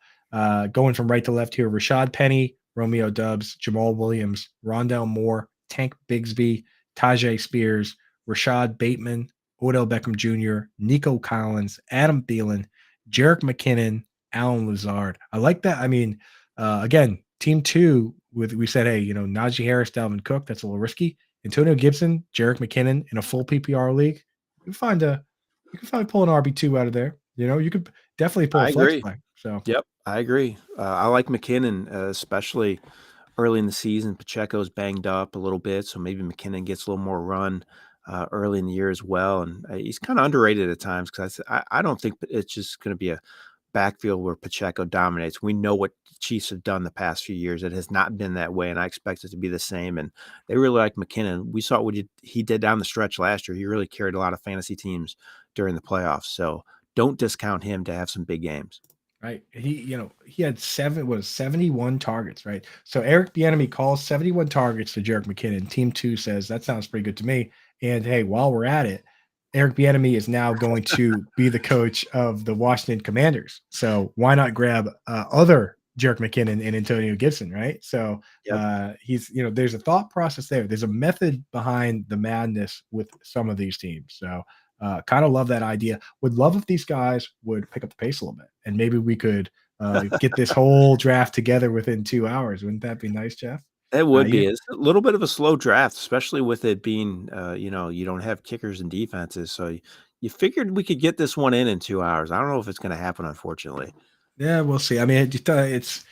going from right to left here: Rashad Penny, Romeo Dubs, Jamal Williams, Rondell Moore, Tank Bigsby, Tajay Spears, Rashad Bateman, Odell Beckham Jr., Nico Collins, Adam Thielen, Jerick McKinnon, Alan Lazard. I like that. I mean, again, team two we said, hey, Najee Harris, Dalvin Cook, that's a little risky. Antonio Gibson, Jerick McKinnon in a full PPR league, you can probably pull an RB2 out of there. You could definitely pull a I flex agree. play. So Yep, I agree. I like McKinnon, especially early in the season. Pacheco's banged up a little bit, so maybe McKinnon gets a little more run early in the year as well. And he's kind of underrated at times because I don't think it's just going to be a backfield where Pacheco dominates. We know what the Chiefs have done the past few years. It has not been that way, and I expect it to be the same. And they really like McKinnon. We saw what he did down the stretch last year. He really carried a lot of fantasy teams during the playoffs. So don't discount him to have some big games. right, he had 71 targets, right? So Eric Bieniemy calls 71 targets to Jerick McKinnon. Team two says that sounds pretty good to me. And hey, while we're at it, Eric Bieniemy is now going to be the coach of the Washington Commanders. So why not grab other Jerick McKinnon and Antonio Gibson, right? So Yep. there's a thought process there. There's a method behind the madness with some of these teams. So kind of love that idea. Would love if these guys would pick up the pace a little bit, and maybe we could get this whole draft together within 2 hours. Wouldn't that be nice, Jeff? It would You be. It's a little bit of a slow draft, especially with it being, you don't have kickers and defenses. So you figured we could get this one in 2 hours. I don't know if it's going to happen, unfortunately. Yeah, we'll see. I mean, it's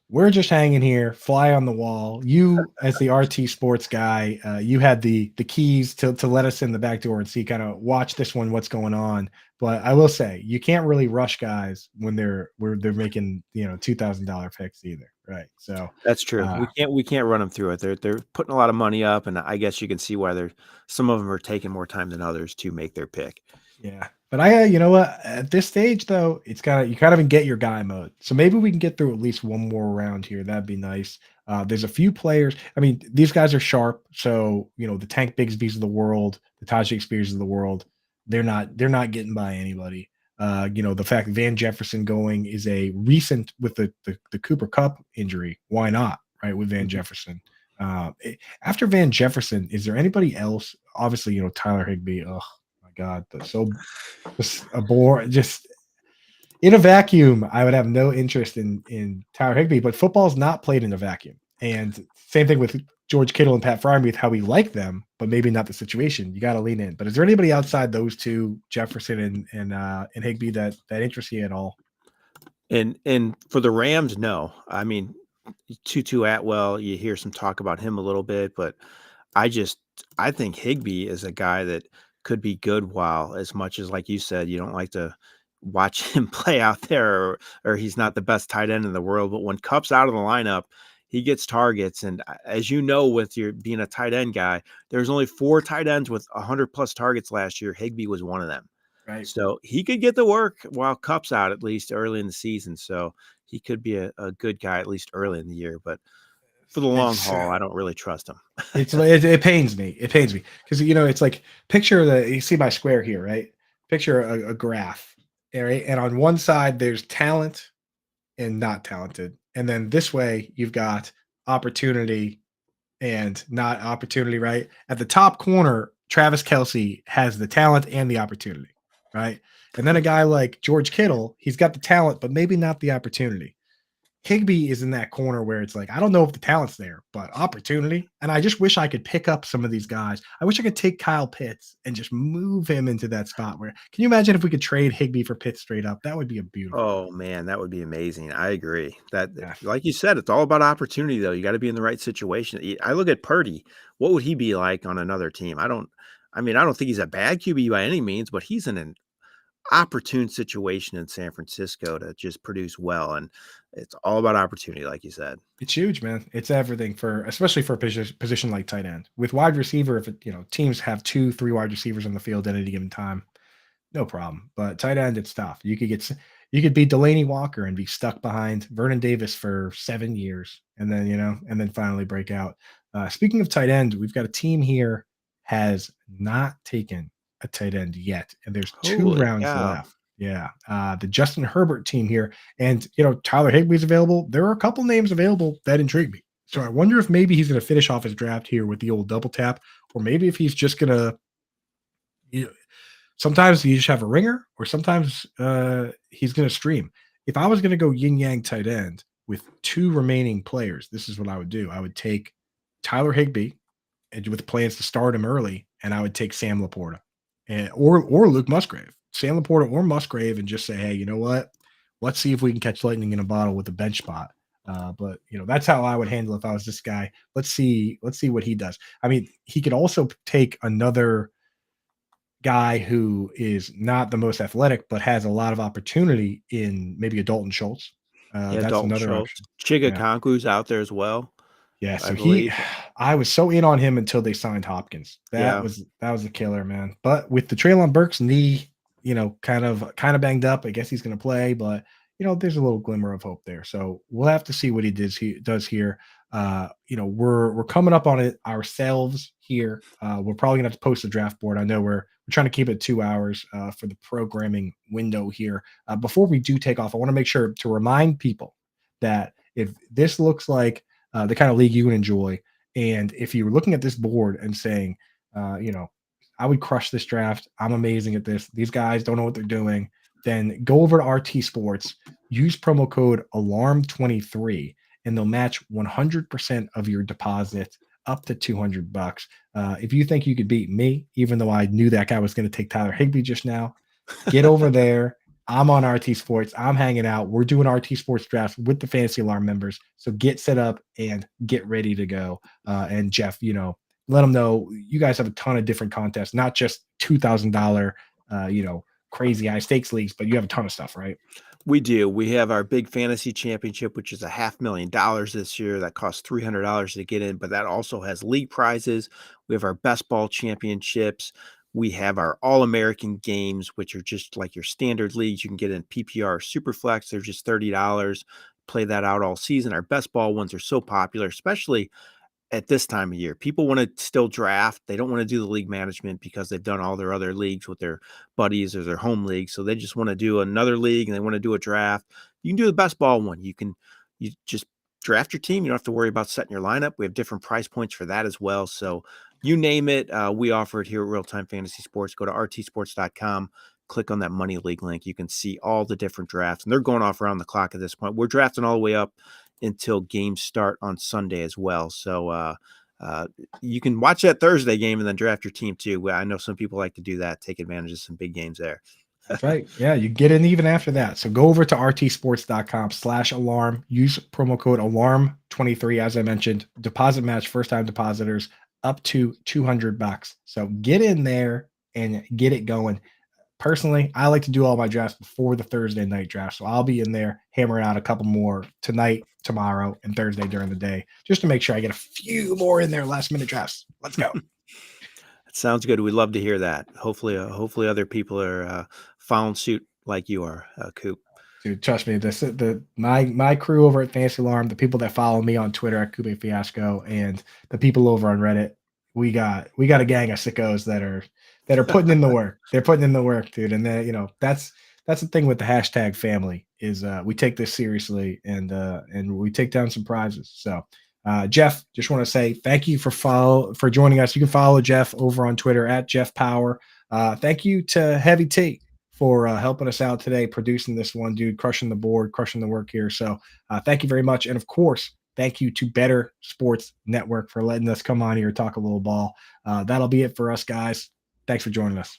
we're just hanging here, fly on the wall. You, as the RT sports guy, you had the keys to let us in the back door and see, kind of watch this one, what's going on. But I will say, you can't really rush guys when they're making $2,000 picks either, right? So That's true. uh, We can't run them through it. They're putting a lot of money up, and I guess you can see why some of them are taking more time than others to make their pick. Yeah, but you know what? At this stage, though, you kind of in get your guy mode. So maybe we can get through at least one more round here. That'd be nice. There's a few players. I mean, these guys are sharp. So the Tank Bigsby's of the world, the Tajay Spears of the world, they're not getting by anybody. The fact that Van Jefferson going is a recent with the Cooper Cup injury. Why not? Right, with Van Mhm. Jefferson. After Van Jefferson, is there anybody else? Obviously, Tyler Higbee. Oh my God, that's so just a bore. Just in a vacuum, I would have no interest in Tyler Higbee. But football's not played in a vacuum, and same thing with George Kittle and Pat Freiermuth. How we like them, but maybe not the situation. You got to lean in. But is there anybody outside those two, Jefferson and Higbee, that interests you at all? And for the Rams, no. I mean, Tutu Atwell, you hear some talk about him a little bit, but I think Higbee is a guy that could be good while, as much as, like you said, you don't like to watch him play out there, or he's not the best tight end in the world. But when Kupp's out of the lineup, he gets targets. And as you know, with your being a tight end guy, there's only 4 tight ends with 100+ targets last year. Higbee was one of them. Right. So he could get the work while Kupp's out, at least early in the season. So he could be a good guy, at least early in the year. But for the long haul, I don't really trust him. It pains me. It pains me because it's like, picture you see my square here, right? Picture a graph, right? And on one side there's talent and not talented, and then this way you've got opportunity and not opportunity, right? At the top corner, Travis Kelce has the talent and the opportunity, right? And then a guy like George Kittle, he's got the talent, but maybe not the opportunity. Higbee is in that corner where it's like, I don't know if the talent's there, but opportunity. And I just wish I could pick up some of these guys. I wish I could take Kyle Pitts and just move him into that spot where, can you imagine if we could trade Higbee for Pitts straight up? That would be a beautiful. Oh man, that would be amazing. I agree. That, Yeah. like you said, it's all about opportunity though. You got to be in the right situation. I look at Purdy. What would he be like on another team? I don't think he's a bad QB by any means, but he's in an opportune situation in San Francisco to just produce well. And it's all about opportunity, like you said. It's huge, man. It's everything especially for a position like tight end. With wide receiver, if teams have 2-3 wide receivers on the field at any given time, no problem. But tight end, it's tough. You could be Delaney Walker and be stuck behind Vernon Davis for 7 years, and then finally break out. Speaking of tight end, we've got a team here has not taken a tight end yet, and there's 2 rounds left. Yeah, the Justin Herbert team here, and Tyler Higbee's available. There are a couple names available that intrigue me. So I wonder if maybe he's going to finish off his draft here with the old double tap, or maybe if he's just going to. Sometimes you just have a ringer, or sometimes he's going to stream. If I was going to go yin yang tight end with 2 remaining players, this is what I would do. I would take Tyler Higbee, and with plans to start him early, and I would take Sam Laporta, or Luke Musgrave. Sam Laporta or Musgrave, and just say, hey, you know what? Let's see if we can catch lightning in a bottle with a bench spot. But that's how I would handle it if I was this guy. Let's see what he does. I mean, he could also take another guy who is not the most athletic, but has a lot of opportunity in maybe a Dalton Schultz. That's Dalton another Schultz. option. Chiga Konku's out there as well. Yeah, so I was so in on him until they signed Hopkins. That was a killer, man. But with the Treylon Burks knee, kind of banged up, I guess he's going to play, but there's a little glimmer of hope there. So we'll have to see what he does here. We're coming up on it ourselves here. We're probably gonna have to post a draft board. I know we're trying to keep it 2 hours for the programming window here. Before we do take off, I want to make sure to remind people that if this looks like the kind of league you would enjoy, and if you were looking at this board and saying, I would crush this draft, I'm amazing at this, these guys don't know what they're doing, then go over to RT Sports, use promo code ALARM23, and they'll match 100% of your deposit up to $200. If you think you could beat me, even though I knew that guy was going to take Tyler Higbee just now, get over there. I'm on RT Sports. I'm hanging out. We're doing RT Sports drafts with the Fantasy Alarm members. So get set up and get ready to go. And Jeff, let them know you guys have a ton of different contests, not just $2,000, crazy high stakes leagues, but you have a ton of stuff, right? We do. We have our big fantasy championship, which is $500,000 this year. That costs $300 to get in, but that also has league prizes. We have our best ball championships. We have our All-American games, which are just like your standard leagues. You can get in PPR Superflex. They're just $30. Play that out all season. Our best ball ones are so popular, especially at this time of year. People want to still draft. They don't want to do the league management because they've done all their other leagues with their buddies or their home league. So they just want to do another league and they want to do a draft. You can do the best ball one. You just draft your team. You don't have to worry about setting your lineup. We have different price points for that as well. So you name it, we offer it here at Real Time Fantasy Sports. Go to rtsports.com, click on that money league link. You can see all the different drafts, and they're going off around the clock at this point. We're drafting all the way up until games start on Sunday as well. So you can watch that Thursday game and then draft your team too. I know some people like to do that, take advantage of some big games there. That's right. Yeah, you get in even after that. So go over to rtsports.com/alarm. Use promo code alarm23, as I mentioned. Deposit match first-time depositors up to $200. So get in there and get it going. Personally, I like to do all my drafts before the Thursday night draft. So I'll be in there hammering out a couple more tonight, tomorrow, and Thursday during the day, just to make sure I get a few more in there last-minute drafts. Let's go. That sounds good. We'd love to hear that. Hopefully other people are following suit like you are, Coop. Dude, trust me, my crew over at Fantasy Alarm, the people that follow me on Twitter at Coupe Fiasco, and the people over on Reddit, we got a gang of sickos that are putting in the work. They're putting in the work, dude. And then, that's the thing with the hashtag family is we take this seriously and we take down some prizes. So Jeff, just want to say thank you for joining us. You can follow Jeff over on Twitter at Jeff Paur. Thank you to Heavy T for helping us out today, producing this one, dude, crushing the board, crushing the work here. So thank you very much. And of course, thank you to Better Sports Network for letting us come on here and talk a little ball. That'll be it for us, guys. Thanks for joining us.